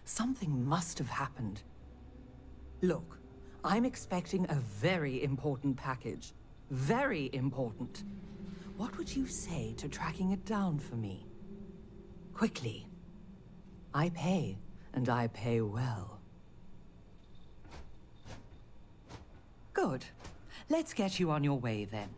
Something must have happened. Look, I'm expecting a very important package. Very important. What would you say to tracking it down for me? Quickly. I pay, and I pay well. Good. Let's get you on your way then.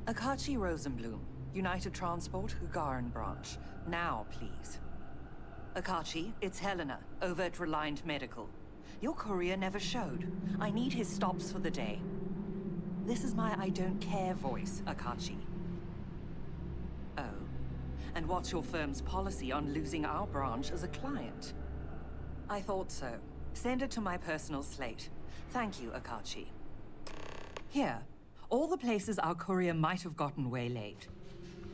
Akachi Rosenblum, United Transport, Gagarin Branch. Now, please. Akachi, it's Helena, over at Reliant Medical. Your courier never showed. I need his stops for the day. This is my I don't care voice, Akachi. Oh. And what's your firm's policy on losing our branch as a client? I thought so. Send it to my personal slate. Thank you, Akachi. Here. All the places our courier might have gotten waylaid.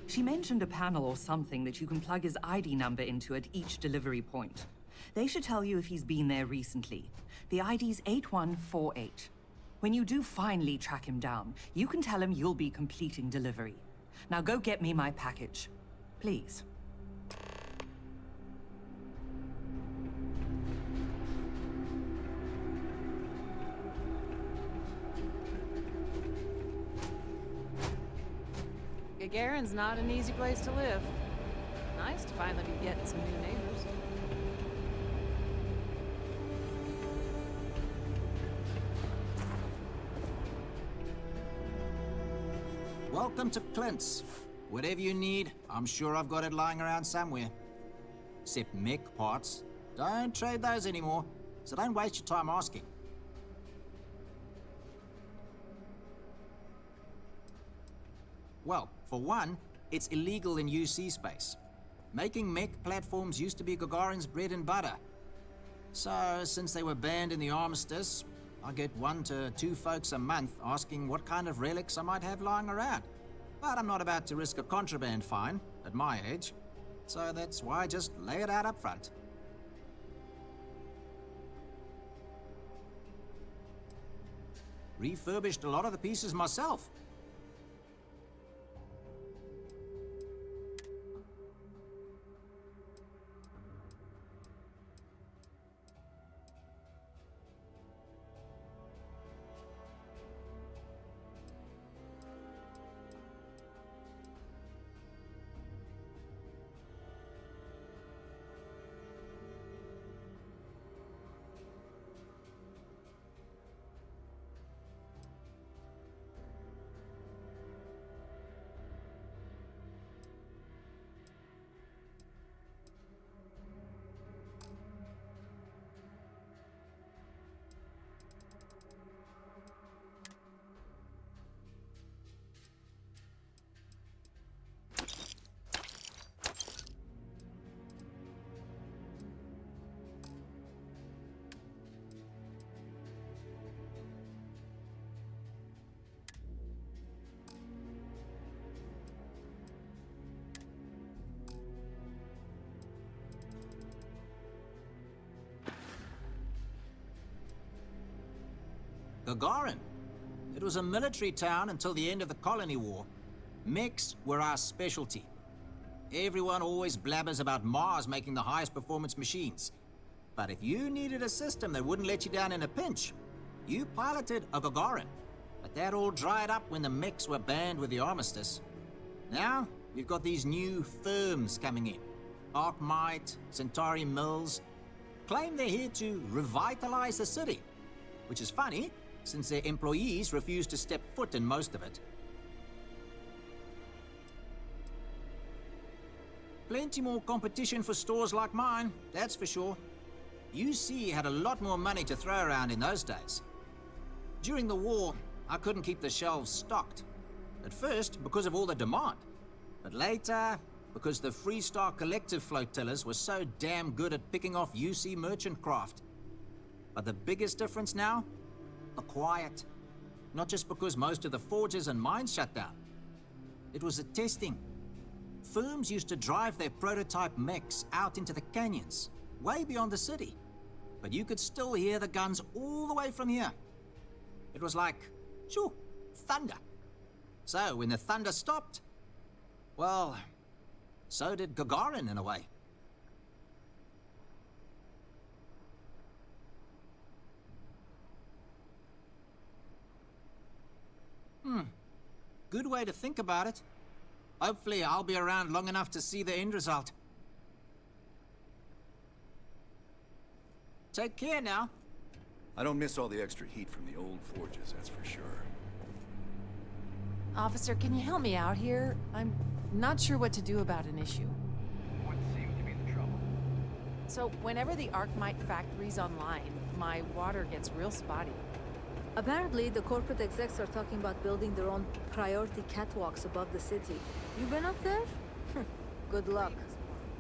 She mentioned a panel or something that you can plug his ID number into at each delivery point. They should tell you if he's been there recently. The ID's 8148. When you do finally track him down, you can tell him you'll be completing delivery. Now go get me my package. Please. Gagarin's not an easy place to live. Nice to finally be getting some new neighbors. Welcome to Clint's. Whatever you need, I'm sure I've got it lying around somewhere. Except mech parts. Don't trade those anymore, so don't waste your time asking. Well, for one, it's illegal in UC space. Making mech platforms used to be Gagarin's bread and butter. So, since they were banned in the armistice, I get 1 to 2 folks a month asking what kind of relics I might have lying around. But I'm not about to risk a contraband fine at my age, so that's why I just lay it out up front. Refurbished a lot of the pieces myself. Gagarin. It was a military town until the end of the Colony War. Mechs were our specialty. Everyone always blabbers about Mars making the highest performance machines. But if you needed a system that wouldn't let you down in a pinch, you piloted a Gagarin. But that all dried up when the mechs were banned with the armistice. Now, we've got these new firms coming in. Arkmite, Centauri Mills, claim they're here to revitalize the city. Which is funny, since their employees refuse to step foot in most of it. Plenty more competition for stores like mine, that's for sure. UC had a lot more money to throw around in those days. During the war, I couldn't keep the shelves stocked. At first, because of all the demand. But later, because the Freestar Collective flotillas were so damn good at picking off UC merchant craft. But the biggest difference now? The quiet. Not just because most of the forges and mines shut down. It was the testing. Firms used to drive their prototype mechs out into the canyons, way beyond the city. But you could still hear the guns all the way from here. It was like, shoo, thunder. So when the thunder stopped, well, so did Gagarin in a way. Good way to think about it. Hopefully I'll be around long enough to see the end result. Take care now. I don't miss all the extra heat from the old forges, that's for sure. Officer, can you help me out here? I'm not sure what to do about an issue. What seems to be the trouble? So, whenever the Arkmite factory's online, my water gets real spotty. Apparently, the corporate execs are talking about building their own priority catwalks above the city. You been up there? Good luck.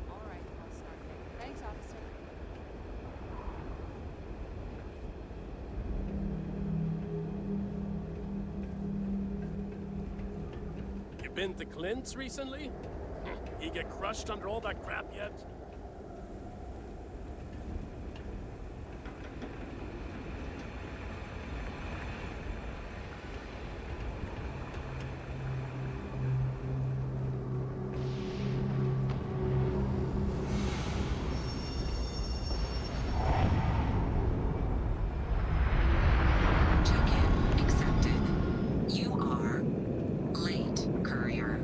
All right, I'll start. Thanks, officer. You been to Clint's recently? You get crushed under all that crap yet? Check-in accepted. You are late, courier.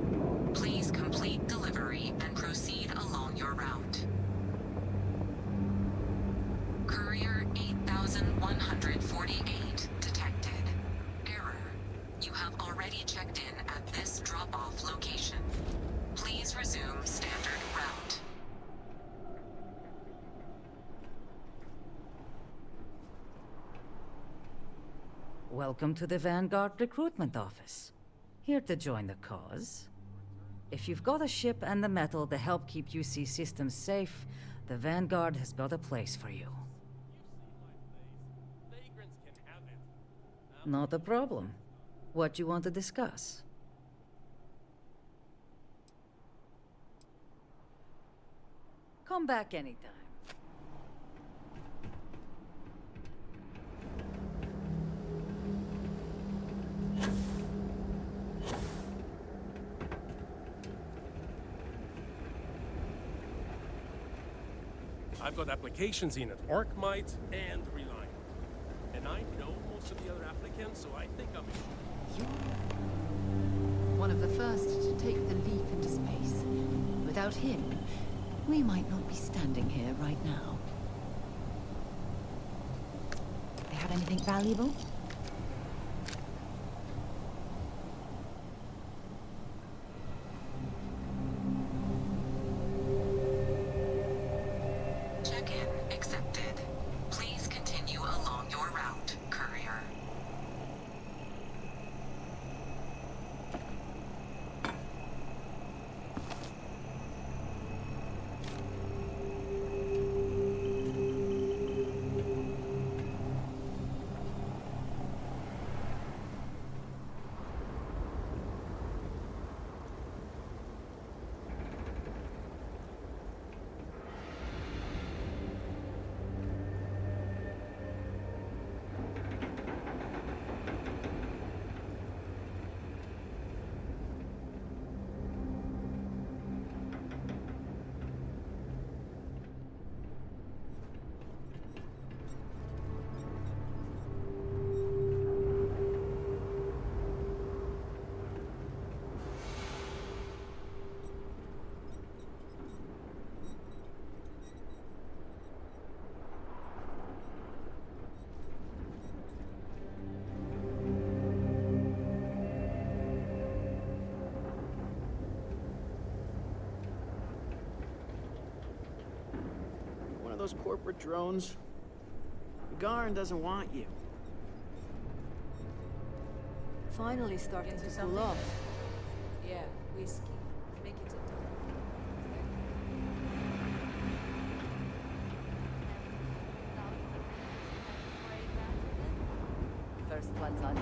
Please complete delivery and proceed along your route. Courier 8148 detected. Error. You have already checked in at this drop-off location. Please resume standard route. Welcome to the Vanguard Recruitment Office. Here to join the cause. If you've got a ship and the metal to help keep UC systems safe, the Vanguard has got a place for you. Not a problem. What you want to discuss? Come back anytime. I've got applications in at Arkmite and Reliant. And I know most of the other applicants, so I think I'm in. One of the first to take the leap into space. Without him, we might not be standing here right now. They have anything valuable? Check-in accepted. Please continue along your route, courier. those corporate drones. Gagarin doesn't want you. Finally starting to cool off. Yeah, whiskey. Make it a First one's on me.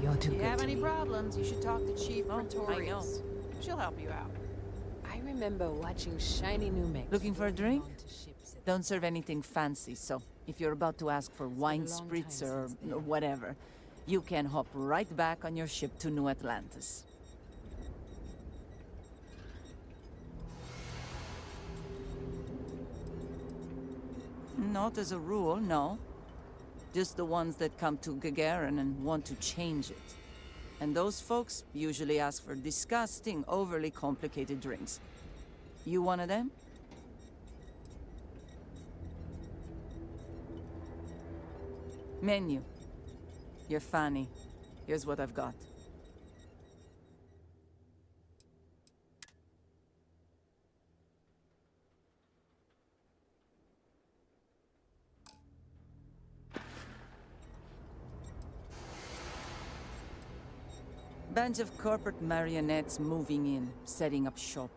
You're too If you good have to any me. problems, you should talk to Chief Pretorius. She'll help you out. I remember watching shiny new mechs. Looking for a drink? Don't serve anything fancy, so if you're about to ask for wine spritzer or whatever, you can hop right back on your ship to New Atlantis. Not as a rule, no. Just the ones that come to Gagarin and want to change it. And those folks usually ask for disgusting, overly complicated drinks. You one of them? Menu. You're funny. Here's what I've got. Bunch of corporate marionettes moving in, setting up shop.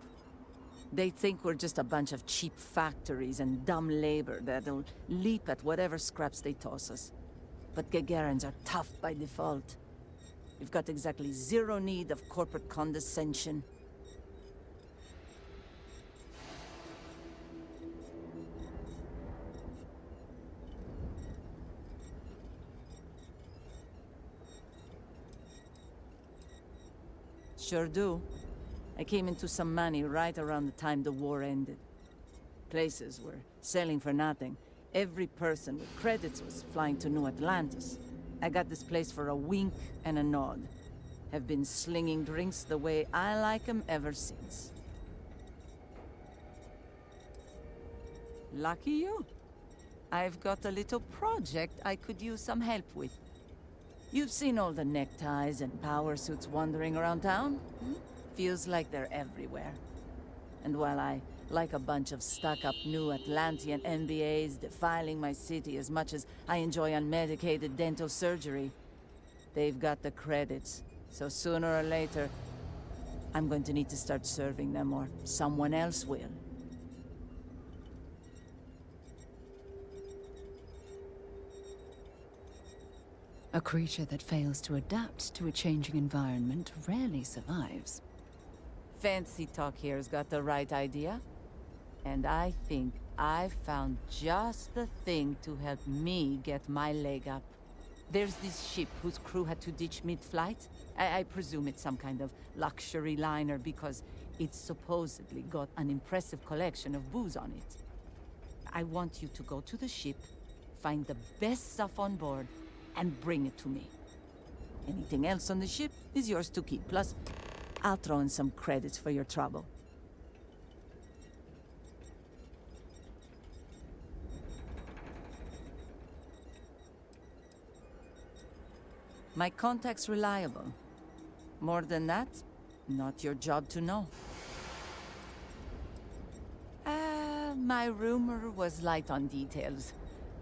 They think we're just a bunch of cheap factories and dumb labor that'll leap at whatever scraps they toss us. But Gagarins are tough by default. We've got exactly zero need of corporate condescension. Sure do. I came into some money right around the time the war ended. Places were selling for nothing. Every person with credits was flying to New Atlantis. I got this place for a wink and a nod. Have been slinging drinks the way I like 'em ever since. Lucky you. I've got a little project I could use some help with. You've seen all the neckties and power suits wandering around town? Feels like they're everywhere. And while I like a bunch of stuck-up New Atlantean MBAs defiling my city as much as I enjoy unmedicated dental surgery, they've got the credits. So sooner or later, I'm going to need to start serving them, or someone else will. A creature that fails to adapt to a changing environment rarely survives. Fancy Talk here's got the right idea. And I think I've found just the thing to help me get my leg up. There's this ship whose crew had to ditch mid-flight. I presume it's some kind of luxury liner because it's supposedly got an impressive collection of booze on it. I want you to go to the ship, find the best stuff on board, and bring it to me. Anything else on the ship is yours to keep. Plus, I'll throw in some credits for your trouble. My contact's reliable. More than that, not your job to know. My rumor was light on details.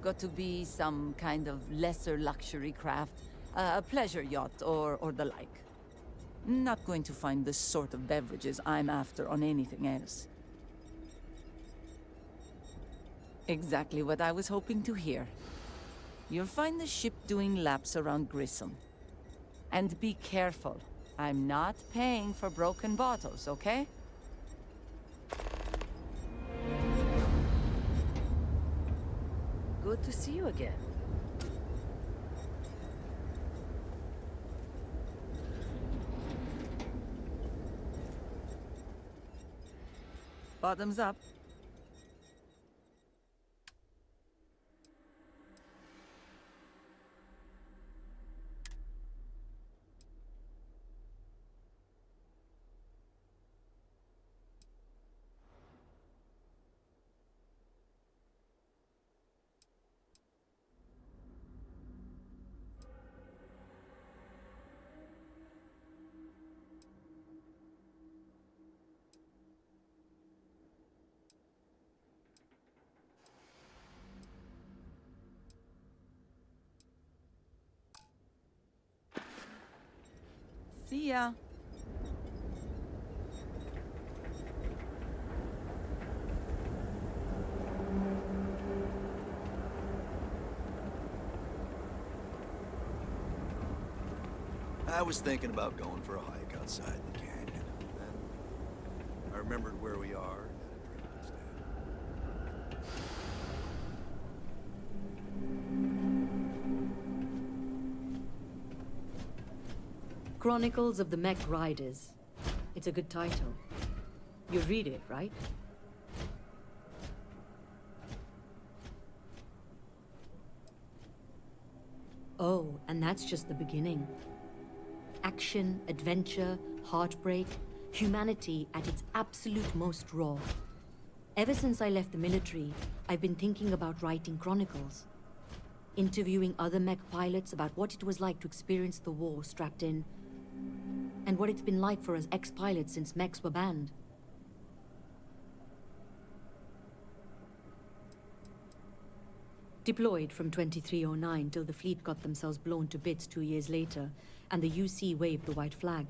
Got to be some kind of lesser luxury craft, a pleasure yacht or the like. Not going to find the sort of beverages I'm after on anything else. Exactly what I was hoping to hear. You'll find the ship doing laps around Grissom. And be careful. I'm not paying for broken bottles, okay? Good to see you again. Bottoms up. See ya. I was thinking about going for a hike outside the canyon. Then I remembered where we are. Chronicles of the Mech Riders. It's a good title. You read it, right? Oh, and that's just the beginning. Action, adventure, heartbreak, humanity at its absolute most raw. Ever since I left the military, I've been thinking about writing chronicles. Interviewing other mech pilots about what it was like to experience the war strapped in, and what it's been like for us ex-pilots since mechs were banned. Deployed from 2309 till the fleet got themselves blown to bits 2 years later, and the UC waved the white flag.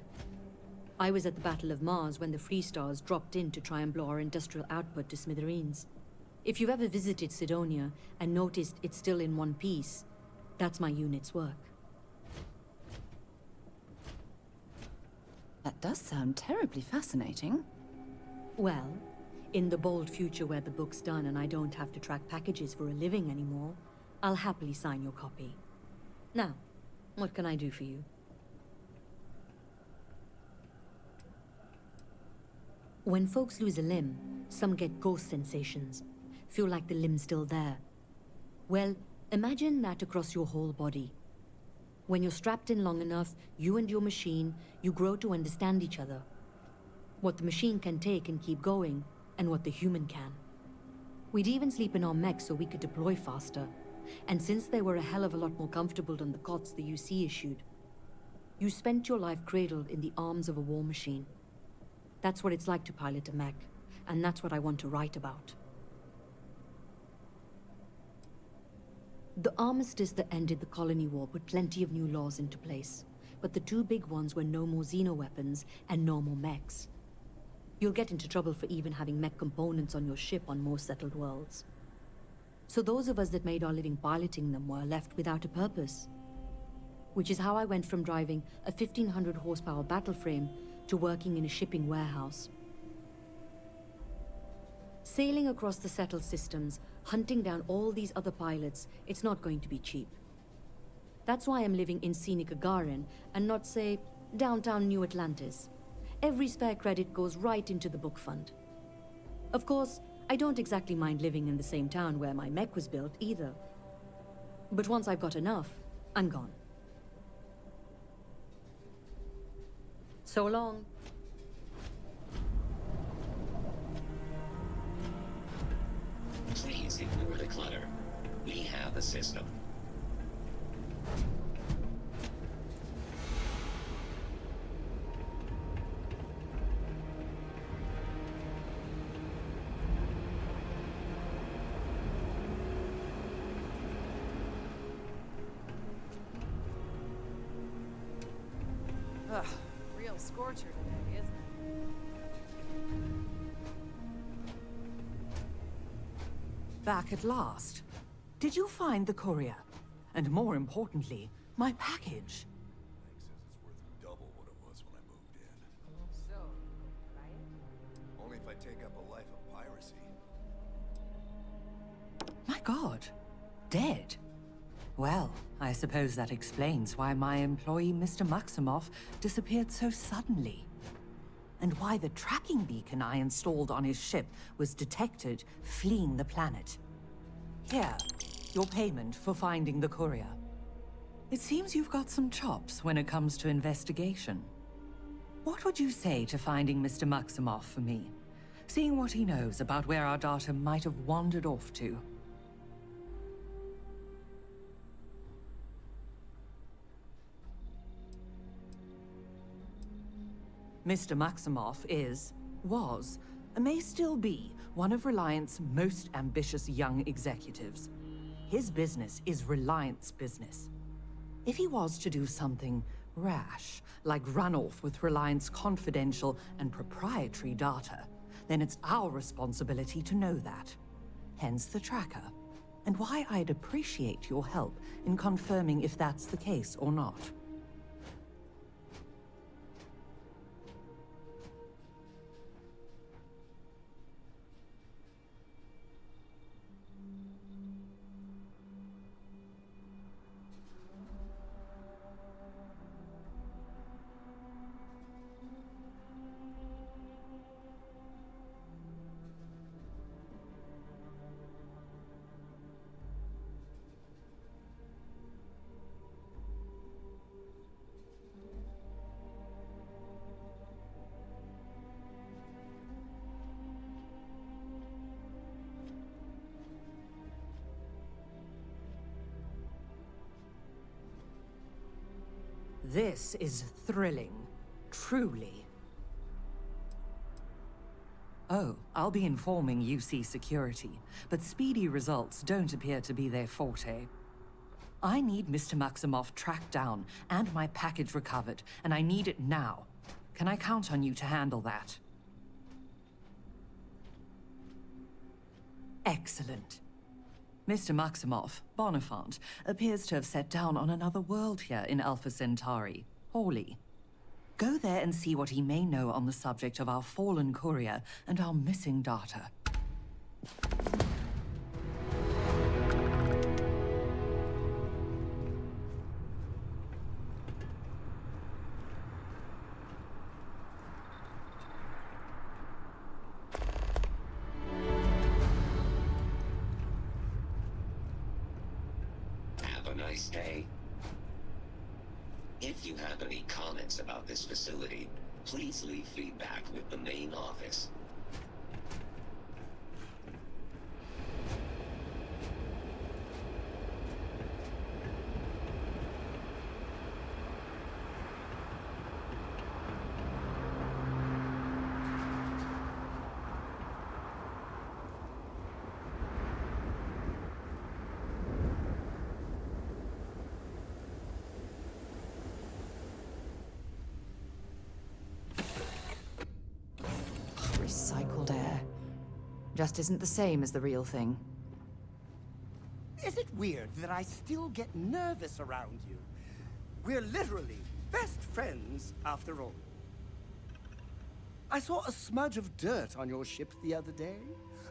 I was at the Battle of Mars when the Free Stars dropped in to try and blow our industrial output to smithereens. If you've ever visited Sidonia and noticed it's still in one piece, that's my unit's work. That does sound terribly fascinating. Well, in the bold future where the book's done and I don't have to track packages for a living anymore, I'll happily sign your copy. Now, what can I do for you? When folks lose a limb, some get ghost sensations. Feel like the limb's still there. Well, imagine that across your whole body. When you're strapped in long enough, you and your machine, you grow to understand each other. What the machine can take and keep going, and what the human can. We'd even sleep in our mechs so we could deploy faster. And since they were a hell of a lot more comfortable than the cots the UC issued, you spent your life cradled in the arms of a war machine. That's what it's like to pilot a mech, and that's what I want to write about. The armistice that ended the colony war put plenty of new laws into place, but the two big ones were no more xeno-weapons and no more mechs. You'll get into trouble for even having mech components on your ship on most settled worlds. So those of us that made our living piloting them were left without a purpose. Which is how I went from driving a 1500 horsepower battle frame to working in a shipping warehouse. Sailing across the settled systems, hunting down all these other pilots, it's not going to be cheap. That's why I'm living in scenic Gagarin and not, say, downtown New Atlantis. Every spare credit goes right into the book fund. Of course, I don't exactly mind living in the same town where my mech was built either. But once I've got enough, I'm gone. So long. Please ignore the clutter. We have a system. Ugh, real scorcher today, isn't it? Back at last. Did you find the courier? And more importantly, my package? Double what it was when I moved in. So, right? Only if I take up a life of piracy. My God. Dead? Well, I suppose that explains why my employee, Mr. Maximoff, disappeared so suddenly. And why the tracking beacon I installed on his ship was detected fleeing the planet. Here, your payment for finding the courier. It seems you've got some chops when it comes to investigation. What would you say to finding Mr. Maximoff for me? Seeing what he knows about where our data might have wandered off to. Mr. Maximoff was, and may still be, one of Reliant's most ambitious young executives. His business is Reliant's business. If he was to do something rash, like runoff with Reliance confidential and proprietary data, then it's our responsibility to know that. Hence the tracker. And why I'd appreciate your help in confirming if that's the case or not. This is thrilling. Truly. Oh, I'll be informing UC security, but speedy results don't appear to be their forte. I need Mr. Maximoff tracked down and my package recovered, and I need it now. Can I count on you to handle that? Excellent. Mr. Maximoff, Bonifant, appears to have set down on another world here in Alpha Centauri, Hawley. Go there and see what he may know on the subject of our fallen courier and our missing data. Have a nice day. If you have any comments about this facility, please leave feedback with the main office. Recycled air. Just isn't the same as the real thing. Is it weird that I still get nervous around you? We're literally best friends, after all. I saw a smudge of dirt on your ship the other day.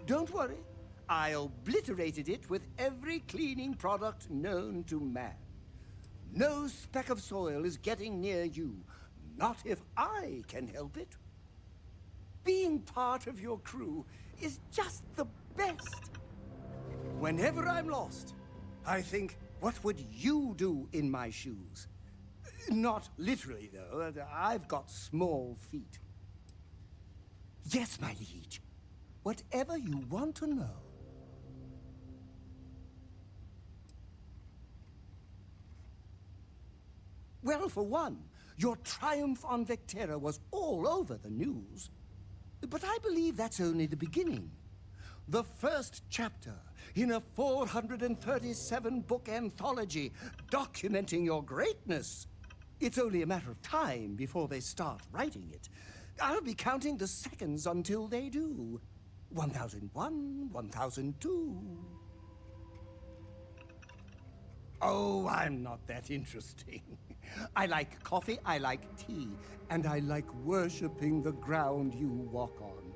Don't worry, I obliterated it with every cleaning product known to man. No speck of soil is getting near you, not if I can help it. Being part of your crew is just the best. Whenever I'm lost, I think, what would you do in my shoes? Not literally, though. I've got small feet. Yes, my liege. Whatever you want to know. Well, for one, your triumph on Vectera was all over the news. But I believe that's only the beginning. The first chapter in a 437-book anthology documenting your greatness. It's only a matter of time before they start writing it. I'll be counting the seconds until they do. 1001, 1002. Oh, I'm not that interesting. I like coffee, I like tea, and I like worshipping the ground you walk on.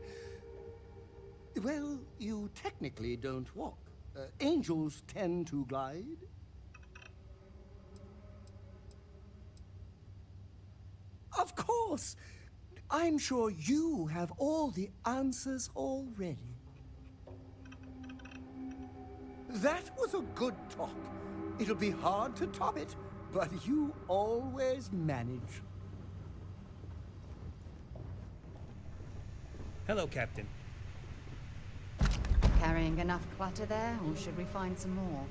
Well, you technically don't walk. Angels tend to glide. Of course! I'm sure you have all the answers already. That was a good talk. It'll be hard to top it, but you always manage. Hello, Captain. Carrying enough clutter there, or should we find some more?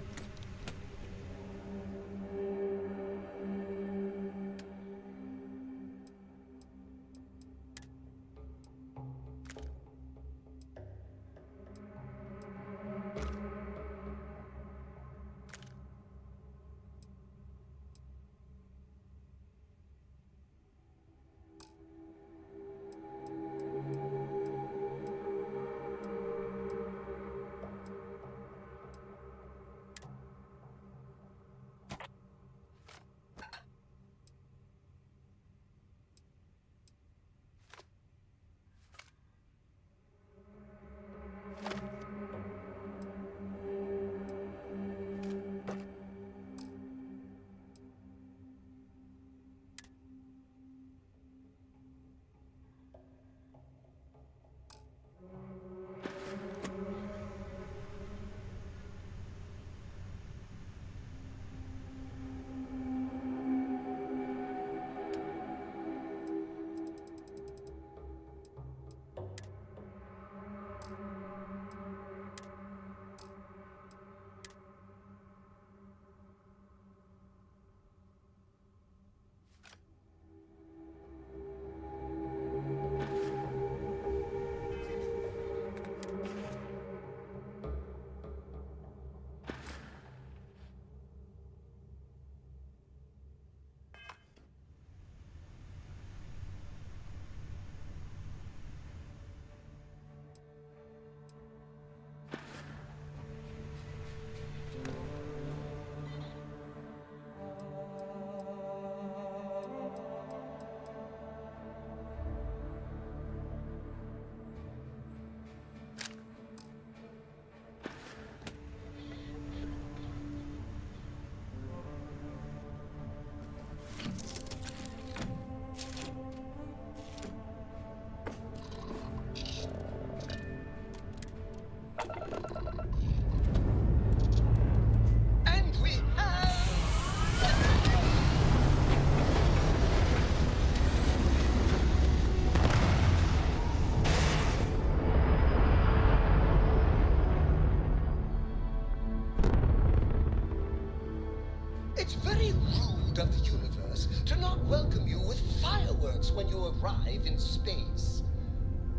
fireworks when you arrive in space.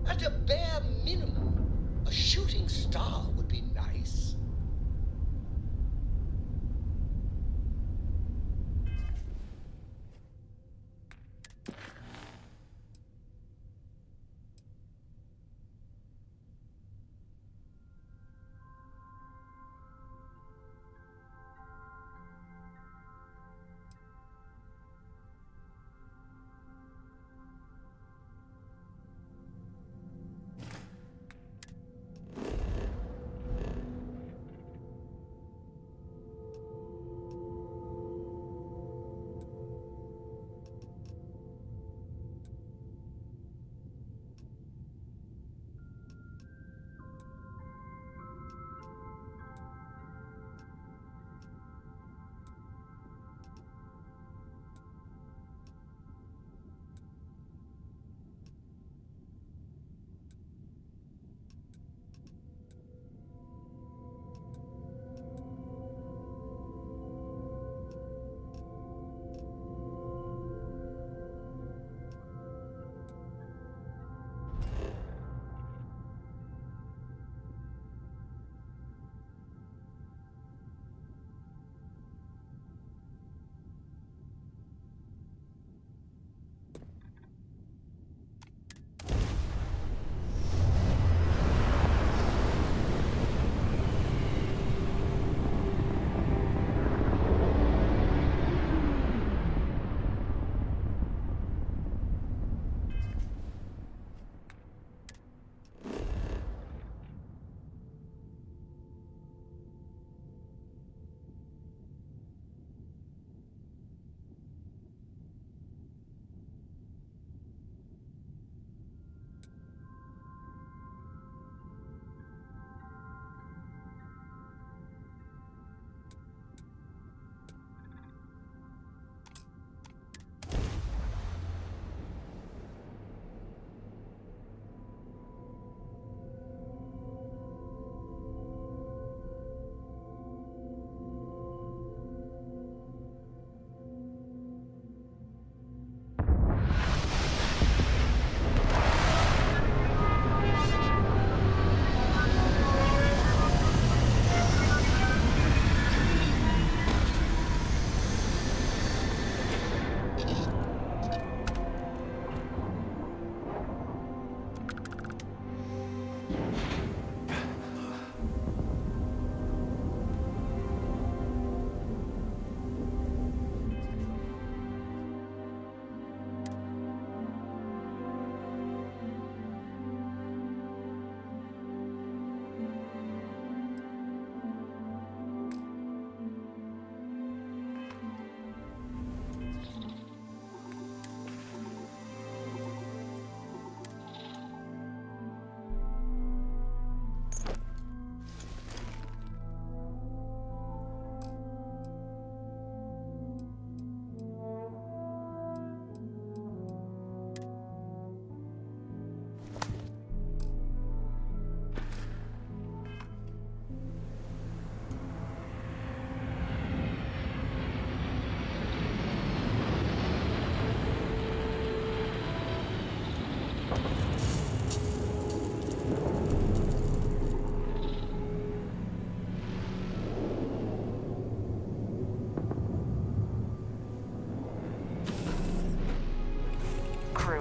At a bare minimum, a shooting star would be nice.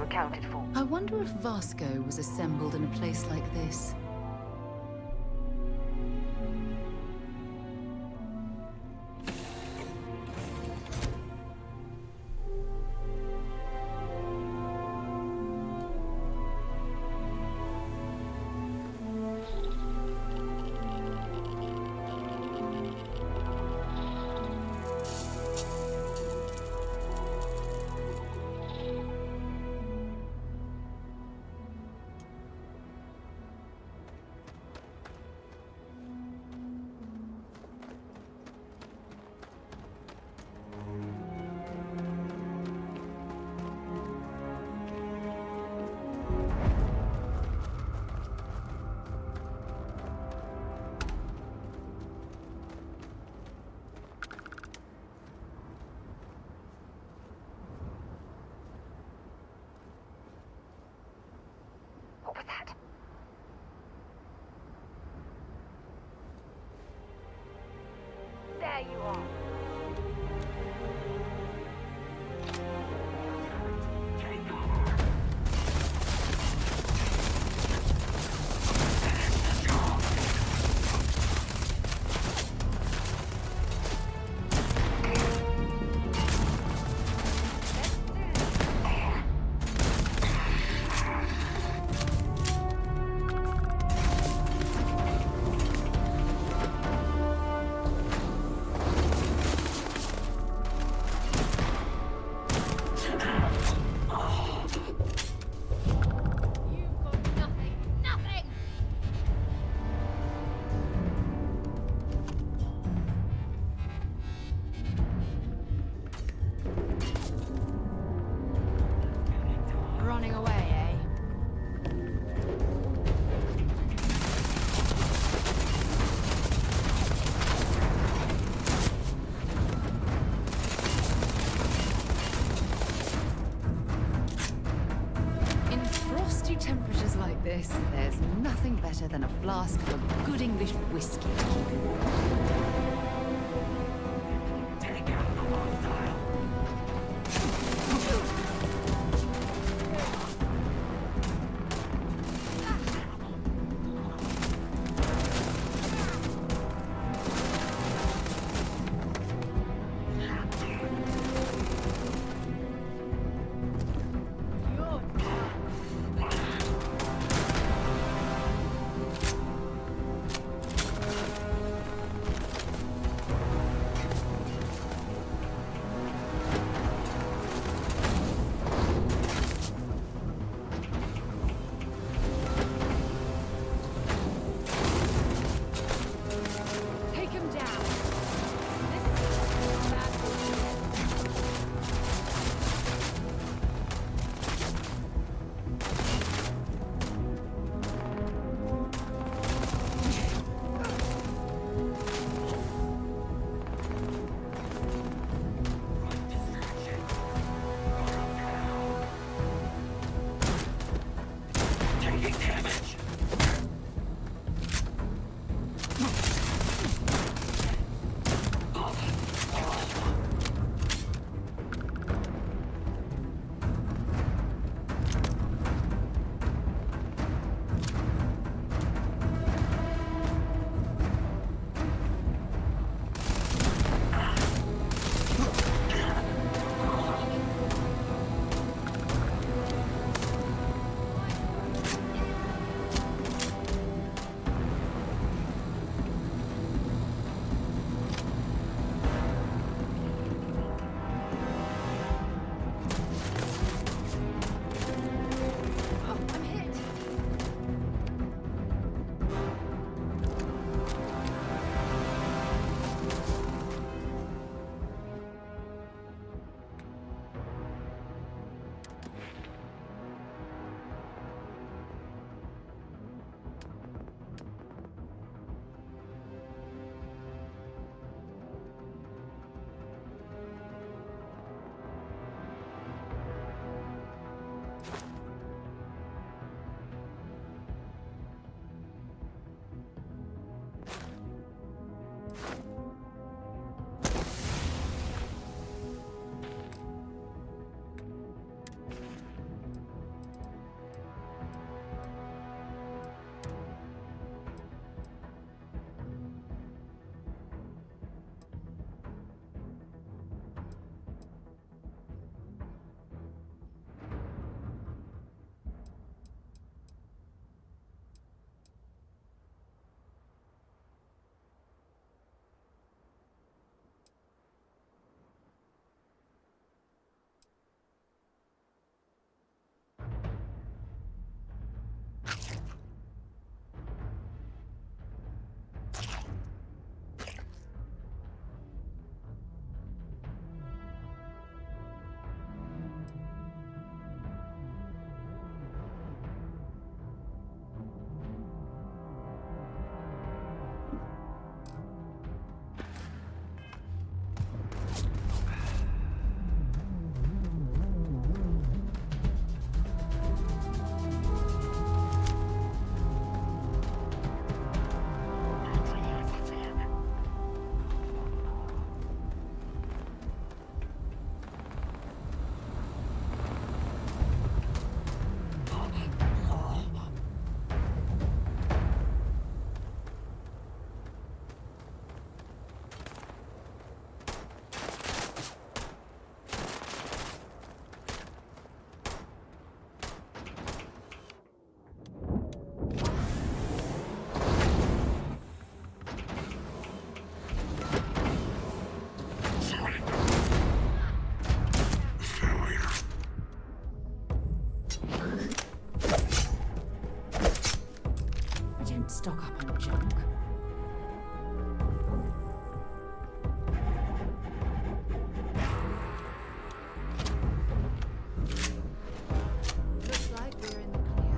Accounted for. I wonder if Vasco was assembled in a place like this. There you are. Running away, eh? In frosty temperatures like this, there's nothing better than a flask of good English whiskey to keep you warm. Don't stock up on junk. Looks like we're in the clear.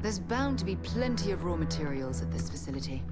There's bound to be plenty of raw materials at this facility.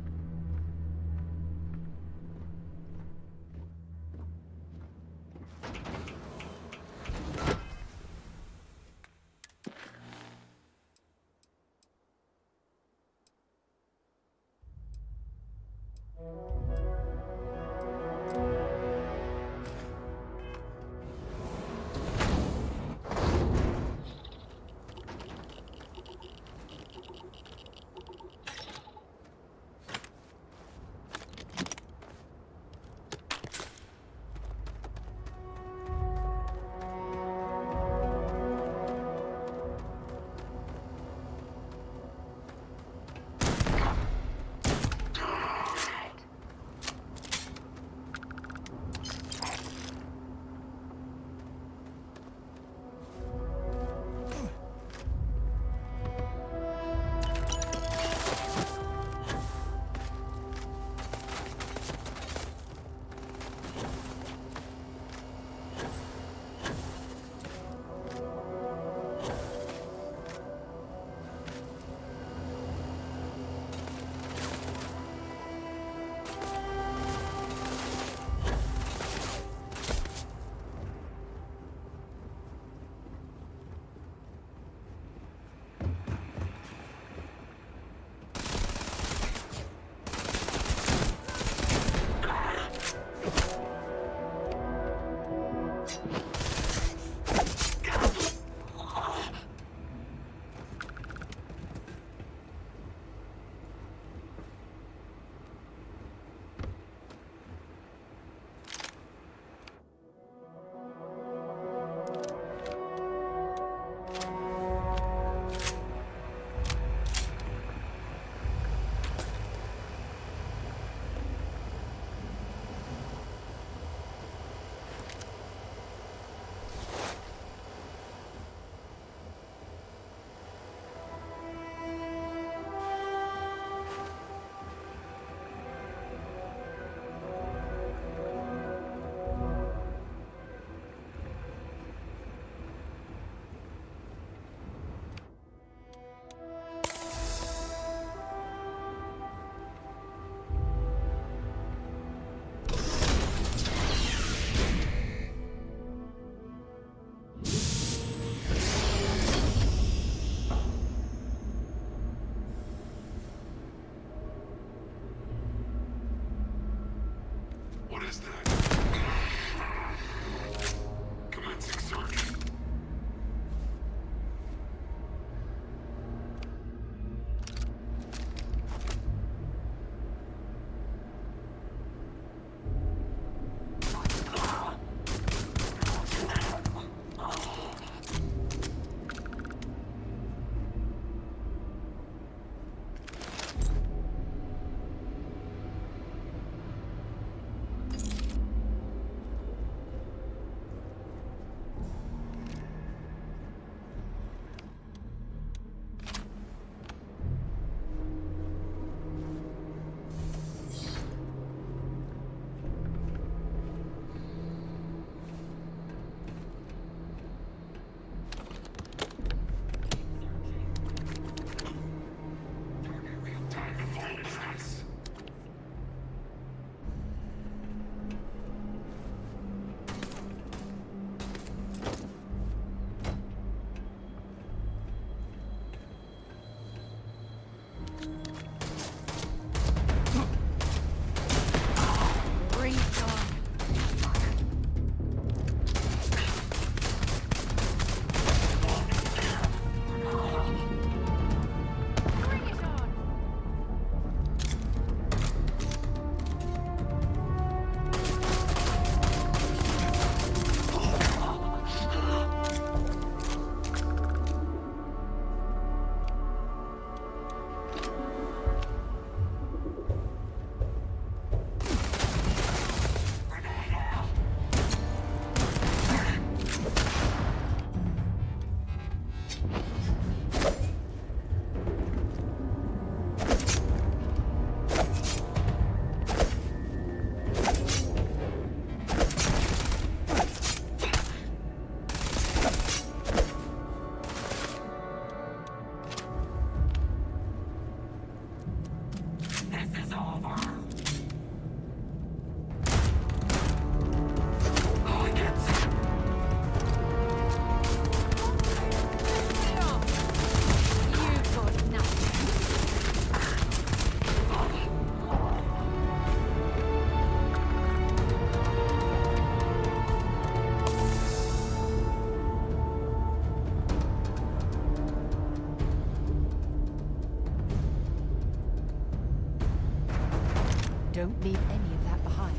Don't leave any of that behind.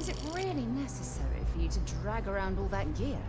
Is it really necessary for you to drag around all that gear?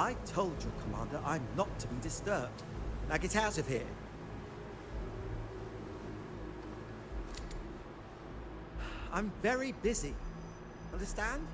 I told your commander I'm not to be disturbed. Now get out of here. I'm very busy. Understand?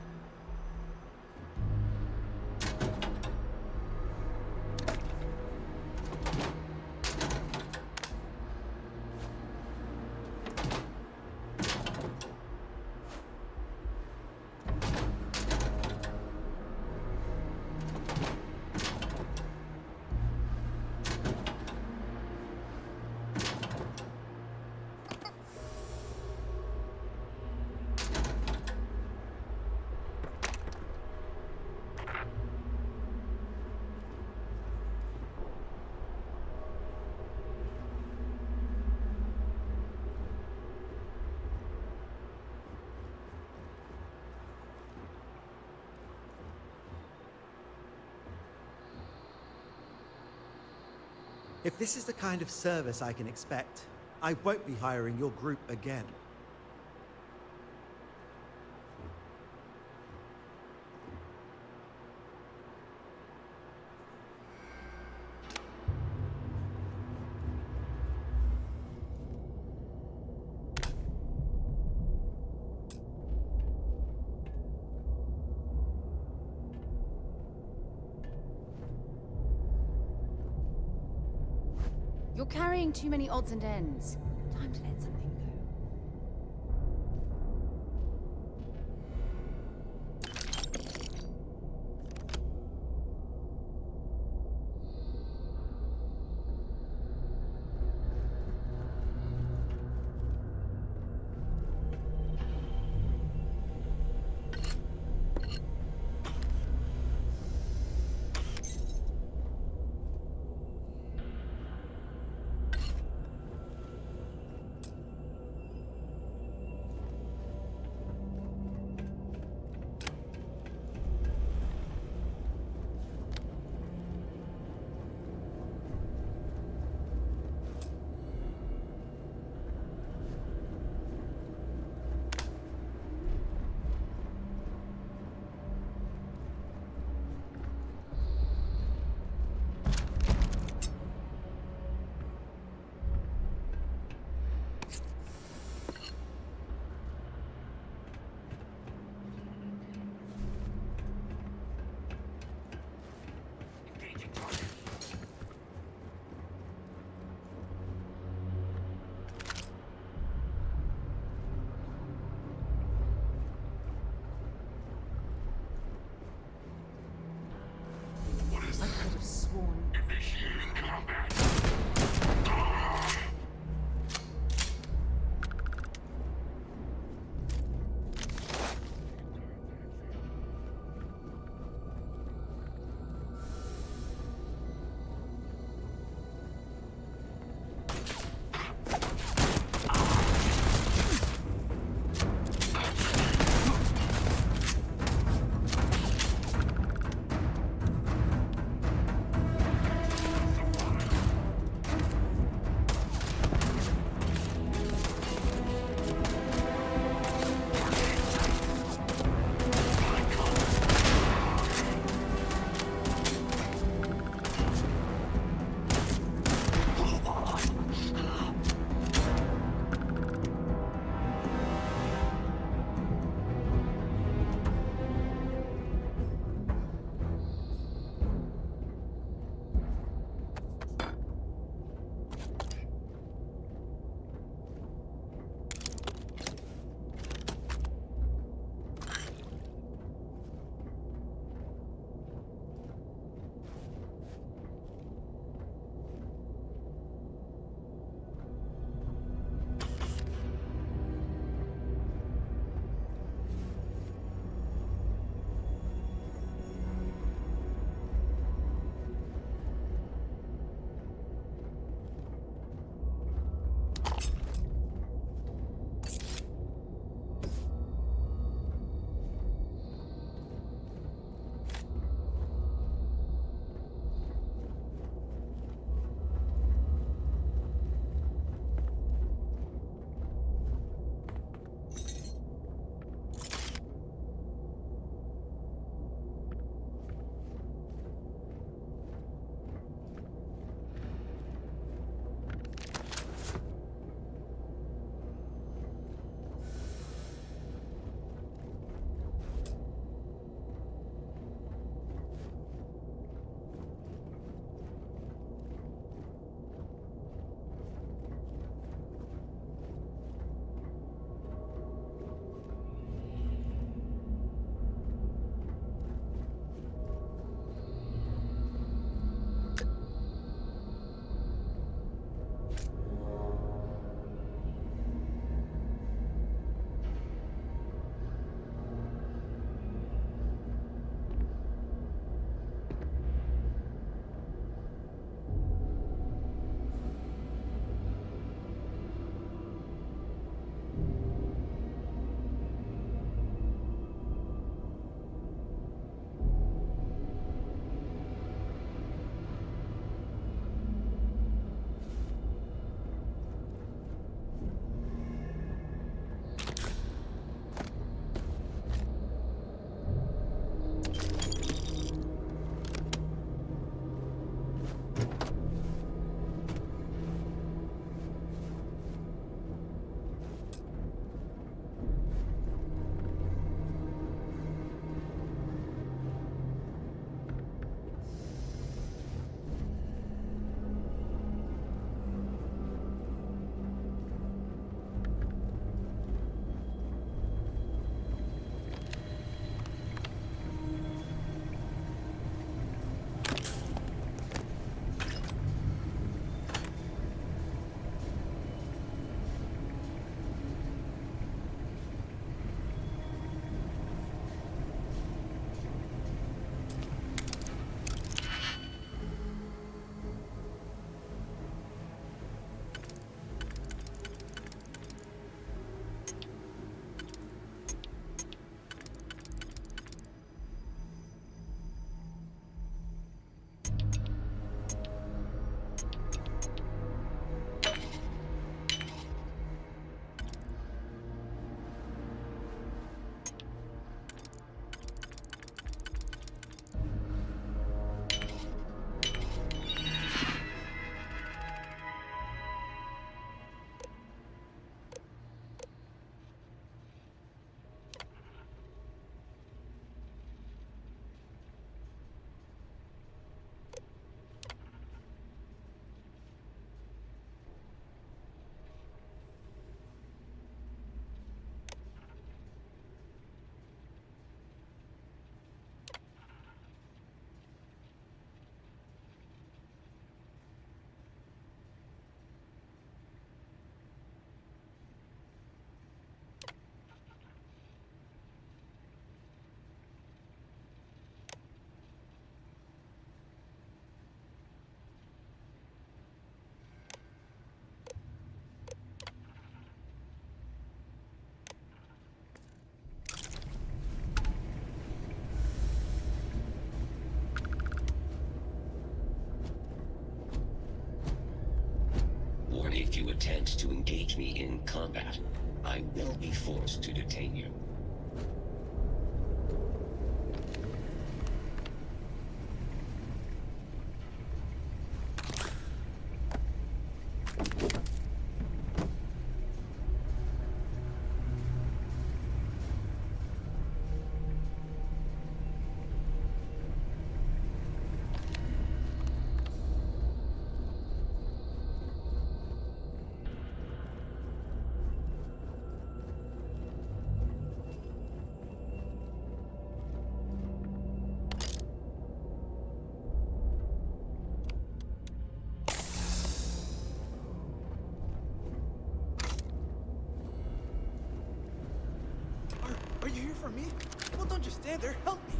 If this is the kind of service I can expect, I won't be hiring your group again. You're carrying too many odds and ends. Time to let something go. challenge me in combat, I will be forced to detain you. Are you here for me? Well, don't just stand there. Help me.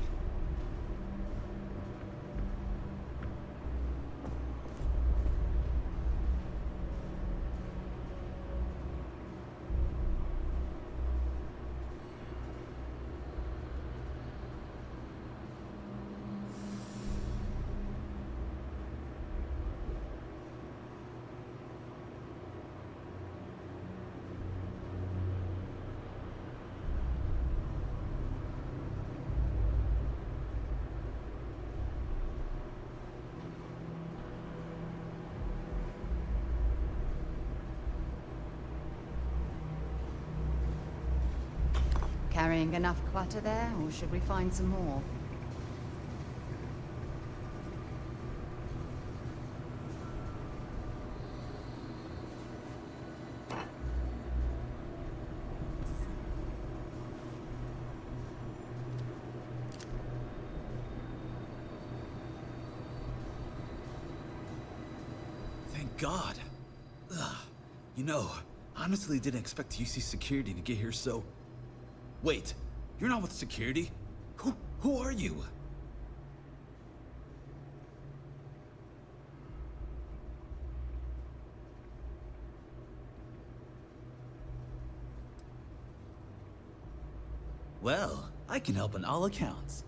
Carrying enough clutter there, or should we find some more? Thank God. Ugh. You know, honestly didn't expect UC security to get here so... Wait, you're not with security? Who are you? Well, I can help on all accounts.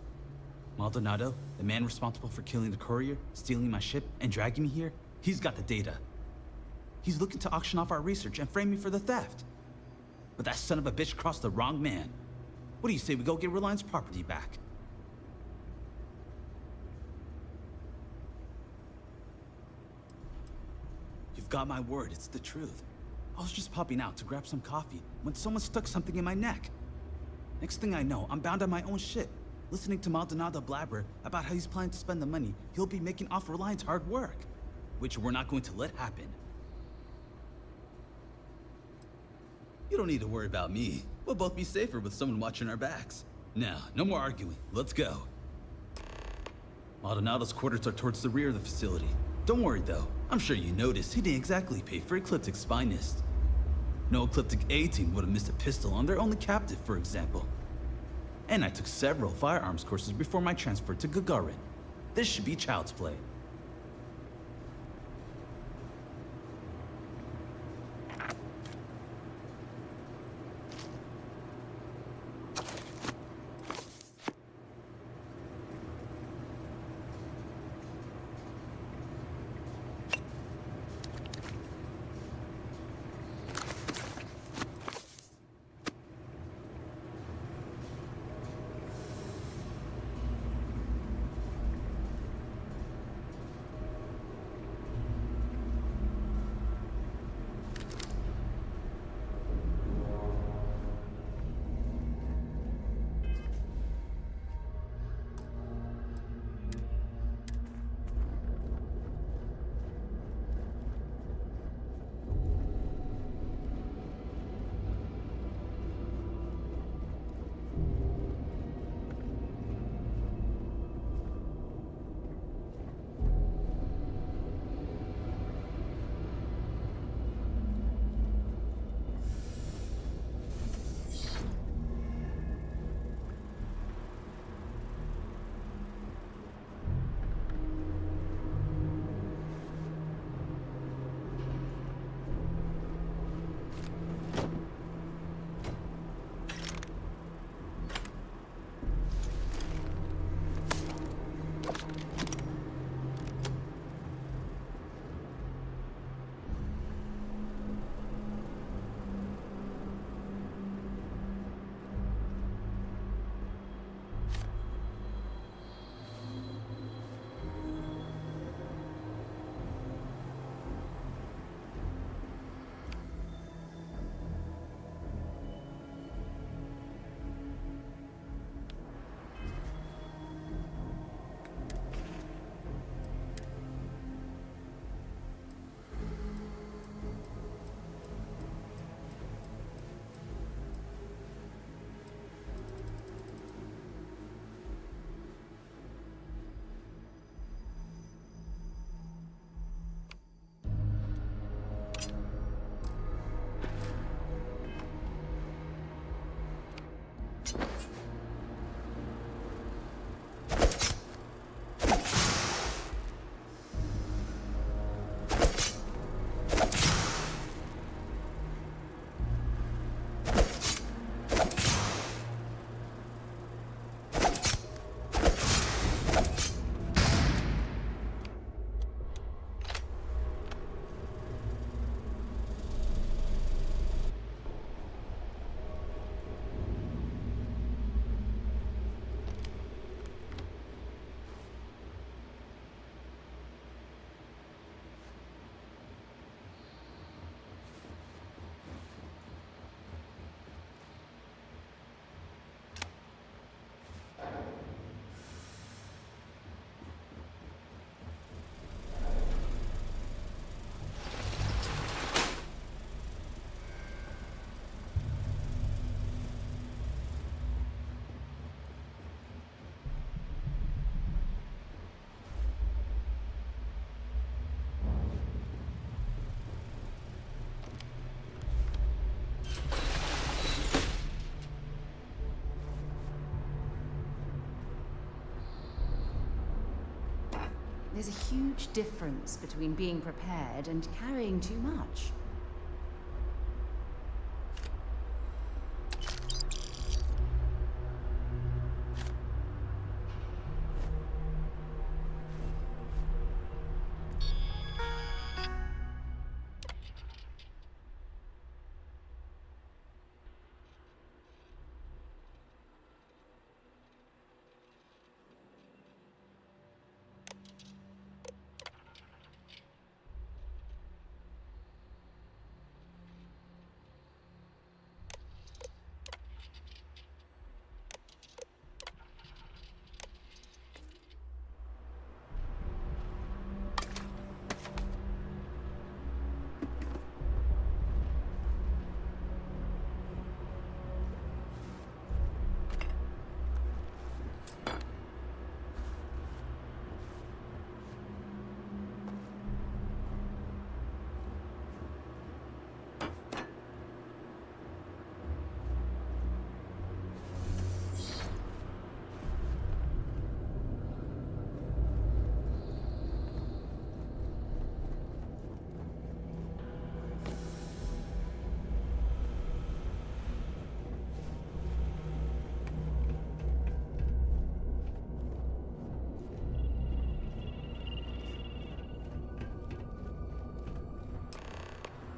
Maldonado, the man responsible for killing the courier, stealing my ship, and dragging me here, he's got the data. He's looking to auction off our research and frame me for the theft. But that son of a bitch crossed the wrong man. What do you say we go get Reliance property back? You've got my word, it's the truth. I was just popping out to grab some coffee when someone stuck something in my neck. Next thing I know, I'm bound on my own ship, listening to Maldonado blabber about how he's planning to spend the money he'll be making off Reliance hard work, which we're not going to let happen. You don't need to worry about me. We'll both be safer with someone watching our backs. Now, no more arguing. Let's go. Maldonado's quarters are towards the rear of the facility. Don't worry, though. I'm sure you noticed he didn't exactly pay for Ecliptic's finest. No Ecliptic A-team would have missed a pistol on their only captive, for example. And I took several firearms courses before my transfer to Gagarin. This should be child's play. There's a huge difference between being prepared and carrying too much.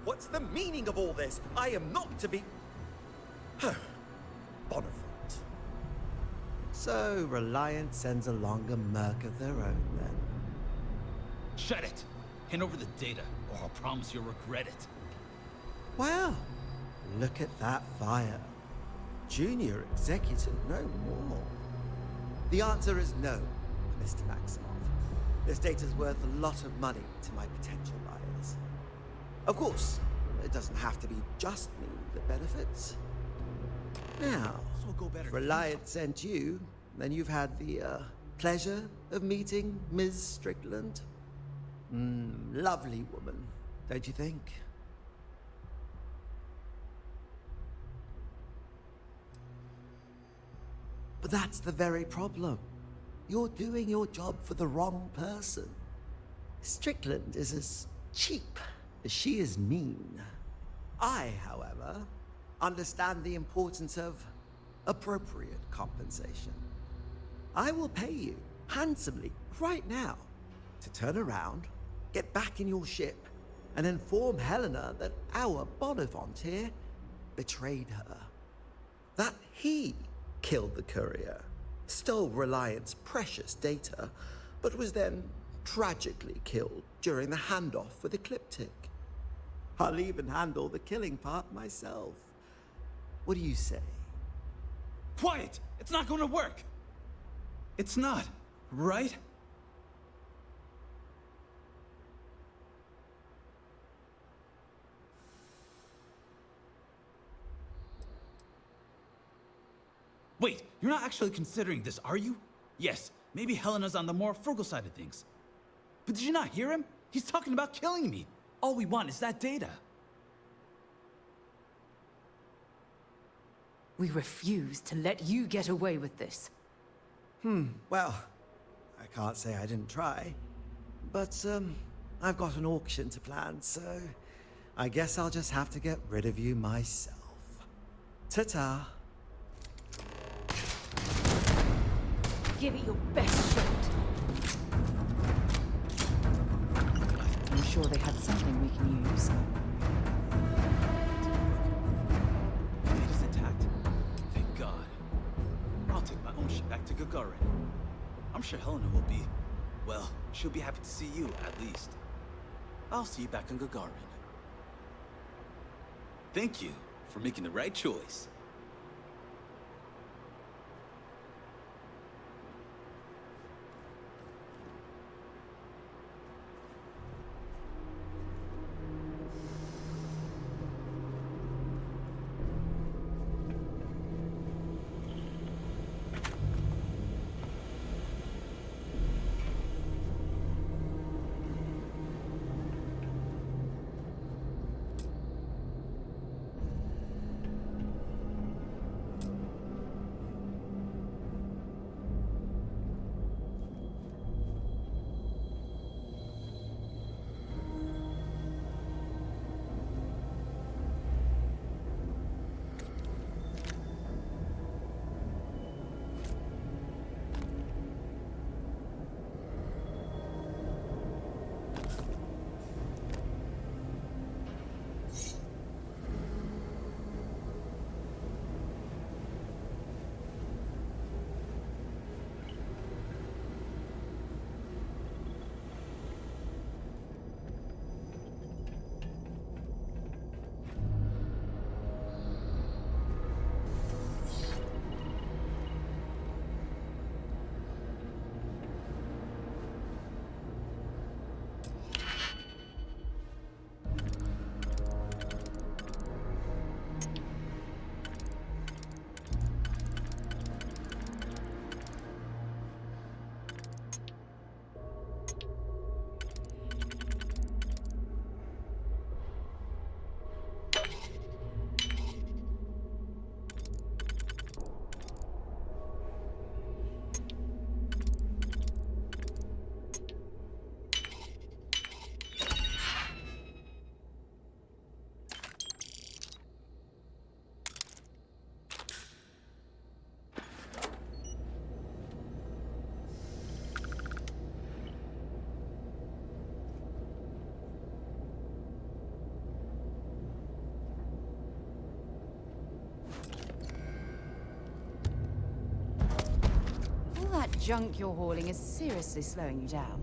What's the meaning of all this? I am not to be... Bonifant. So, Reliant sends along a merc of their own, then. Shut it! Hand over the data, or I'll promise you'll regret it. Well, look at that fire. Junior executive, no more. The answer is no, Mr. Maximov. This data's worth a lot of money to my potential buyers. Of course, it doesn't have to be just me that benefits. Now, if Reliant sent you, then you've had the pleasure of meeting Ms. Strickland. Lovely woman, don't you think? But that's the very problem. You're doing your job for the wrong person. Strickland is as cheap as she is mean. I, however, understand the importance of appropriate compensation. I will pay you handsomely right now to turn around, get back in your ship, and inform Helena that our Bonifant here betrayed her. That he killed the courier, stole Reliant's precious data, but was then tragically killed during the handoff with Ecliptic. I'll even handle the killing part myself. What do you say? Quiet! It's not going to work! It's not, right? Wait, you're not actually considering this, are you? Yes, maybe Helena's on the more frugal side of things. But did you not hear him? He's talking about killing me. All we want is that data. We refuse to let you get away with this. Well, I can't say I didn't try. But, I've got an auction to plan, so I guess I'll just have to get rid of you myself. Ta-ta. Give it your best shot. I'm sure they had something we can use. Data's intact. Thank God. I'll take my own ship back to Gagarin. I'm sure Helena will be... well, she'll be happy to see you, at least. I'll see you back on Gagarin. Thank you for making the right choice. junk you're hauling is seriously slowing you down.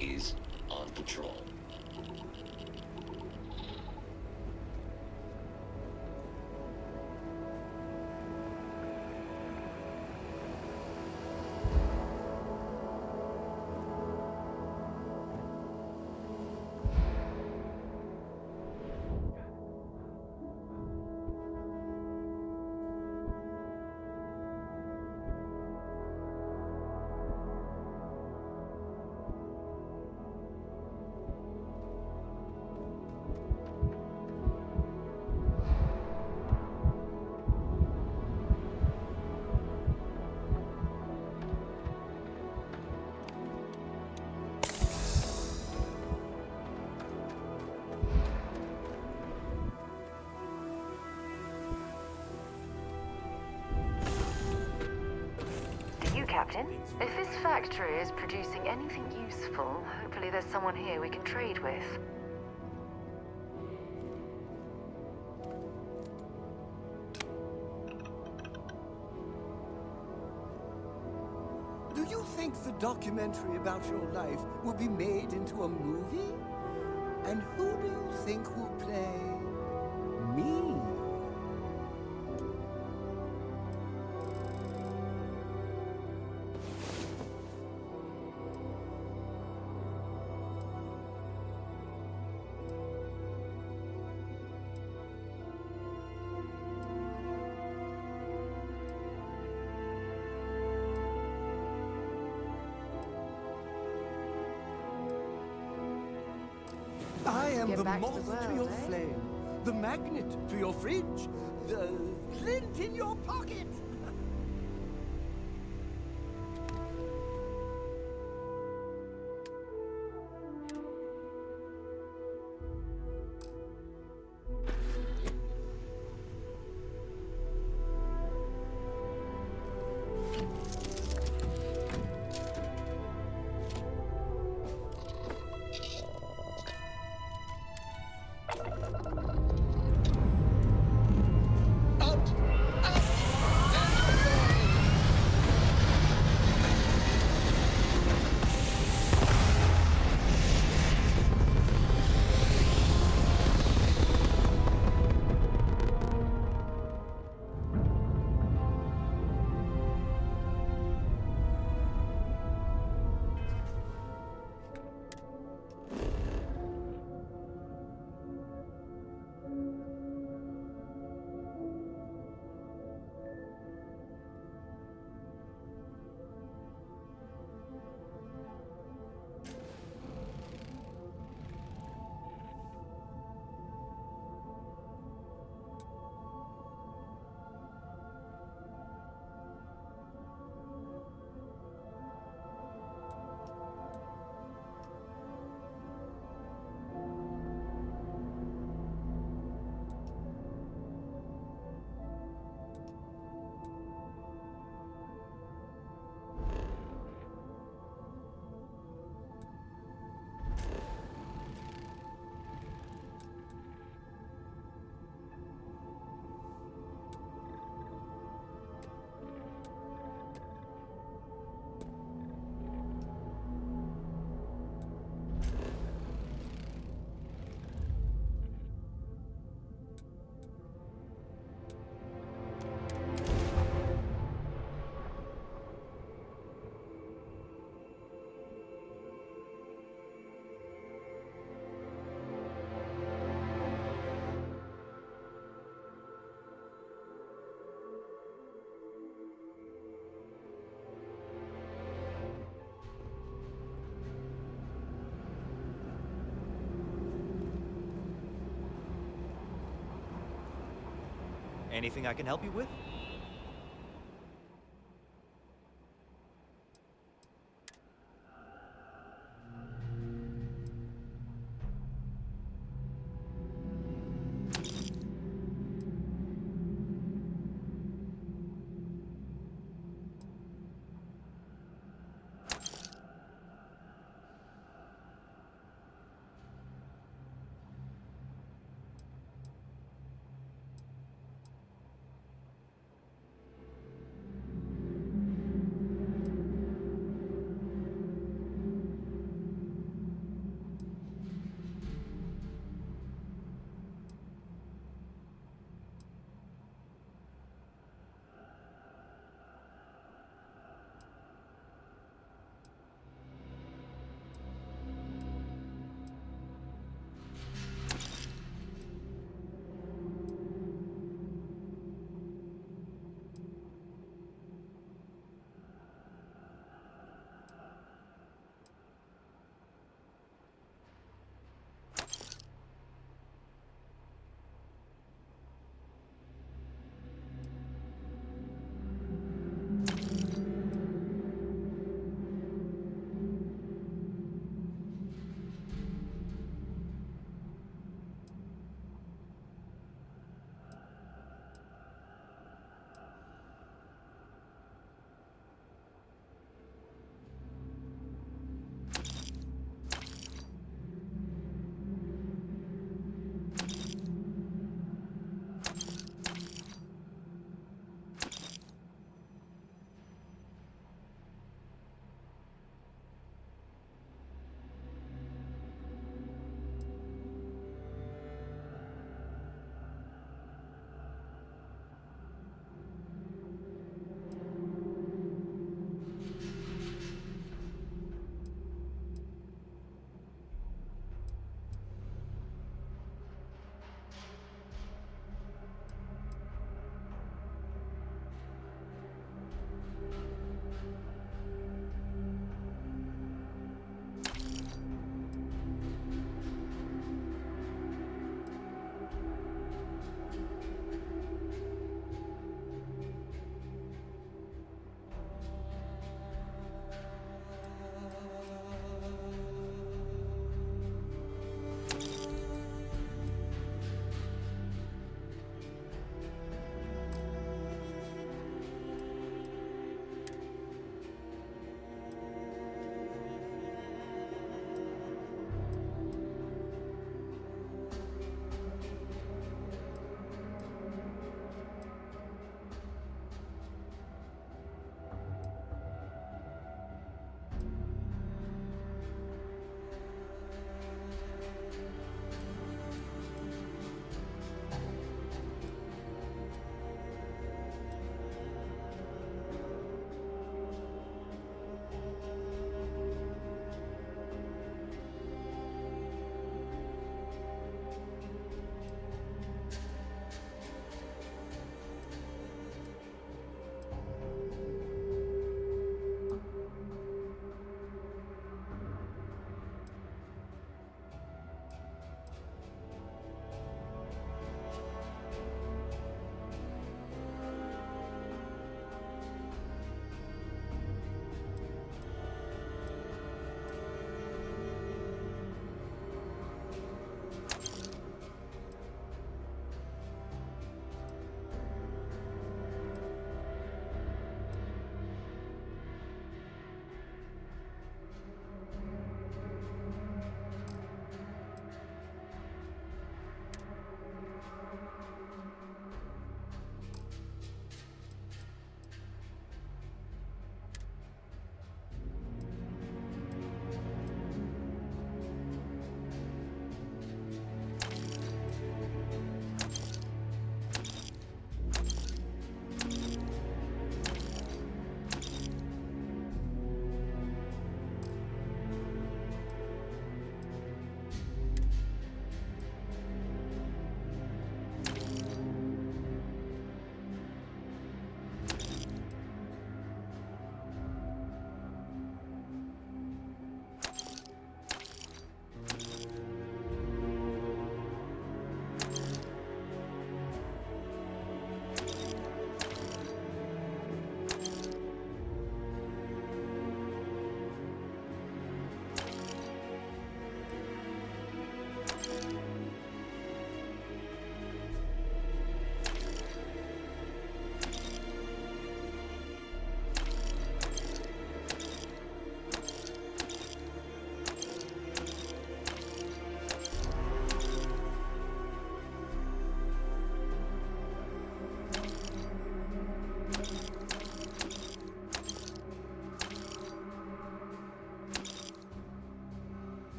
is on patrol. Captain. If this factory is producing anything useful, hopefully there's someone here we can trade with. Do you think the documentary about your life will be made into a movie? And who do you think will play me? I am the moth to your flame, the magnet to your fridge, the lint in your pocket. Anything I can help you with?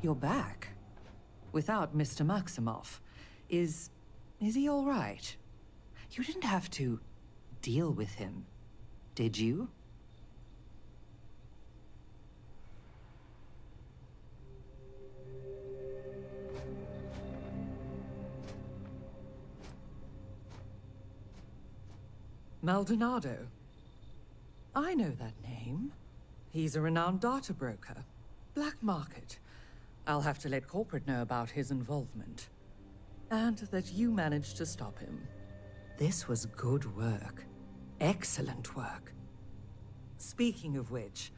You're back. Without Mr. Maximoff. Is he all right? You didn't have to deal with him, did you? Maldonado. I know that name. He's a renowned data broker. Black market. I'll have to let corporate know about his involvement. And that you managed to stop him. This was good work. Excellent work. Speaking of which,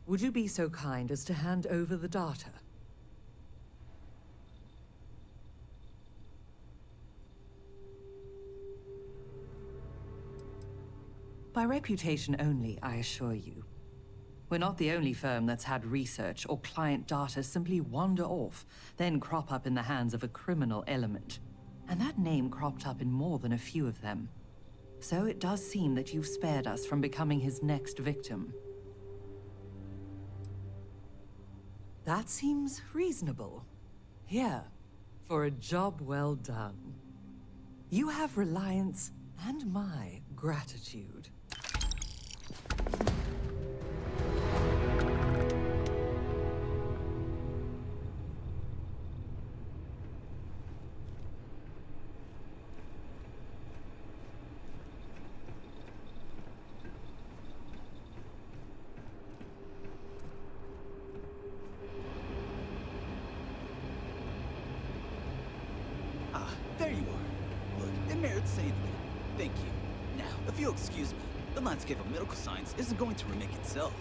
would you be so kind as to hand over the data? By reputation only, I assure you. We're not the only firm that's had research or client data simply wander off, then crop up in the hands of a criminal element. And that name cropped up in more than a few of them. So it does seem that you've spared us from becoming his next victim. That seems reasonable. Here, for a job well done. You have Reliance and my gratitude. Ah, there you are. Look, it merits saying again. Thank you. Now, if you'll excuse me, the landscape of medical science isn't going to remake itself.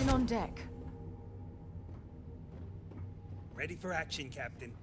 On deck. Ready for action, Captain.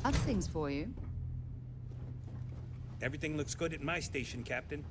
Other things for you. Everything looks good at my station, Captain.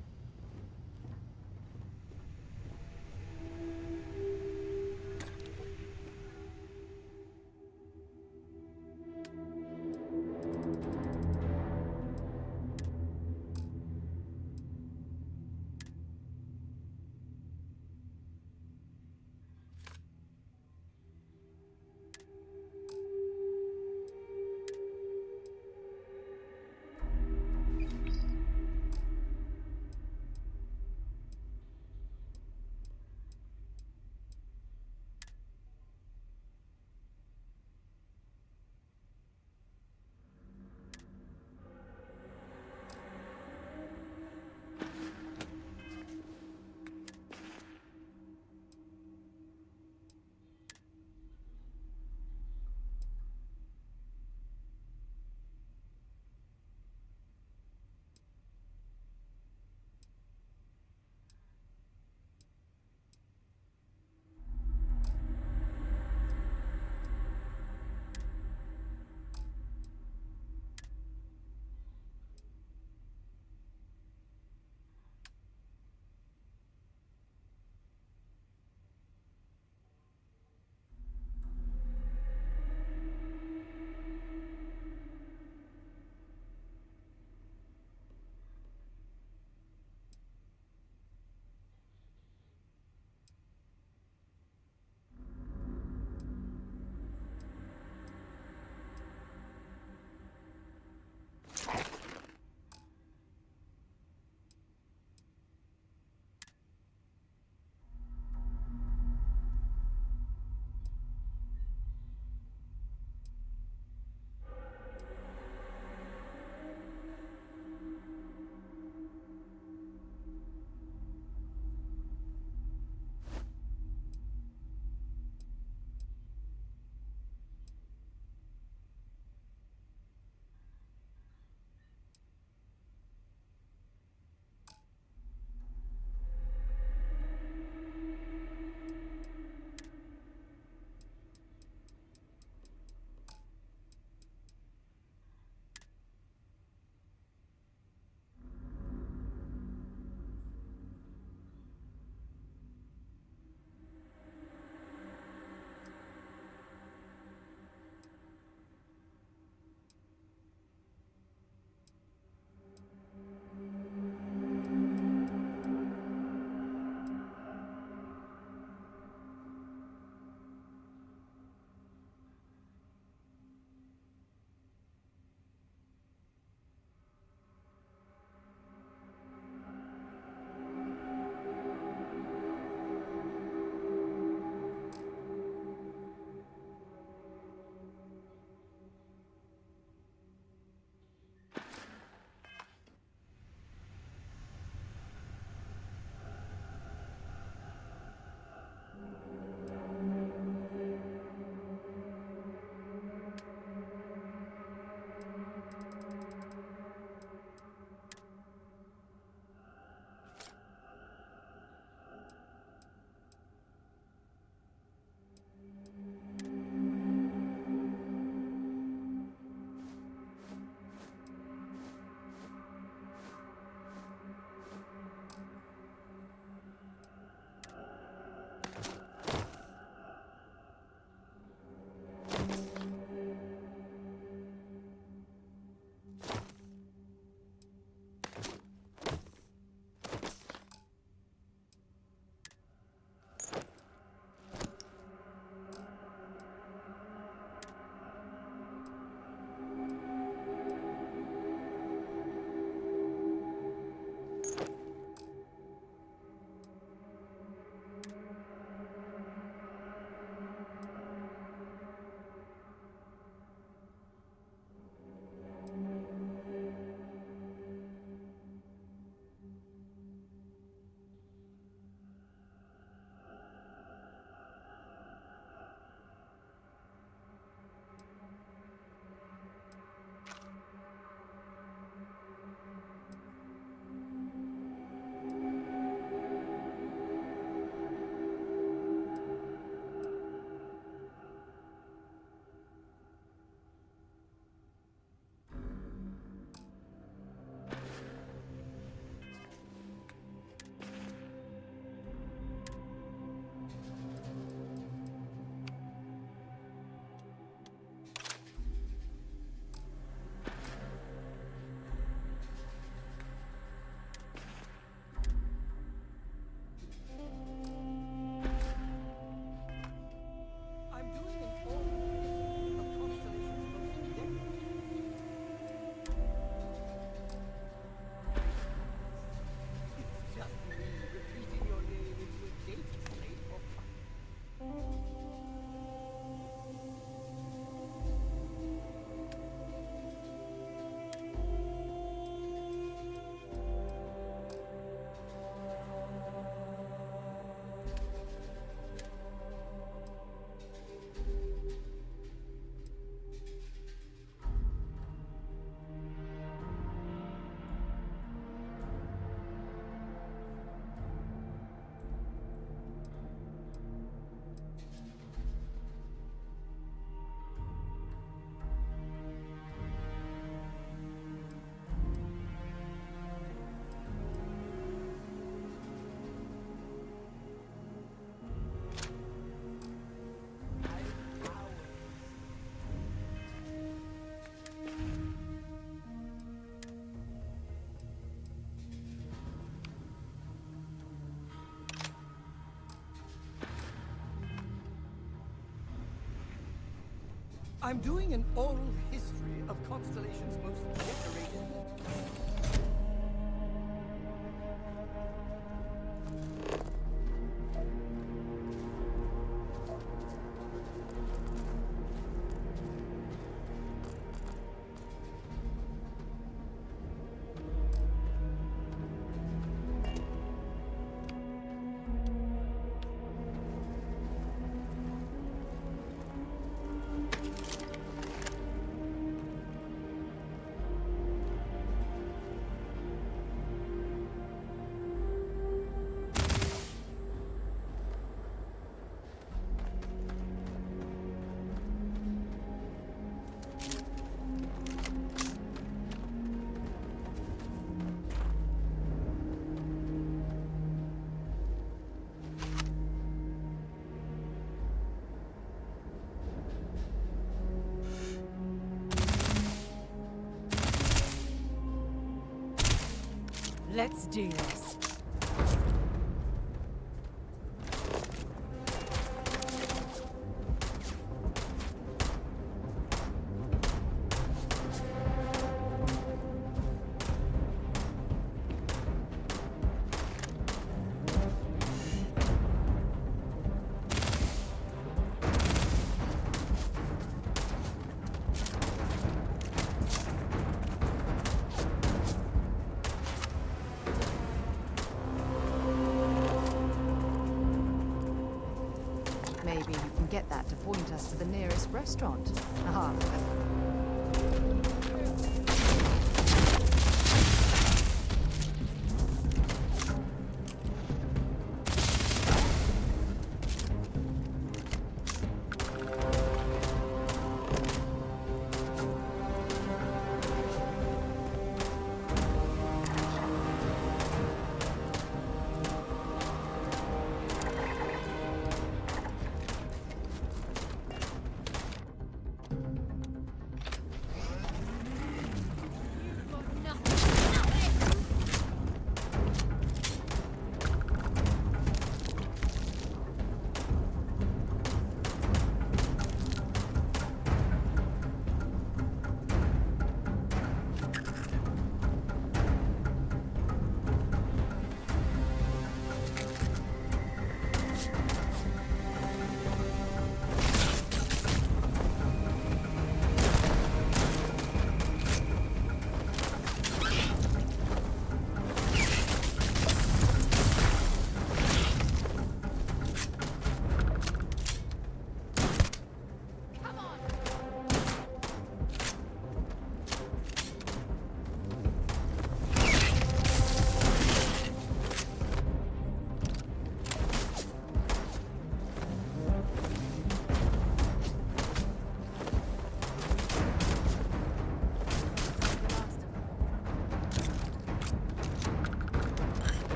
I'm doing an oral history of Constellation's most decorated. Let's do this. Maybe you can get that to point us to the nearest restaurant. Aha.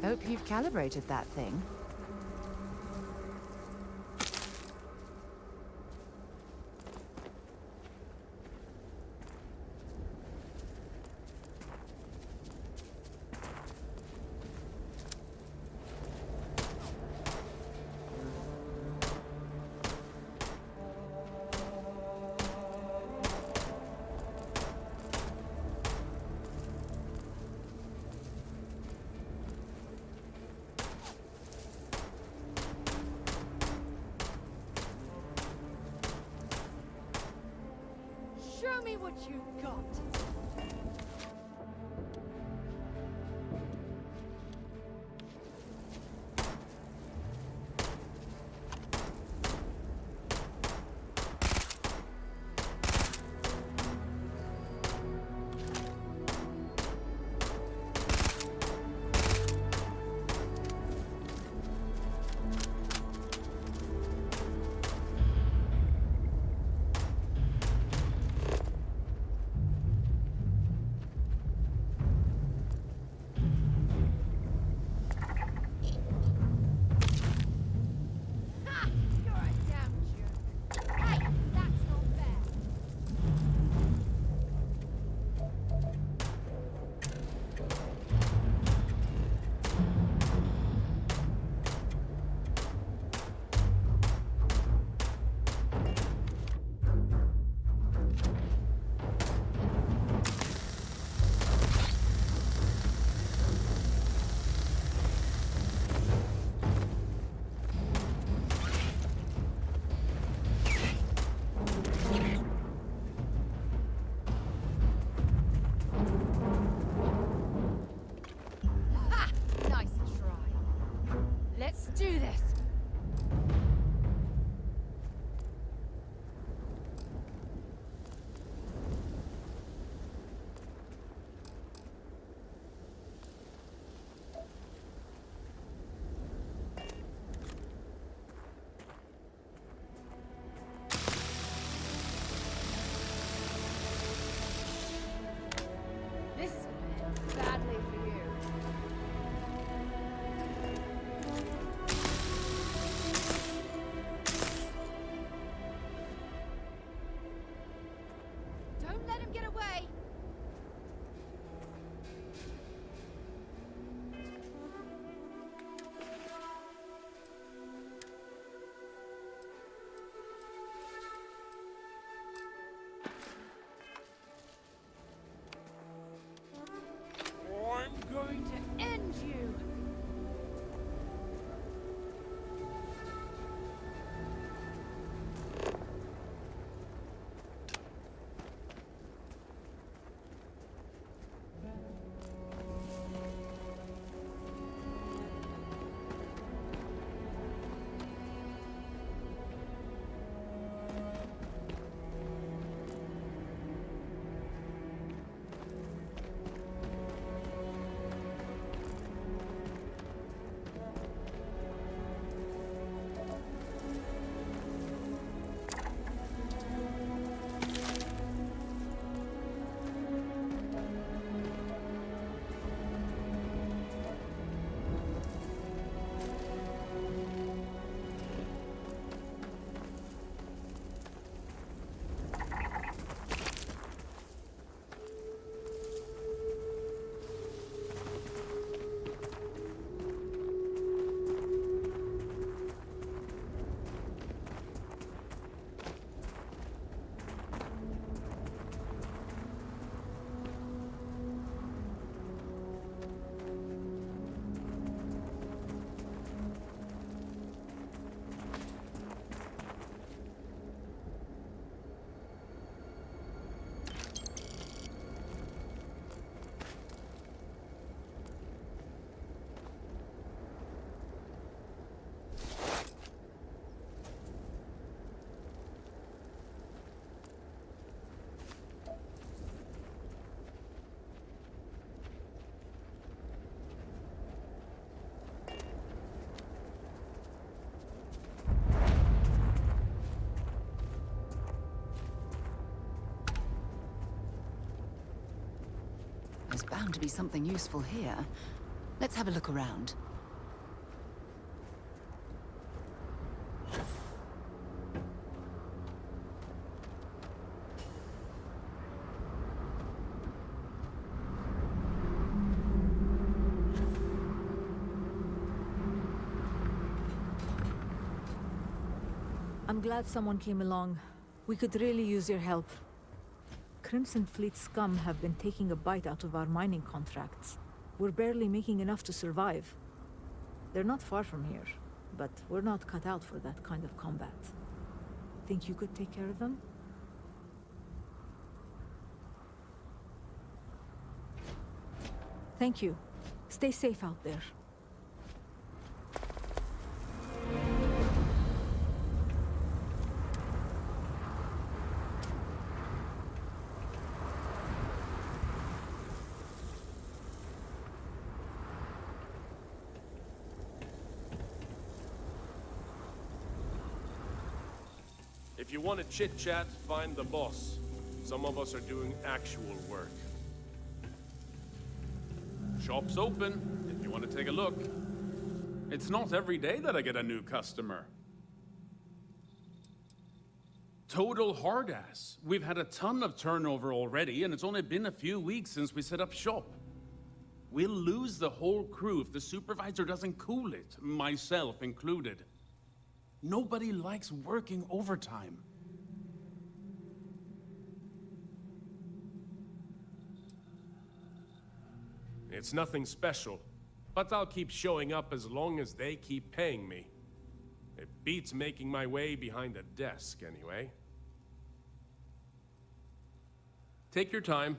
Hope you've calibrated that thing. Show me what you got. Let's do this! This is gonna end badly for you. Don't let him get away! I'm going to end you! There's bound to be something useful here. Let's have a look around. I'm glad someone came along. We could really use your help. Crimson Fleet scum have been taking a bite out of our mining contracts. We're barely making enough to survive. They're not far from here, but we're not cut out for that kind of combat. Think you could take care of them? Thank you. Stay safe out there. If you want to chit-chat, find the boss. Some of us are doing actual work. Shop's open, if you want to take a look. It's not every day that I get a new customer. Total hard ass. We've had a ton of turnover already, and it's only been a few weeks since we set up shop. We'll lose the whole crew if the supervisor doesn't cool it, myself included. Nobody likes working overtime. It's nothing special, but I'll keep showing up as long as they keep paying me. It beats making my way behind a desk, anyway. Take your time.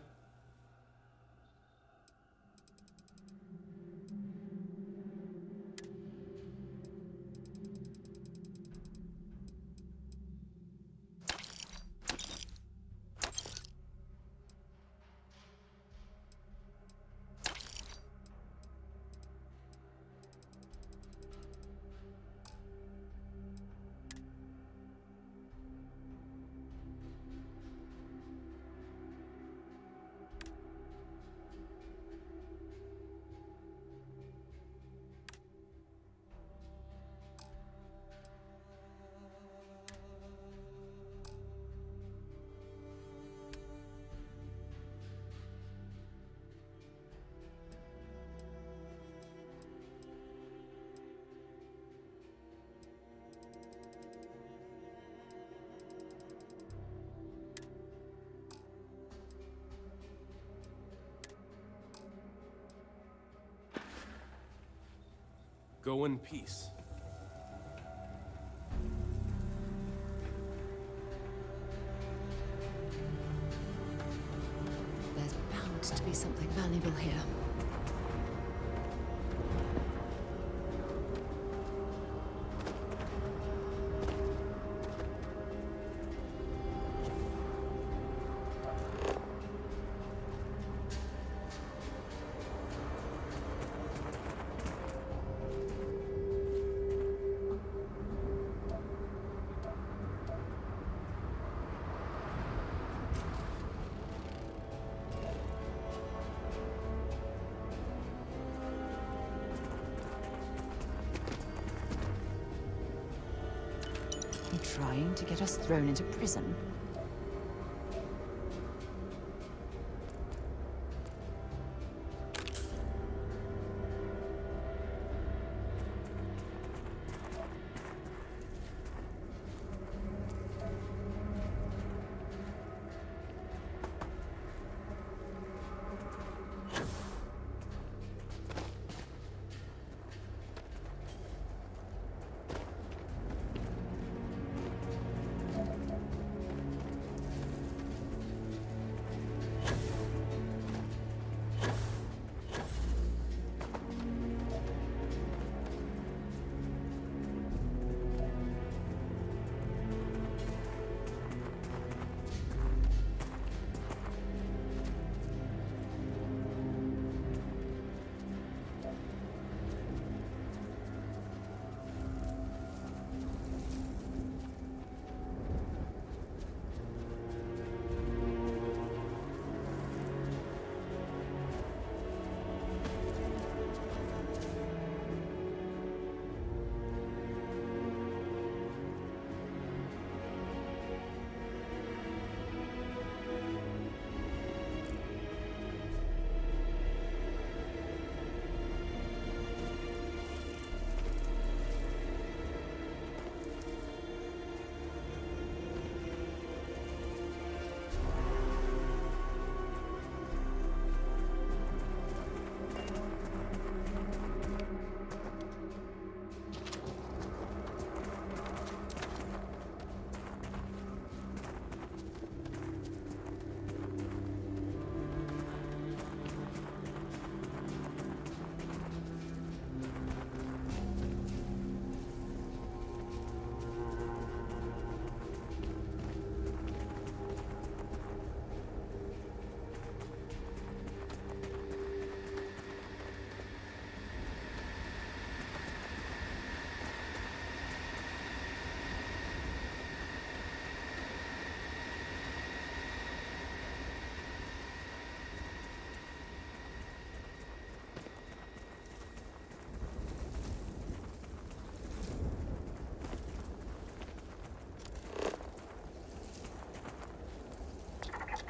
Go in peace. There's bound to be something valuable here. Trying to get us thrown into prison.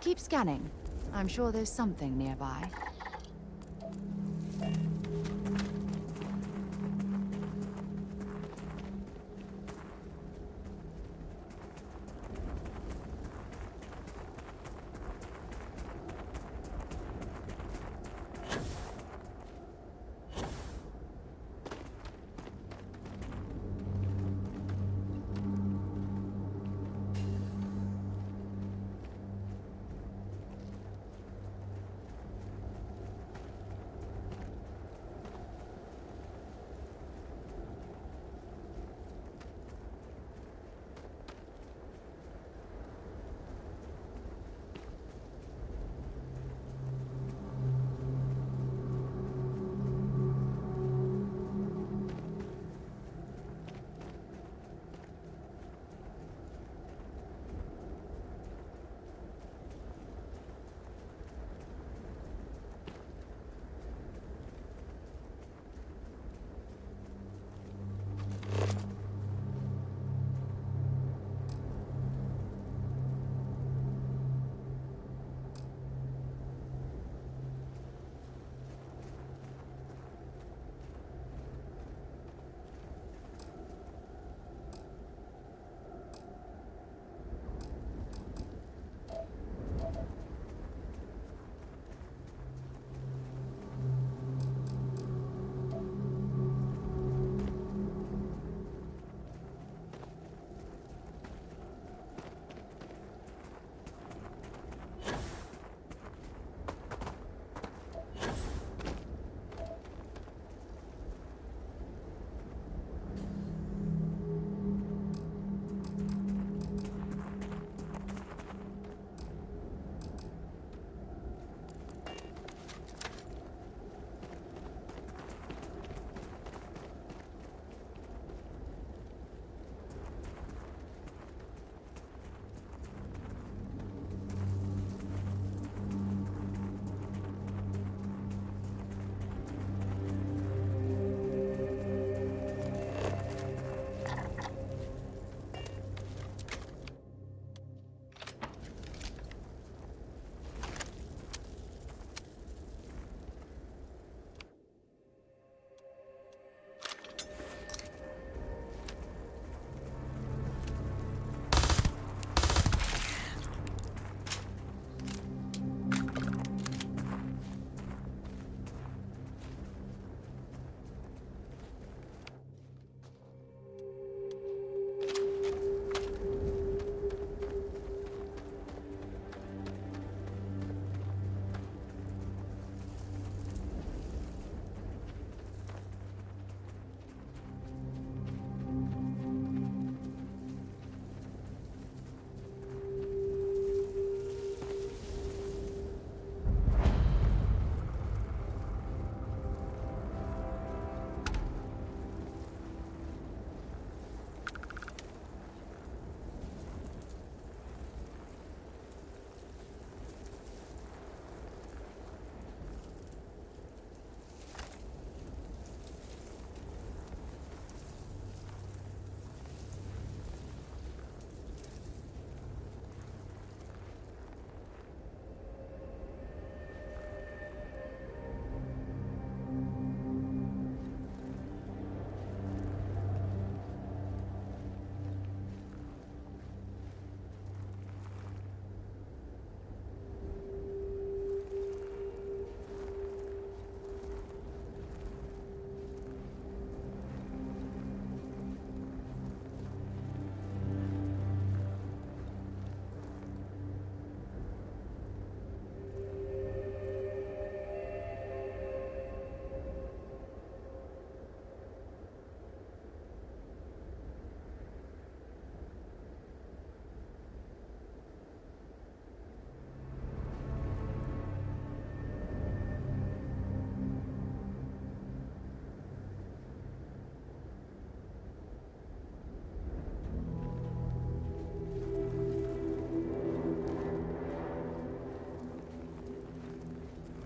Keep scanning. I'm sure there's something nearby.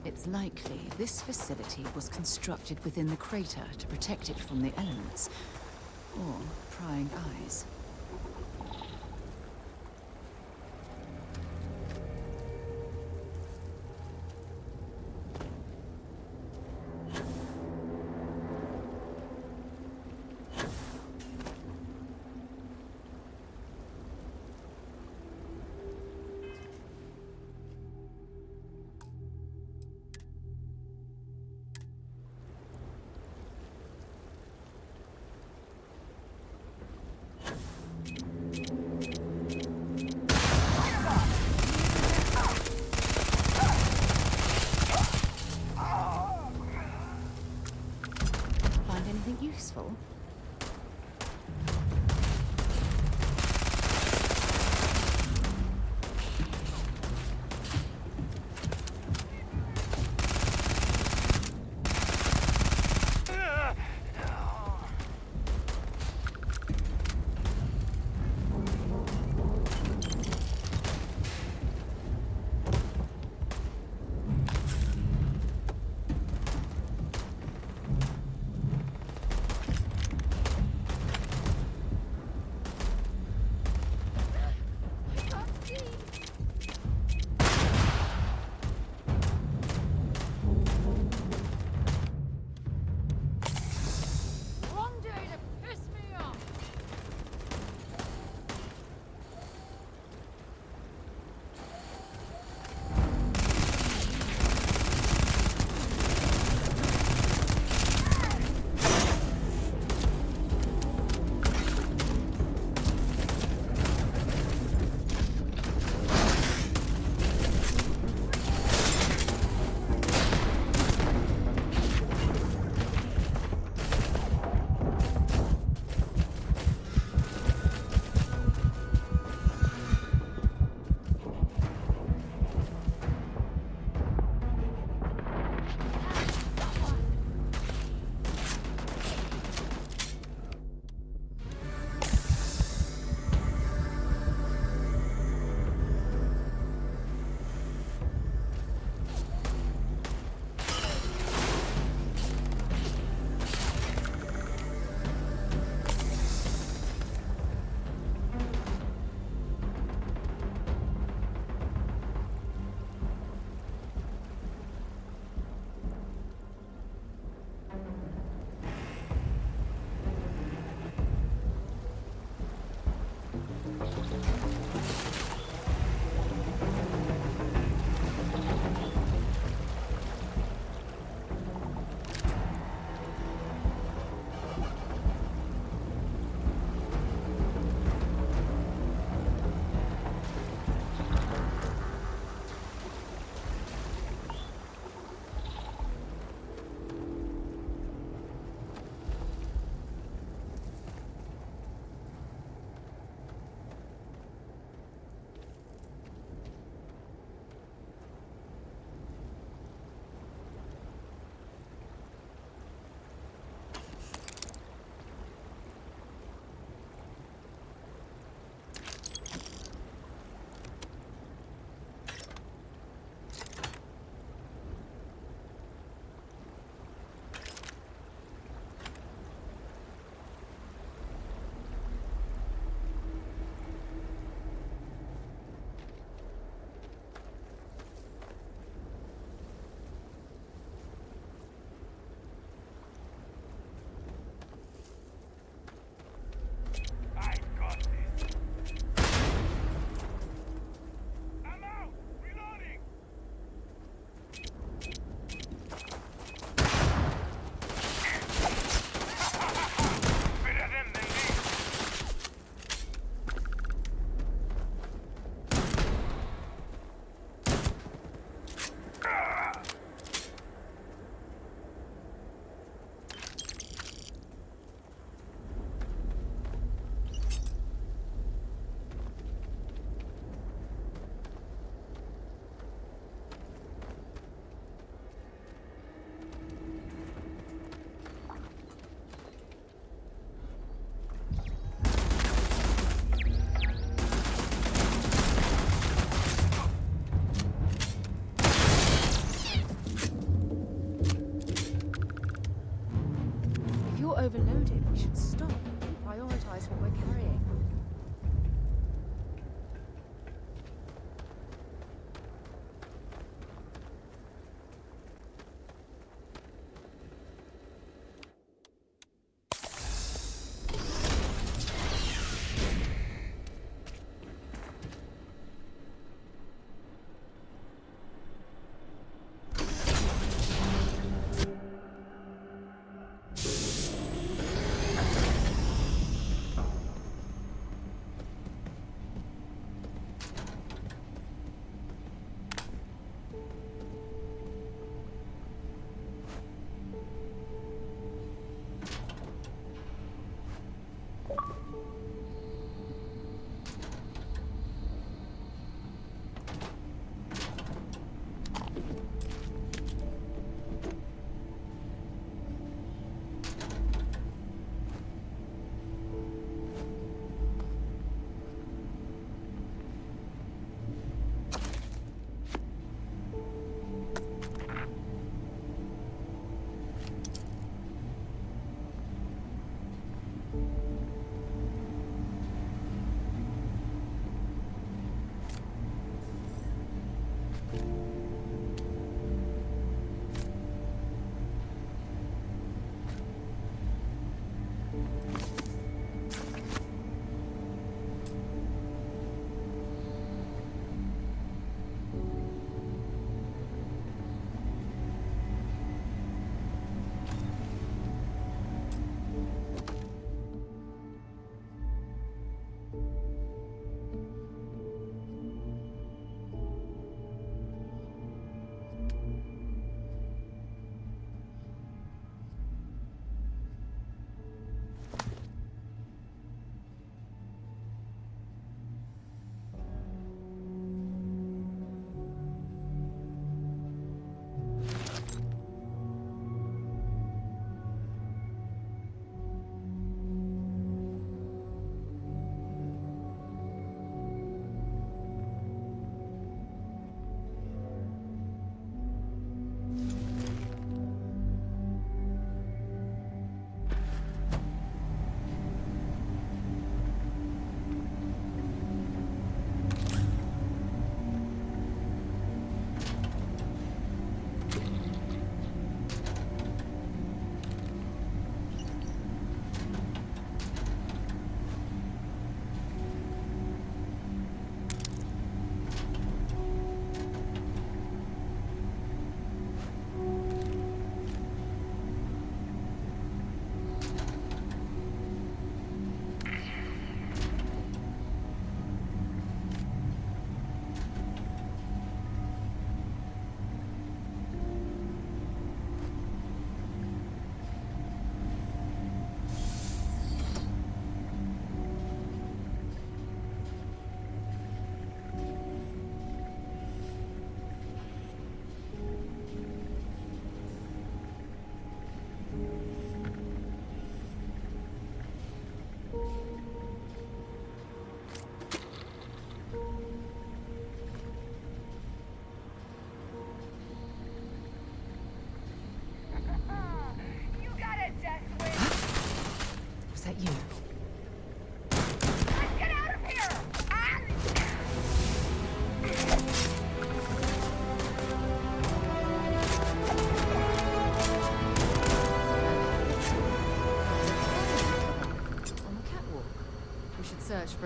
It's likely this facility was constructed within the crater to protect it from the elements, or prying eyes.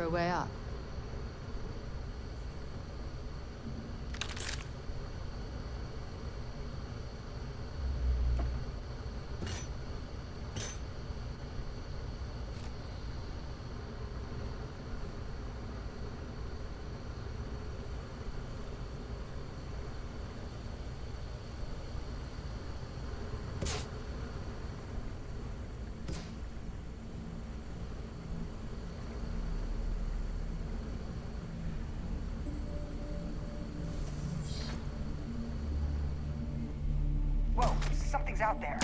a way up? Whoa, something's out there.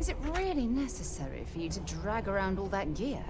Is it really necessary for you to drag around all that gear?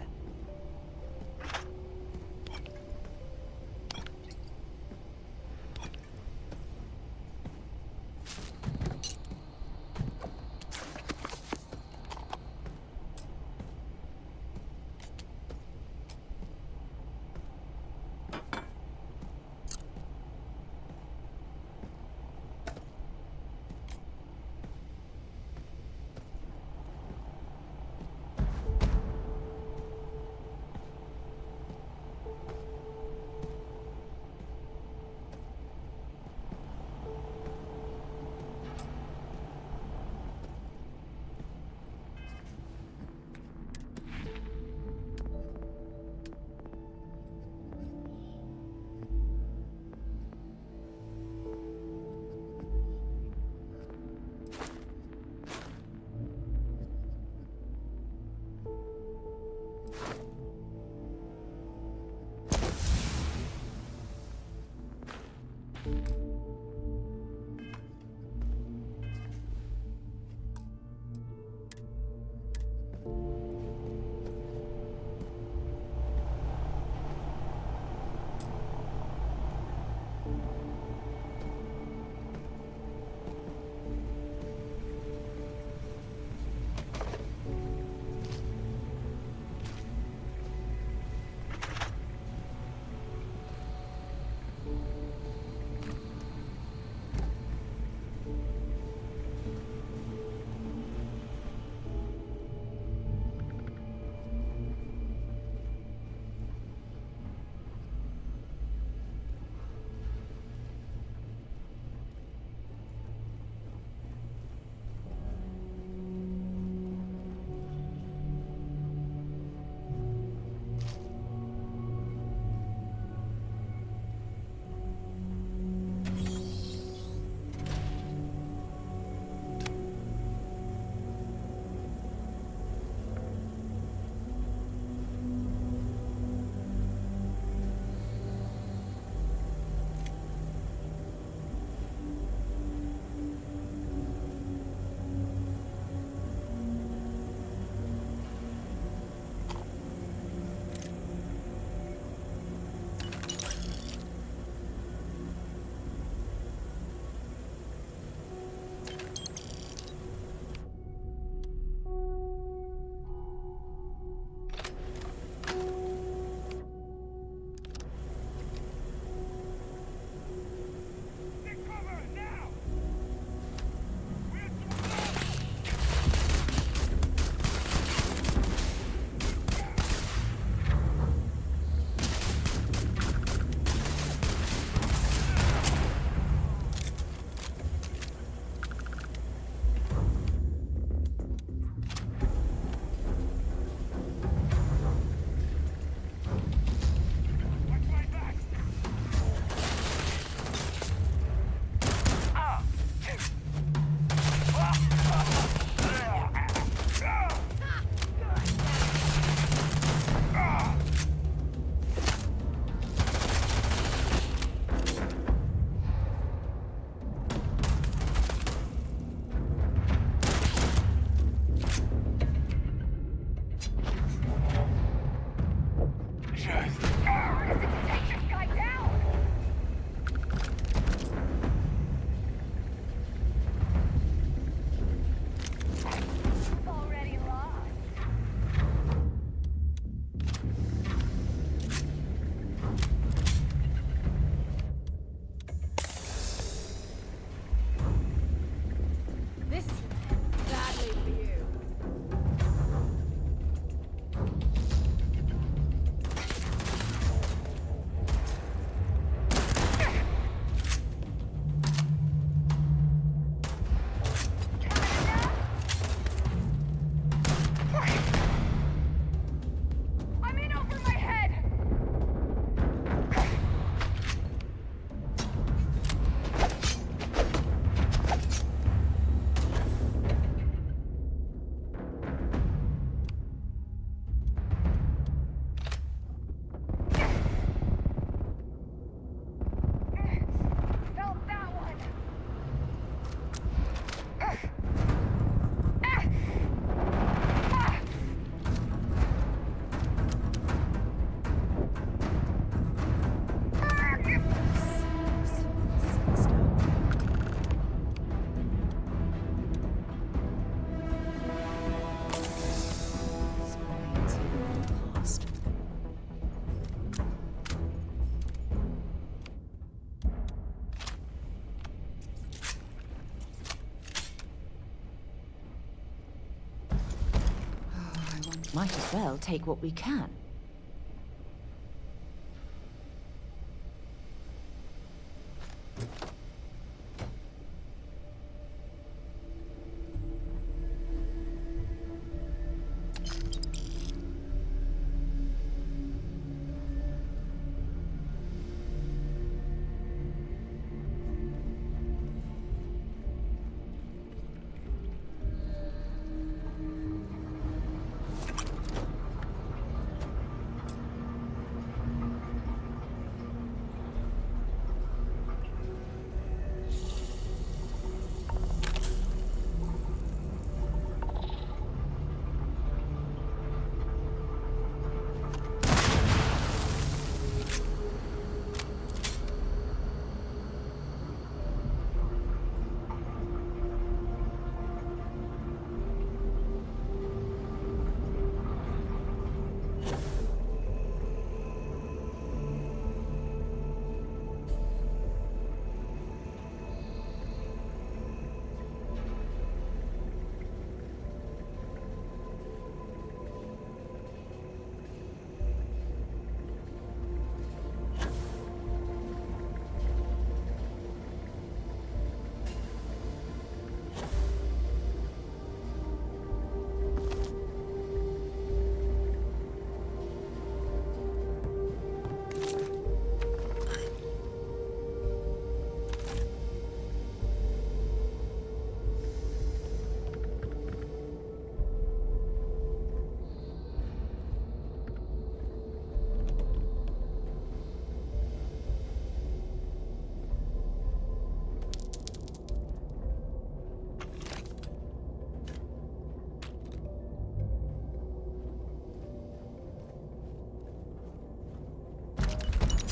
Might as well take what we can.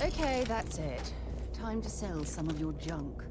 Okay, that's it. Time to sell some of your junk.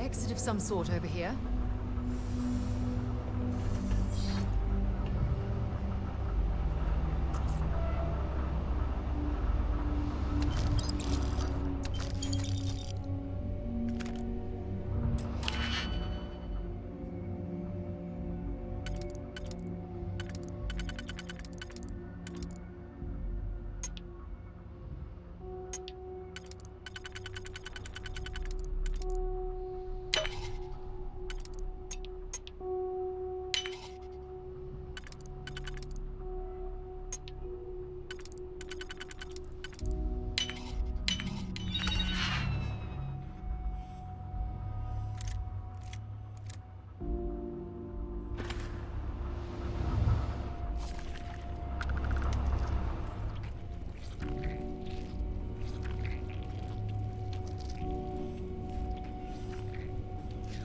Exit of some sort over here.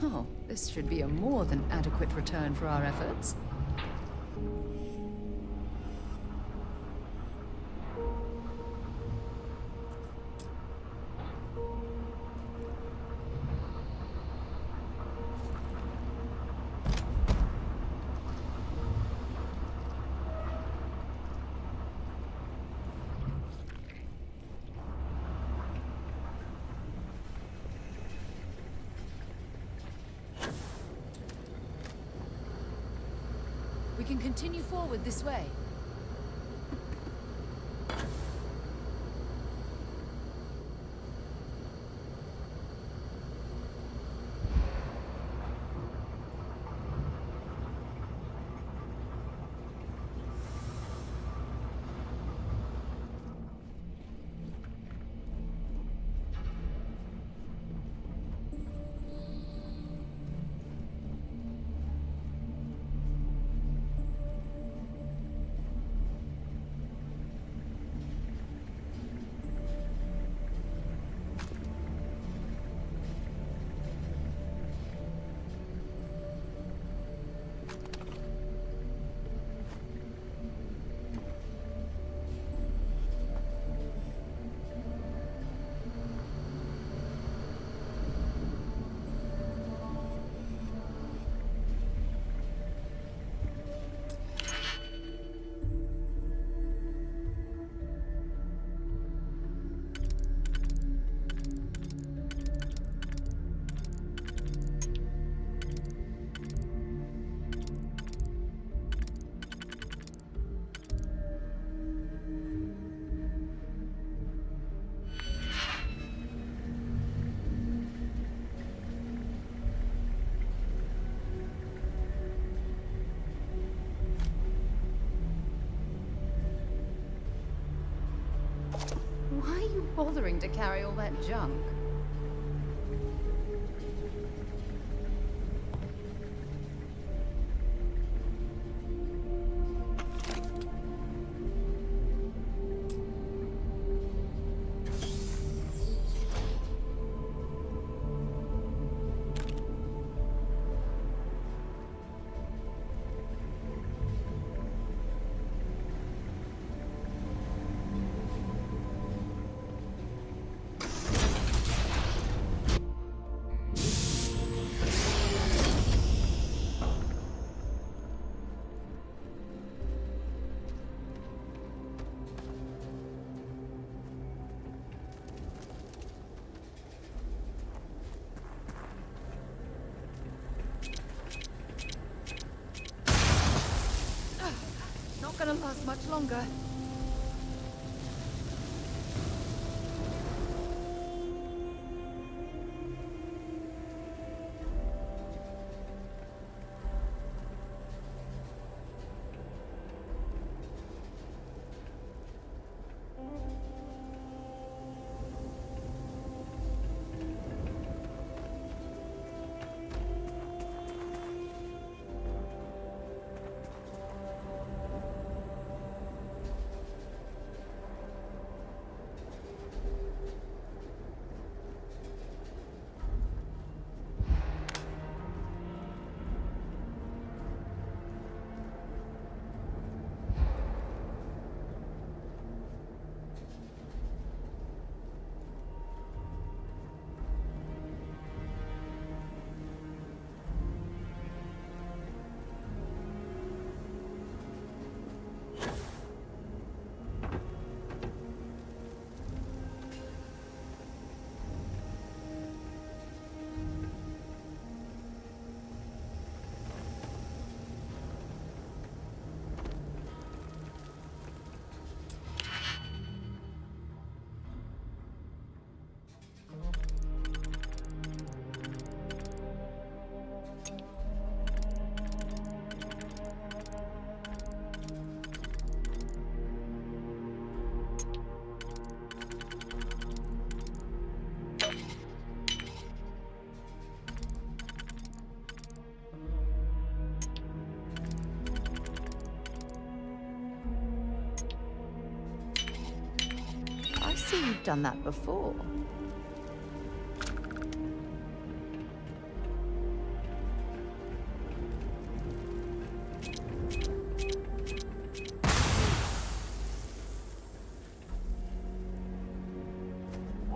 Oh, this should be a more than adequate return for our efforts. We can continue forward this way. Why are you bothering to carry all that junk? Not gonna last much longer. I see you've done that before.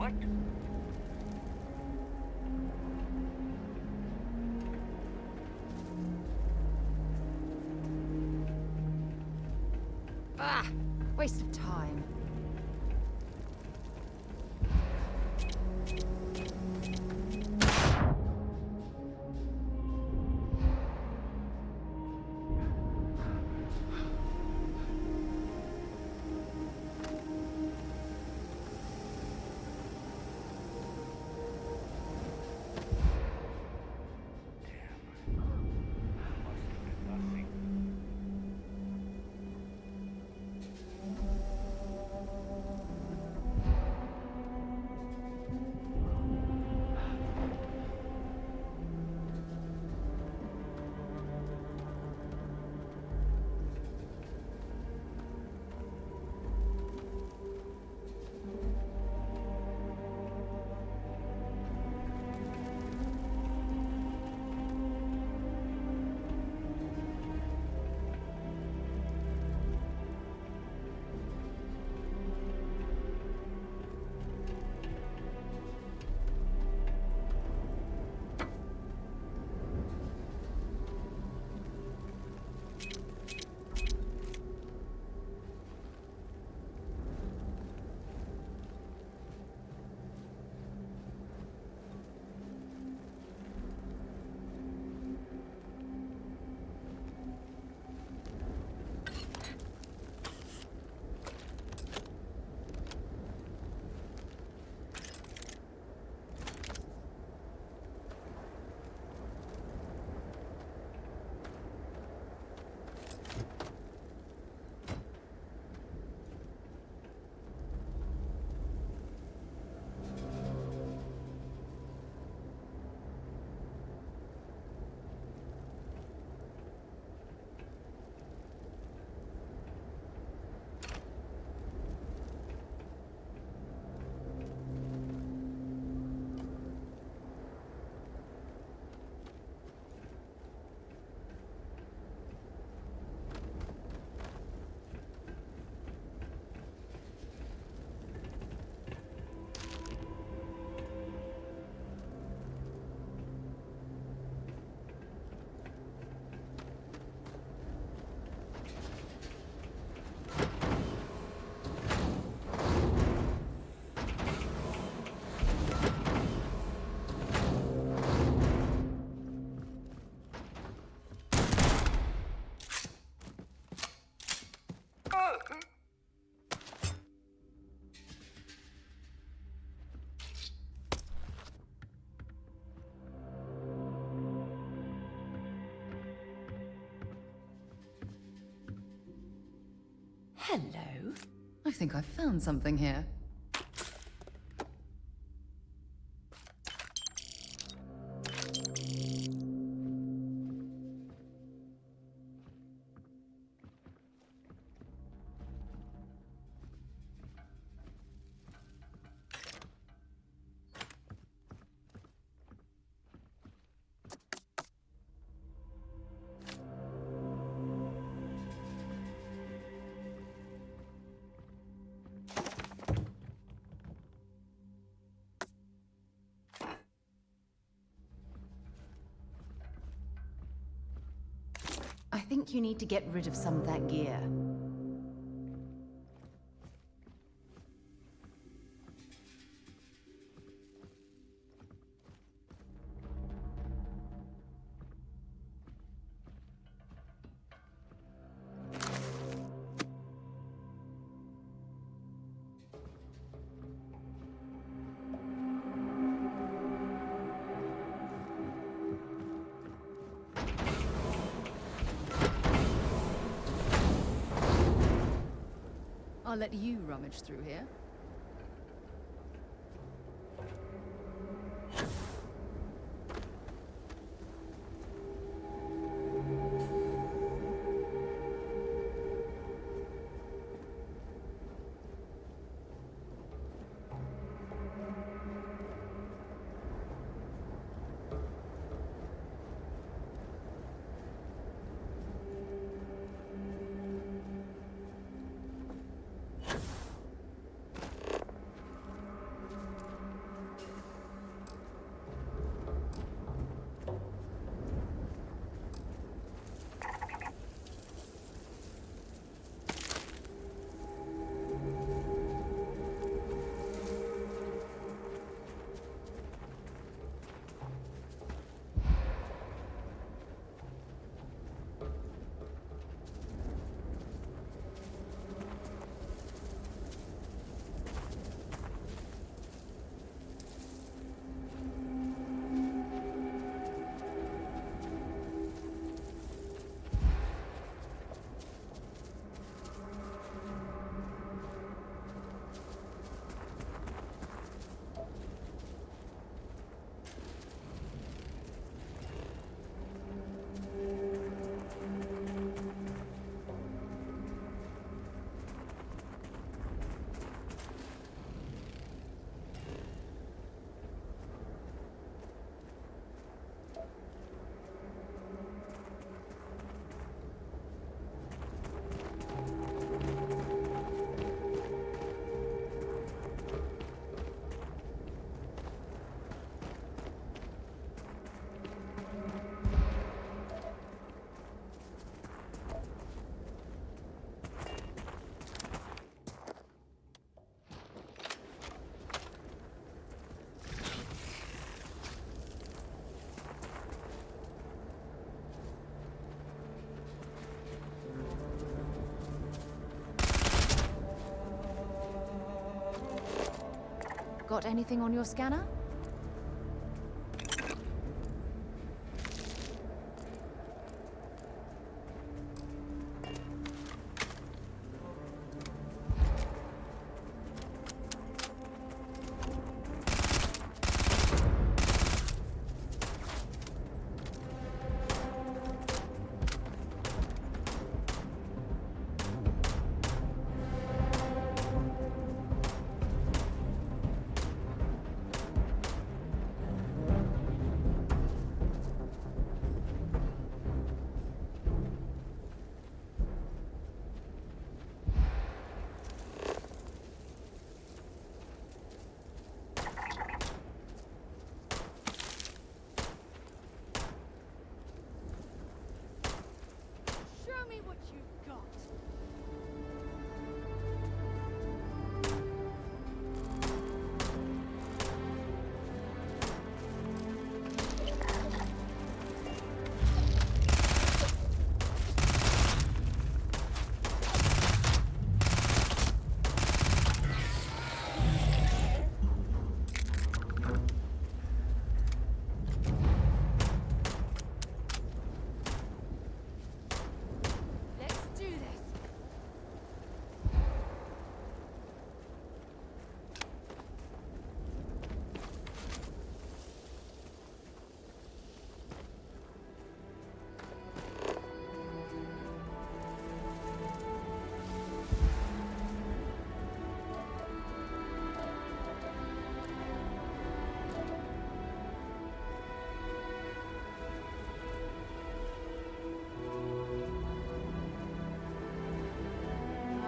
What? Ah! Waste of time. Hello. I think I've found something here. I think you need to get rid of some of that gear. I'll let you rummage through here. got anything on your scanner? Show me what you've got. Let's do this.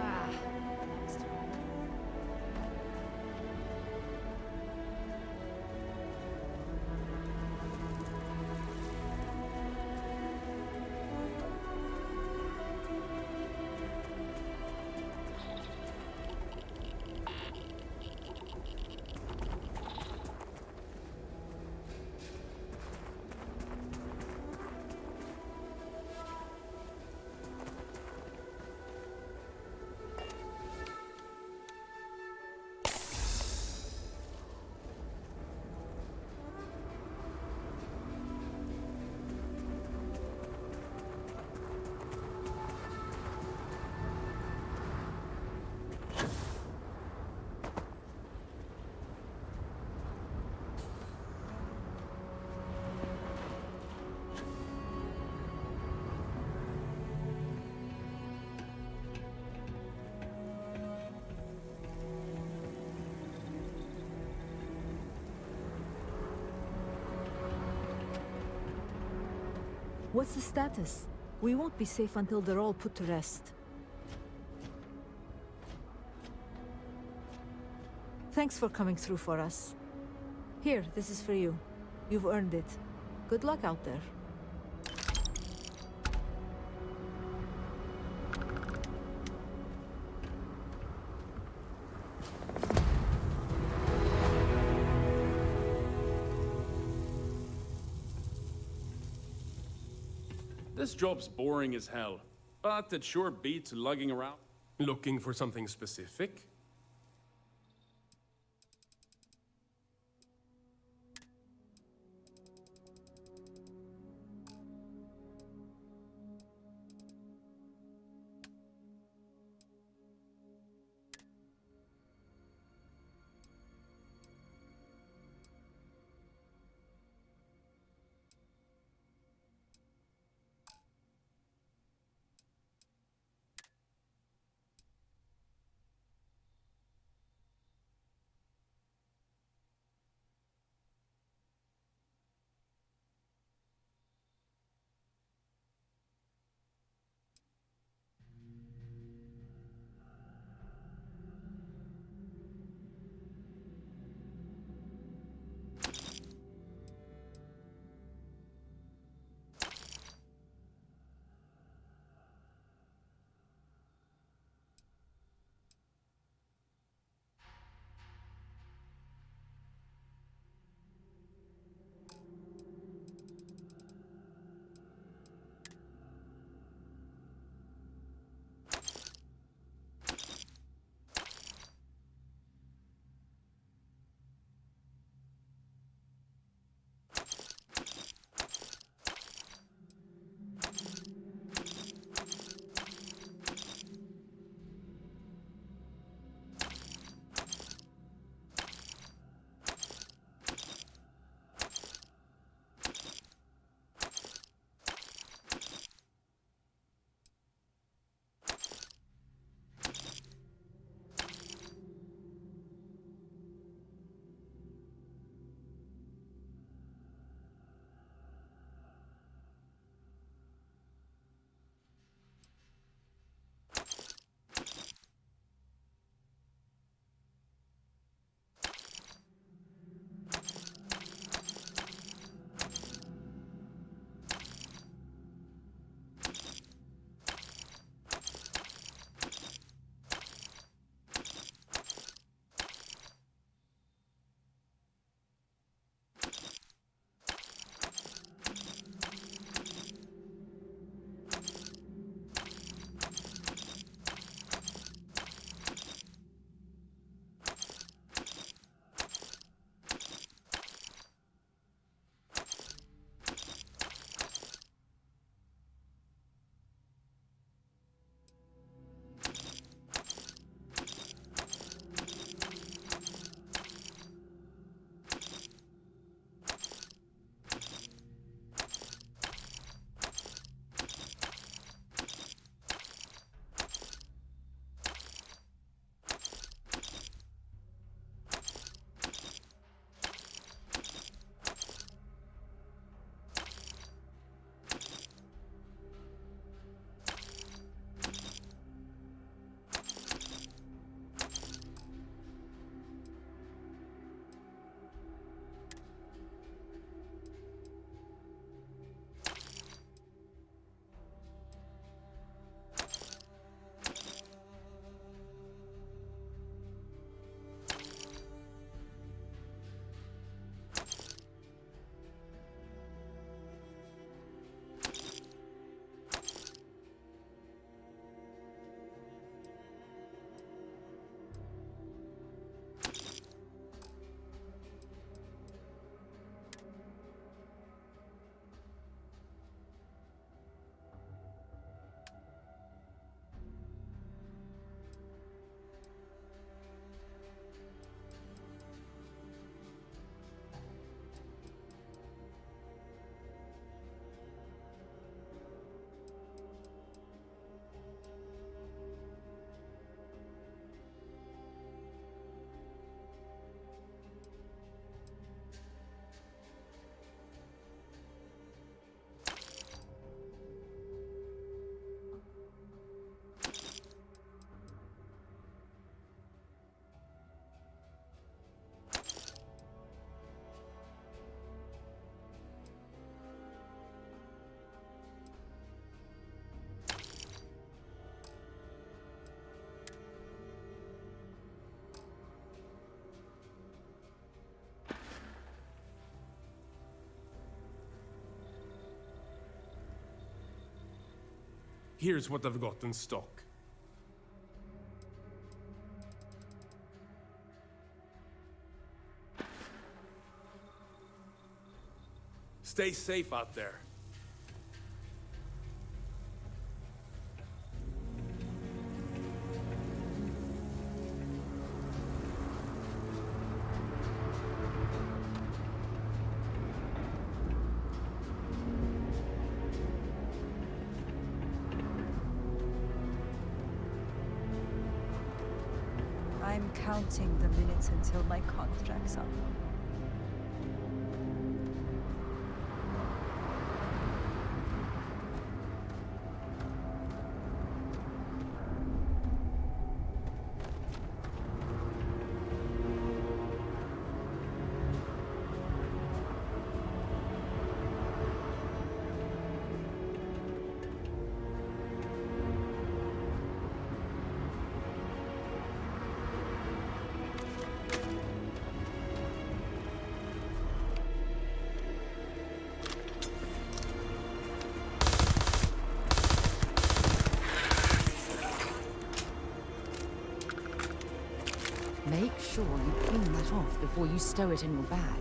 Ah, next time. What's the status? We won't be safe until they're all put to rest. Thanks for coming through for us. Here, this is for you. You've earned it. Good luck out there. This job's boring as hell, but it sure beats lugging around. Looking for something specific? Here's what I've got in stock. Stay safe out there. I'm counting the minutes until my contract's up. Make sure you clean that off before you stow it in your bag.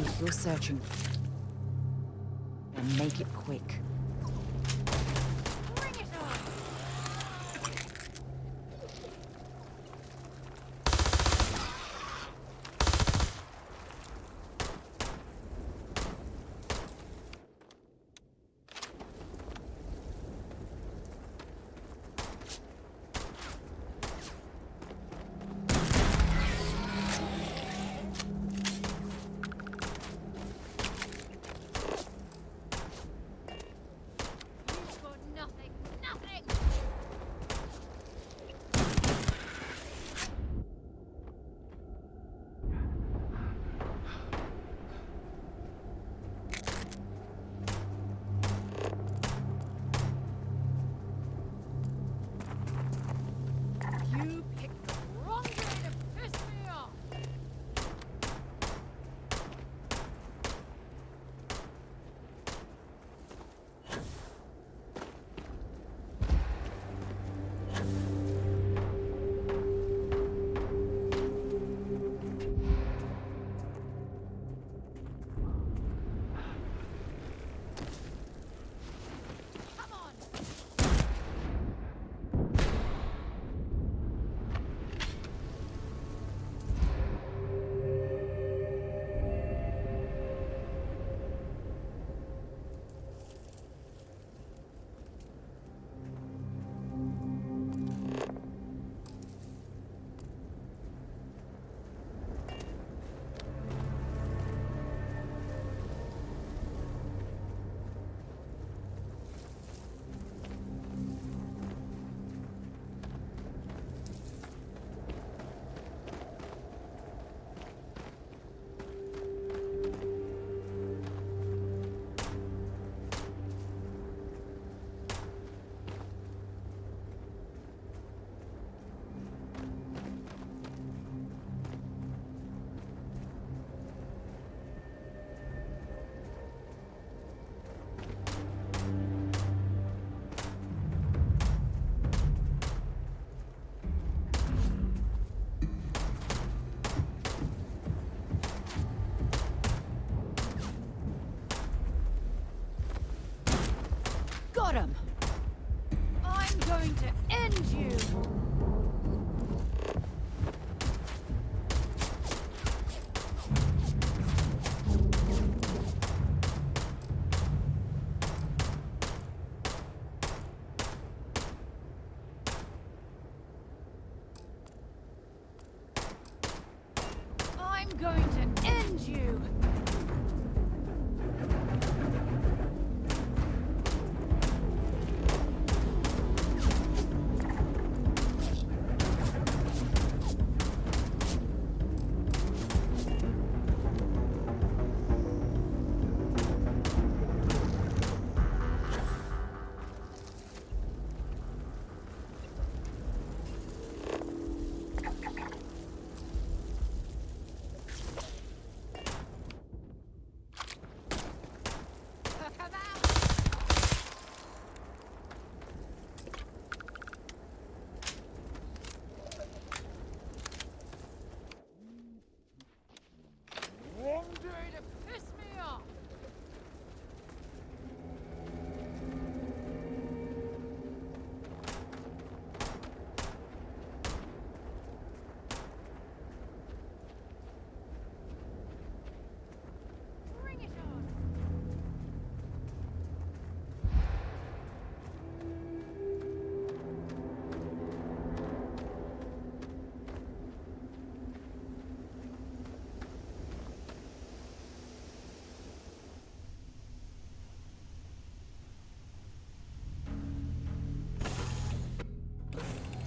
If you're searching, then make it quick. going to end you! I'm going to end you!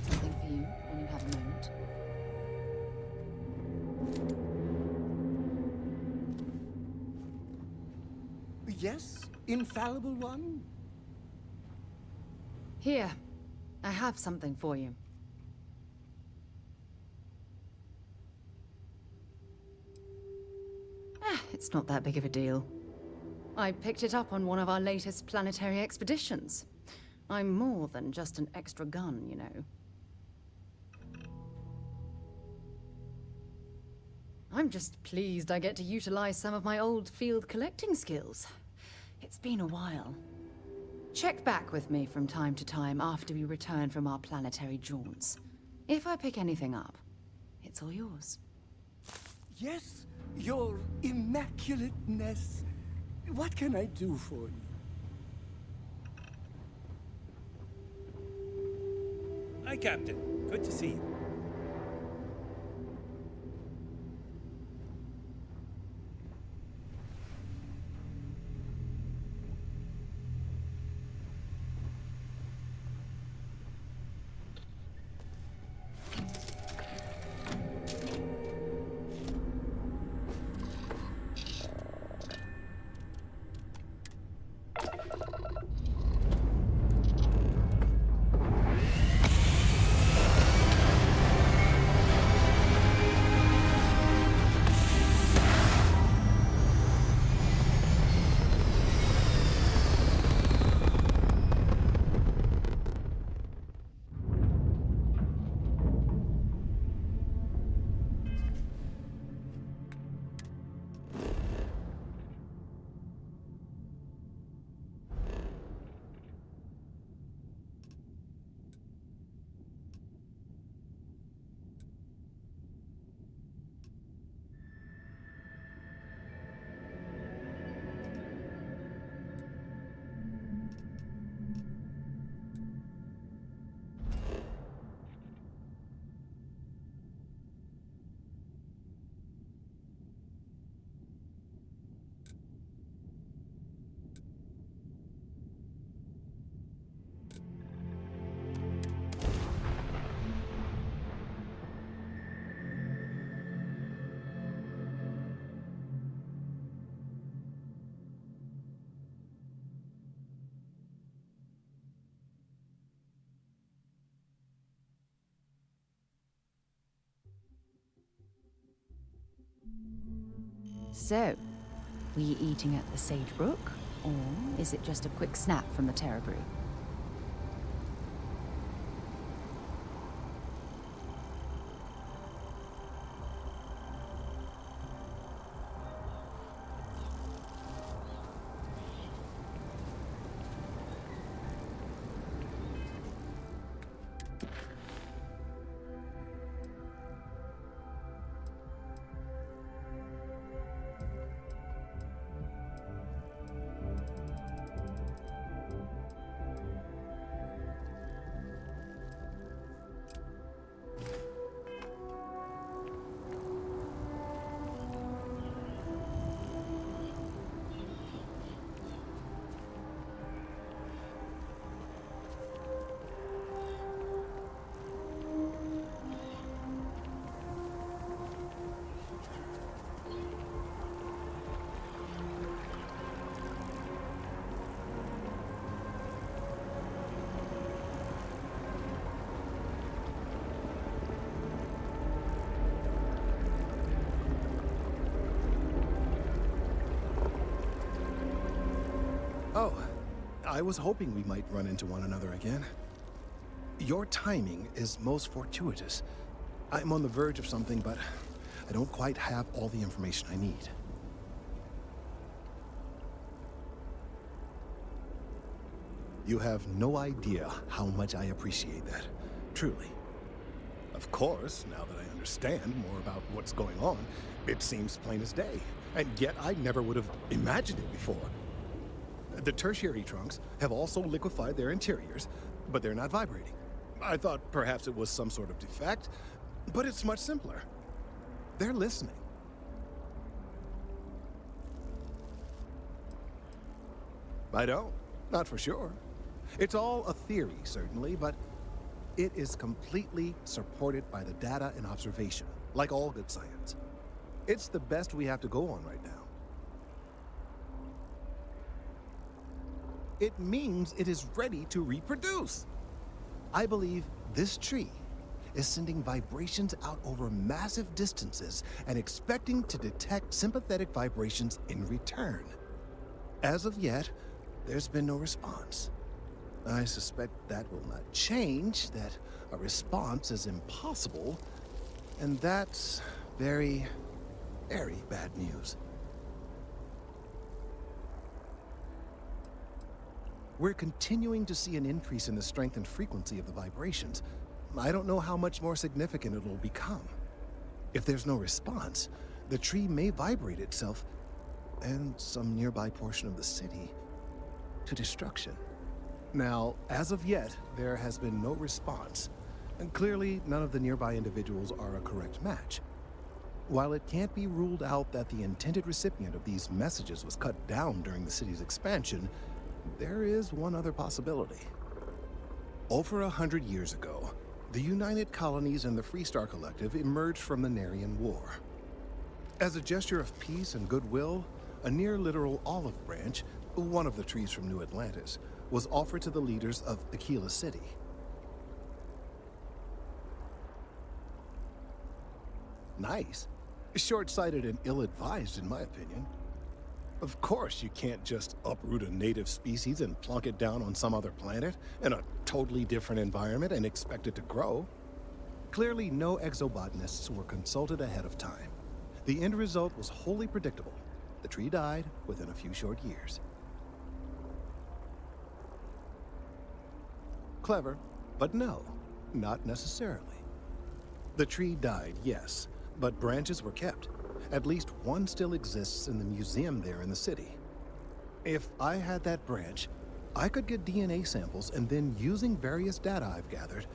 Something for you when you have a moment. Yes, infallible one? Here, I have something for you. It's not that big of a deal. I picked it up on one of our latest planetary expeditions. I'm more than just an extra gun, you know. I'm just pleased I get to utilize some of my old field collecting skills. It's been a while. Check back with me from time to time after we return from our planetary jaunts. If I pick anything up, it's all yours. Yes, your immaculateness. What can I do for you? Hi, Captain. Good to see you. So, were you eating at the Sagebrook, or is it just a quick snap from the Terra Brew? I was hoping we might run into one another again. Your timing is most fortuitous. I'm on the verge of something, but I don't quite have all the information I need. You have no idea how much I appreciate that. Truly. Of course, now that I understand more about what's going on, it seems plain as day. And yet I never would have imagined it before. The tertiary trunks have also liquefied their interiors, but they're not vibrating. I thought perhaps it was some sort of defect, but it's much simpler. They're listening. I don't. Not for sure. It's all a theory, certainly, but it is completely supported by the data and observation, like all good science. It's the best we have to go on right now. It means it is ready to reproduce. I believe this tree is sending vibrations out over massive distances and expecting to detect sympathetic vibrations in return. As of yet, there's been no response. I suspect that will not change, that a response is impossible, and that's very, very bad news. We're continuing to see an increase in the strength and frequency of the vibrations. I don't know how much more significant it will become. If there's no response, the tree may vibrate itself and some nearby portion of the city to destruction. Now, as of yet, there has been no response, and clearly none of the nearby individuals are a correct match. While it can't be ruled out that the intended recipient of these messages was cut down during the city's expansion, there is one other possibility. Over 100 years ago, the United Colonies and the Freestar Collective emerged from the Narian War. As a gesture of peace and goodwill, a near-literal olive branch, one of the trees from New Atlantis, was offered to the leaders of Aquila City. Nice. Short-sighted and ill-advised, in my opinion. Of course, you can't just uproot a native species and plunk it down on some other planet in a totally different environment and expect it to grow. Clearly, no exobotanists were consulted ahead of time. The end result was wholly predictable. The tree died within a few short years. Clever, but no, not necessarily. The tree died, yes, but branches were kept. At least one still exists in the museum there in the city. If I had that branch, I could get DNA samples, and then using various data I've gathered,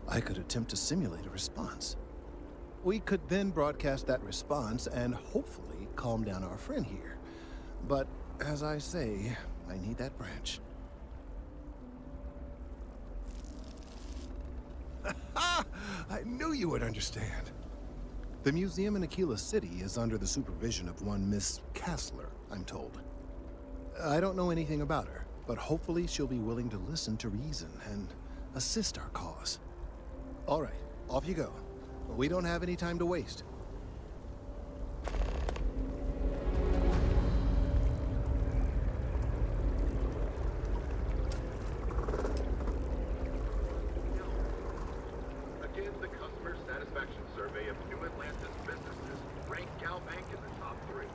I could attempt to simulate a response. We could then broadcast that response and hopefully calm down our friend here. But as I say, I need that branch. I knew you would understand. The museum in Aquila City is under the supervision of one Miss Kassler, I'm told. I don't know anything about her, but hopefully she'll be willing to listen to reason and assist our cause. All right, off you go. We don't have any time to waste. Again, the customer satisfaction survey of New Atlantis businesses ranked Galbank in the top 3.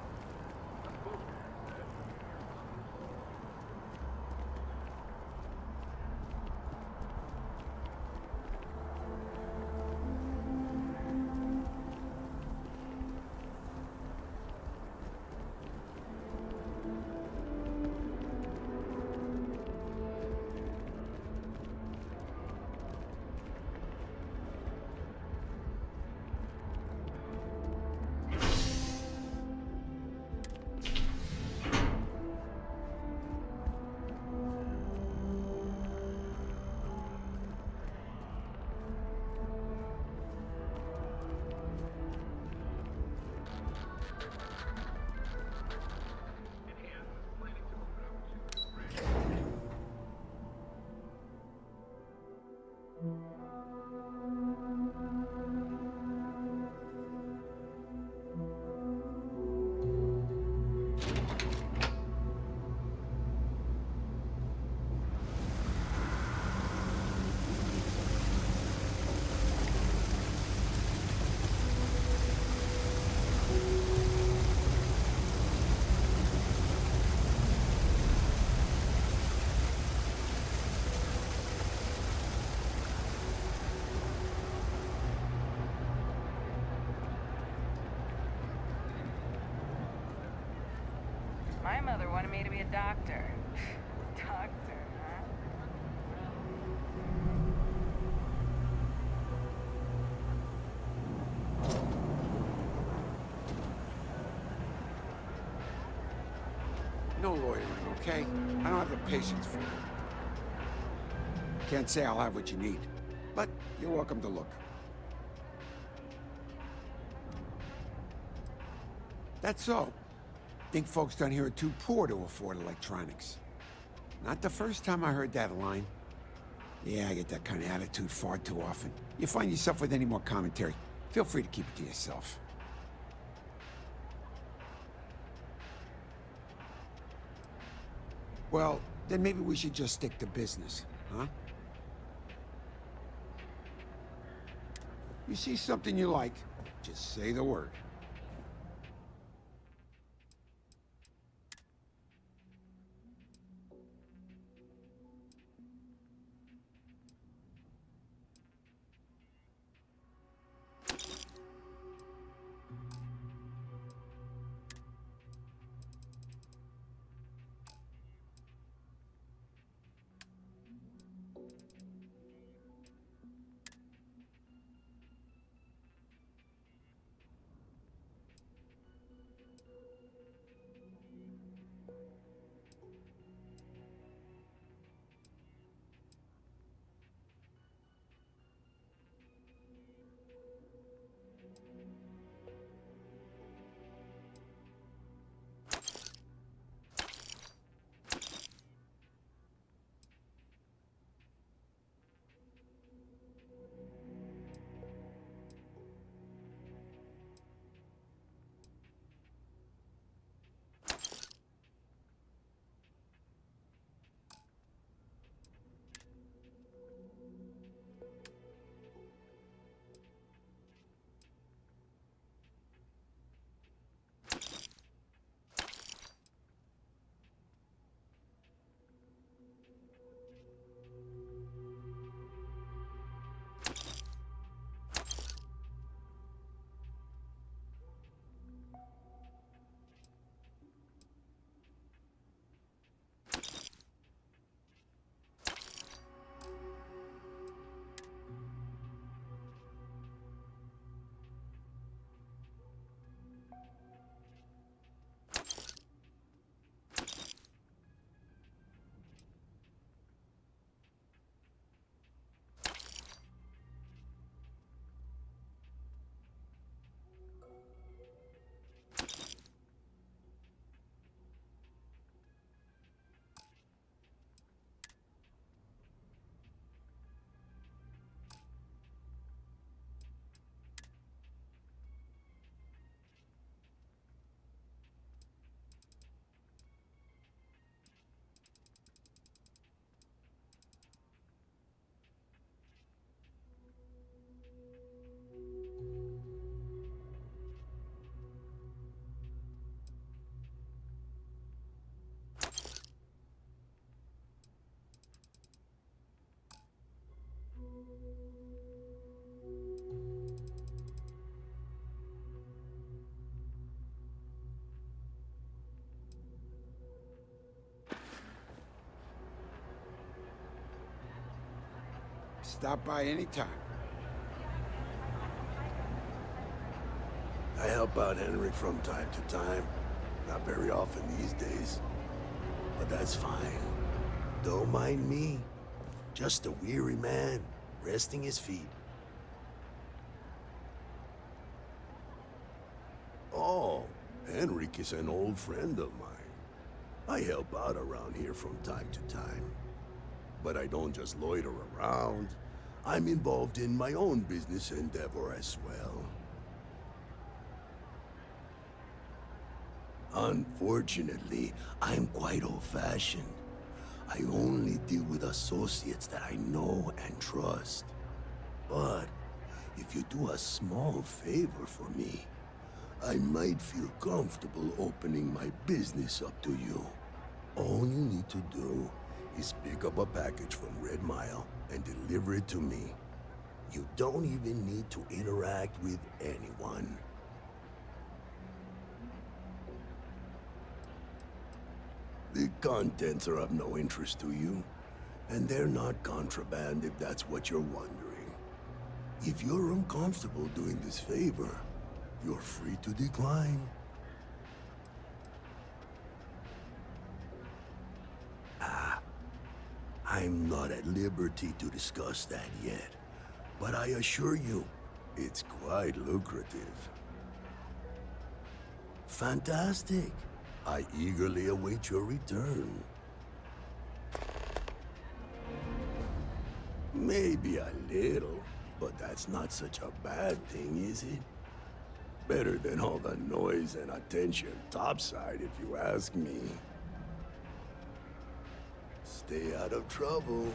Grandmother wanted me to be a doctor. Doctor, huh? No lawyering, okay? I don't have the patience for it. Can't say I'll have what you need, but you're welcome to look. That's so. Think folks down here are too poor to afford electronics. Not the first time I heard that line. Yeah, I get that kind of attitude far too often. You find yourself with any more commentary, feel free to keep it to yourself. Well, then maybe we should just stick to business, huh? You see something you like, just say the word. Stop by anytime. I help out Henrik from time to time. Not very often these days. But that's fine. Don't mind me. Just a weary man, resting his feet. Oh, Henrik is an old friend of mine. I help out around here from time to time. But I don't just loiter around. I'm involved in my own business endeavor as well. Unfortunately, I'm quite old-fashioned. I only deal with associates that I know and trust. But if you do a small favor for me, I might feel comfortable opening my business up to you. All you need to do is pick up a package from Red Mile and deliver it to me. You don't even need to interact with anyone. The contents are of no interest to you, and they're not contraband if that's what you're wondering. If you're uncomfortable doing this favor, you're free to decline. I'm not at liberty to discuss that yet, but I assure you, it's quite lucrative. Fantastic. I eagerly await your return. Maybe a little, but that's not such a bad thing, is it? Better than all the noise and attention topside, if you ask me. Stay out of trouble.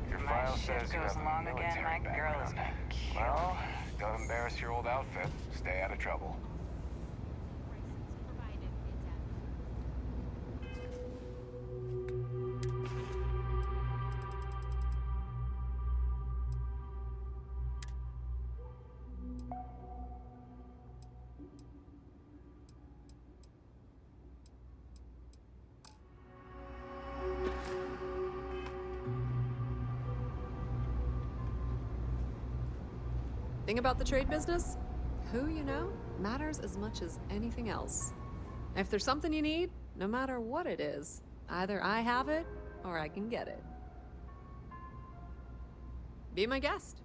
Your file says you have a military background. Well, don't embarrass your old outfit. Stay out of trouble. Thing about the trade business? Who you know matters as much as anything else. If there's something you need, no matter what it is, either I have it or I can get it. Be my guest.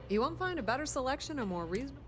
You won't find a better selection or more reasonable.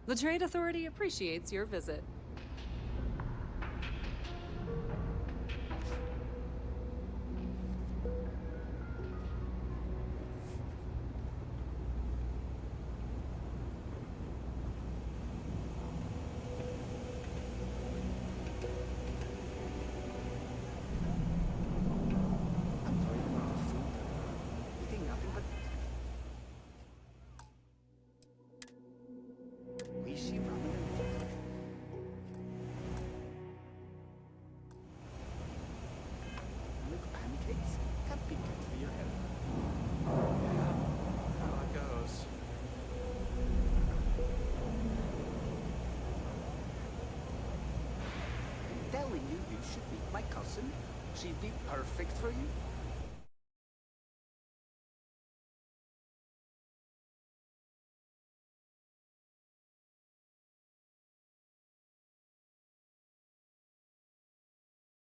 The Trade Authority appreciates your visit. Eating nothing but Rishi ramen and milk pancakes can't be good for your health. Yeah, how it goes. I'm telling you, you should meet my cousin. She'd be perfect for you.